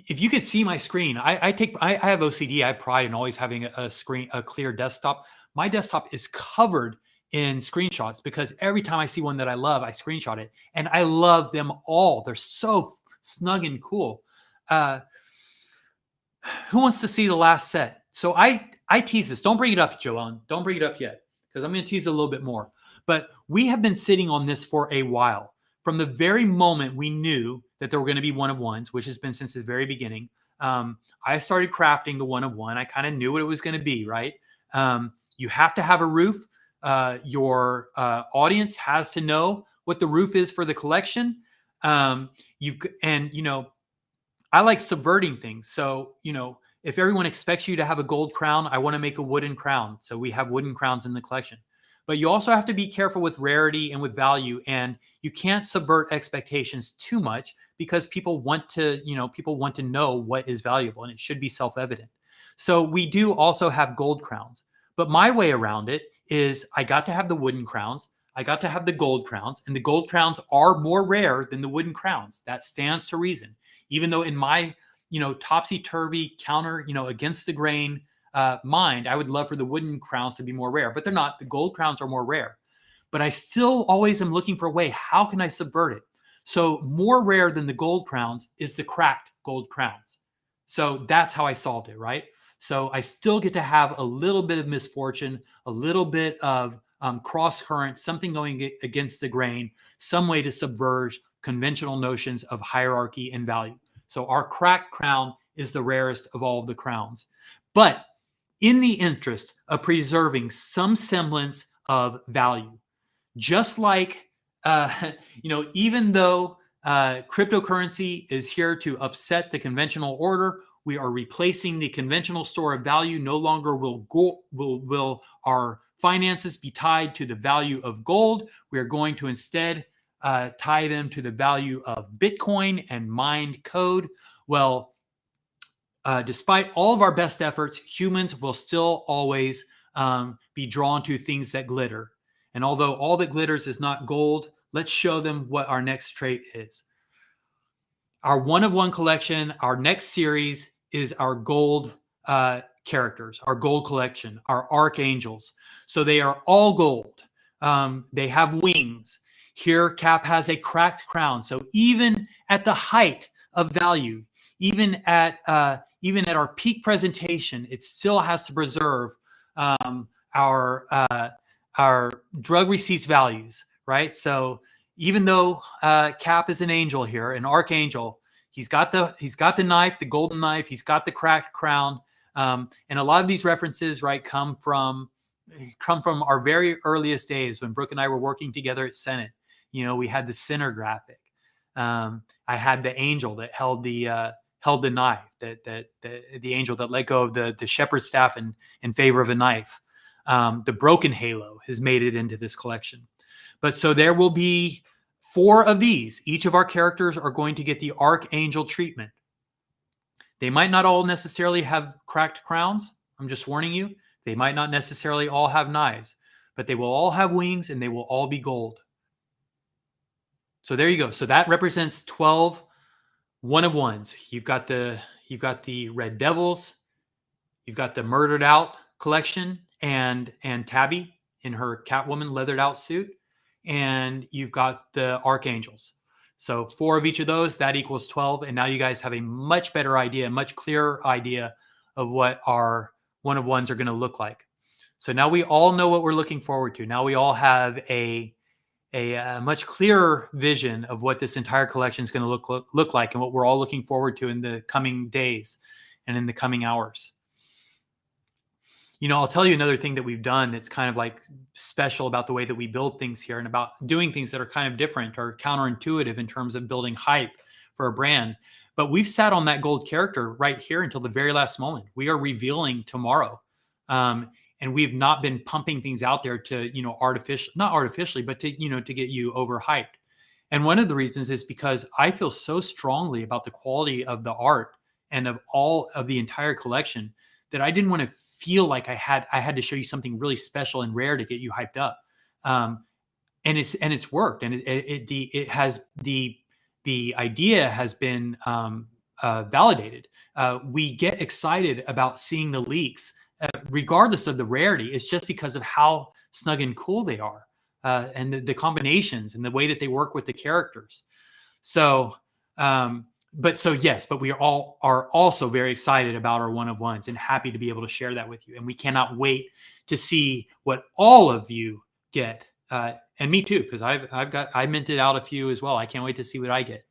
If you could see my screen, I have OCD. I have pride in always having a clear desktop. My desktop is covered in screenshots because every time I see one that I love, I screenshot it, and I love them all. They're so snug and cool. Who wants to see the last set? So I tease this. Don't bring it up, Joanne. Don't bring it up yet, because I'm going to tease a little bit more. But we have been sitting on this for a while. From the very moment we knew that there were going to be one of ones, which has been since the very beginning, I started crafting the one of one. I kind of knew what it was going to be, right? You have to have a roof. Your audience has to know what the roof is for the collection. I like subverting things. So, if everyone expects you to have a gold crown, I want to make a wooden crown. So we have wooden crowns in the collection. But you also have to be careful with rarity and with value. And you can't subvert expectations too much, because people want to know what is valuable, and it should be self-evident. So we do also have gold crowns. But my way around it is I got to have the wooden crowns. I got to have the gold crowns, and the gold crowns are more rare than the wooden crowns. That stands to reason. Even though in my, topsy-turvy counter, against the grain mind, I would love for the wooden crowns to be more rare, but they're not. The gold crowns are more rare. But I still always am looking for a way. How can I subvert it? So more rare than the gold crowns is the cracked gold crowns. So that's how I solved it, right? So I still get to have a little bit of misfortune, a little bit of cross current, something going against the grain, some way to subverge conventional notions of hierarchy and value. So our cracked crown is the rarest of all of the crowns. But in the interest of preserving some semblance of value, just like, even though cryptocurrency is here to upset the conventional order, we are replacing the conventional store of value. No longer will our finances be tied to the value of gold. We are going to instead tie them to the value of Bitcoin and mined code. Well, despite all of our best efforts, humans will still always be drawn to things that glitter. And although all that glitters is not gold, let's show them what our next trait is. Our one of one collection, our next series, is our gold characters, our gold collection, our archangels. So they are all gold. They have wings. Here, Cap has a cracked crown. So even at the height of value, even at our peak presentation, it still has to preserve our drug receipts values, right? So even though Cap is an angel here, an archangel, he's got the knife, the golden knife. He's got the cracked crown, and a lot of these references, right, come from our very earliest days when Brooke and I were working together at Senate. We had the Sinner graphic. I had the angel that held the knife, the angel that let go of the shepherd's staff in favor of a knife. The broken halo has made it into this collection. But so there will be 4 of these. Each of our characters are going to get the archangel treatment. They might not all necessarily have cracked crowns. I'm just warning you. They might not necessarily all have knives, but they will all have wings, and they will all be gold. So there you go. So that represents 12 one of ones. You've got the Red Devils, you've got the Murdered Out collection, and Tabby in her Catwoman leathered out suit, and you've got the Archangels. So 4 of each of those, that equals 12. And now you guys have a much better idea, much clearer idea of what our one of ones are going to look like. So now we all know what we're looking forward to. Now we all have a a much clearer vision of what this entire collection is going to look like, and what we're all looking forward to in the coming days and in the coming hours. I'll tell you another thing that we've done that's kind of like special about the way that we build things here, and about doing things that are kind of different or counterintuitive in terms of building hype for a brand. But we've sat on that gold character right here until the very last moment. We are revealing tomorrow. And we've not been pumping things out there to, not artificially, but to get you overhyped. And one of the reasons is because I feel so strongly about the quality of the art and of all of the entire collection that I didn't want to feel like I had to show you something really special and rare to get you hyped up. And it's worked. And the idea has been validated. We get excited about seeing the leaks, regardless of the rarity. It's just because of how snug and cool they are, and the combinations and the way that they work with the characters. But we are also very excited about our one-of-ones and happy to be able to share that with you. And we cannot wait to see what all of you get. And me too, because I minted out a few as well. I can't wait to see what I get.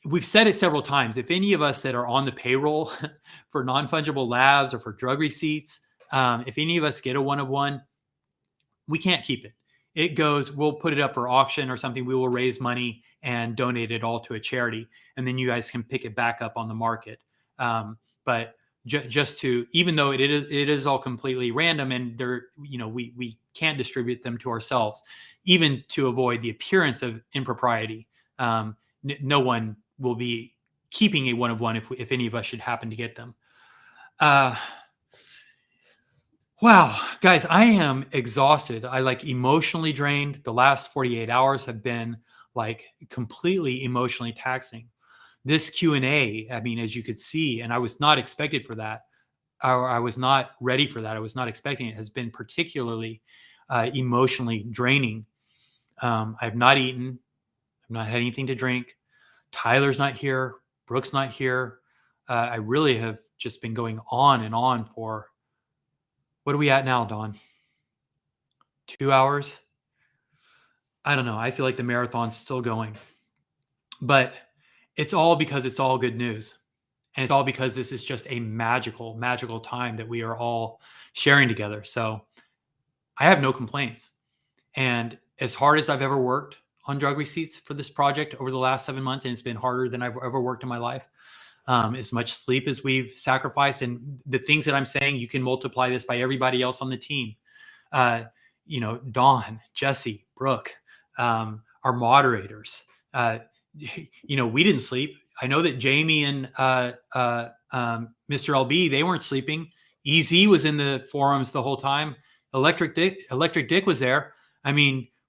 We've said it several times. If any of us that are on the payroll for non-fungible labs or for drug receipts, if any of us get a one-of-one, we can't keep it. We'll put it up for auction or something. We will raise money and donate it all to a charity. And then you guys can pick it back up on the market. But even though it is all completely random, and we can't distribute them to ourselves, even to avoid the appearance of impropriety. No one will be keeping a one-of-one if any of us should happen to get them. Wow, guys, I am exhausted. I emotionally drained. The last 48 hours have been completely emotionally taxing. This Q&A, as you could see, and I was not expected for that. I was not ready for that. I was not expecting it. Has been particularly emotionally draining. I've not eaten. I've not had anything to drink. Tyler's not here. Brooke's not here. I really have just been going on and on for, what are we at now, Dawn? 2 hours? I don't know. I feel like the marathon's still going. But it's all because it's all good news. And it's all because this is just a magical, magical time that we are all sharing together. So I have no complaints. And as hard as I've ever worked on drug receipts for this project over the last 7 months, and it's been harder than I've ever worked in my life, as much sleep as we've sacrificed, and the things that I'm saying, you can multiply this by everybody else on the team. Dawn, Jesse, Brooke, our moderators. We didn't sleep. I know that Jamie and Mr. LB, they weren't sleeping. EZ was in the forums the whole time. Electric Dick was there.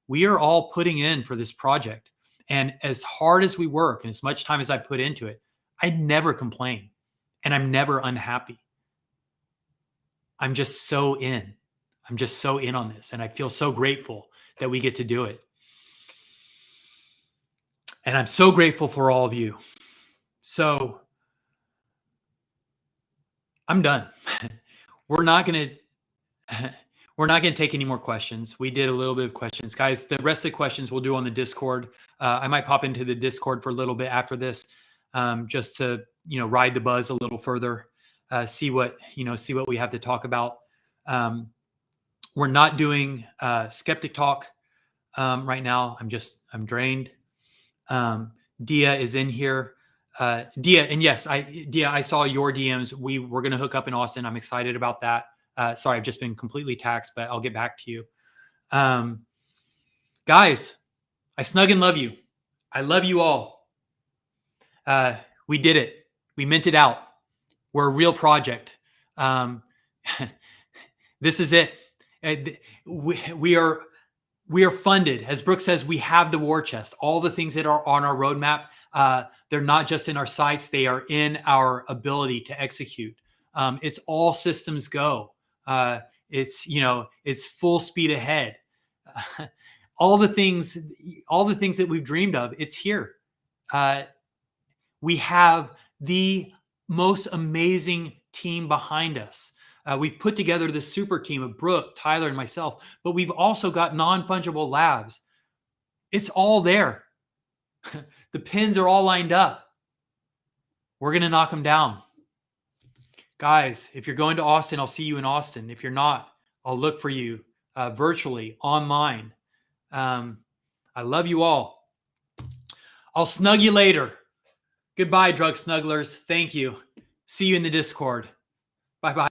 We are all putting in for this project. And as hard as we work and as much time as I put into it, I never complain, and I'm never unhappy. I'm just so in. I'm just so in on this, and I feel so grateful that we get to do it. And I'm so grateful for all of you. So I'm done. We're not going to take any more questions. We did a little bit of questions. Guys, the rest of the questions we'll do on the Discord. I might pop into the Discord for a little bit after this, just to, ride the buzz a little further, see what we have to talk about. We're not doing skeptic talk right now. I'm drained. Dia is in here. Dia, and yes, I saw your DMs. We're going to hook up in Austin. I'm excited about that. Sorry, I've just been completely taxed, but I'll get back to you. Guys, I snug and love you. I love you all. We did it. We minted out. We're a real project. This is it. We are funded. As Brooke says, we have the war chest. All the things that are on our roadmap, they're not just in our sights. They are in our ability to execute. It's all systems go. It's full speed ahead. All the things that we've dreamed of, it's here. We have the most amazing team behind us. We've put together this super team of Brooke, Tyler, and myself, but we've also got non-fungible labs. It's all there. The pins are all lined up. We're going to knock them down. Guys, if you're going to Austin, I'll see you in Austin. If you're not, I'll look for you virtually, online. I love you all. I'll snug you later. Goodbye, drug snugglers. Thank you. See you in the Discord. Bye-bye.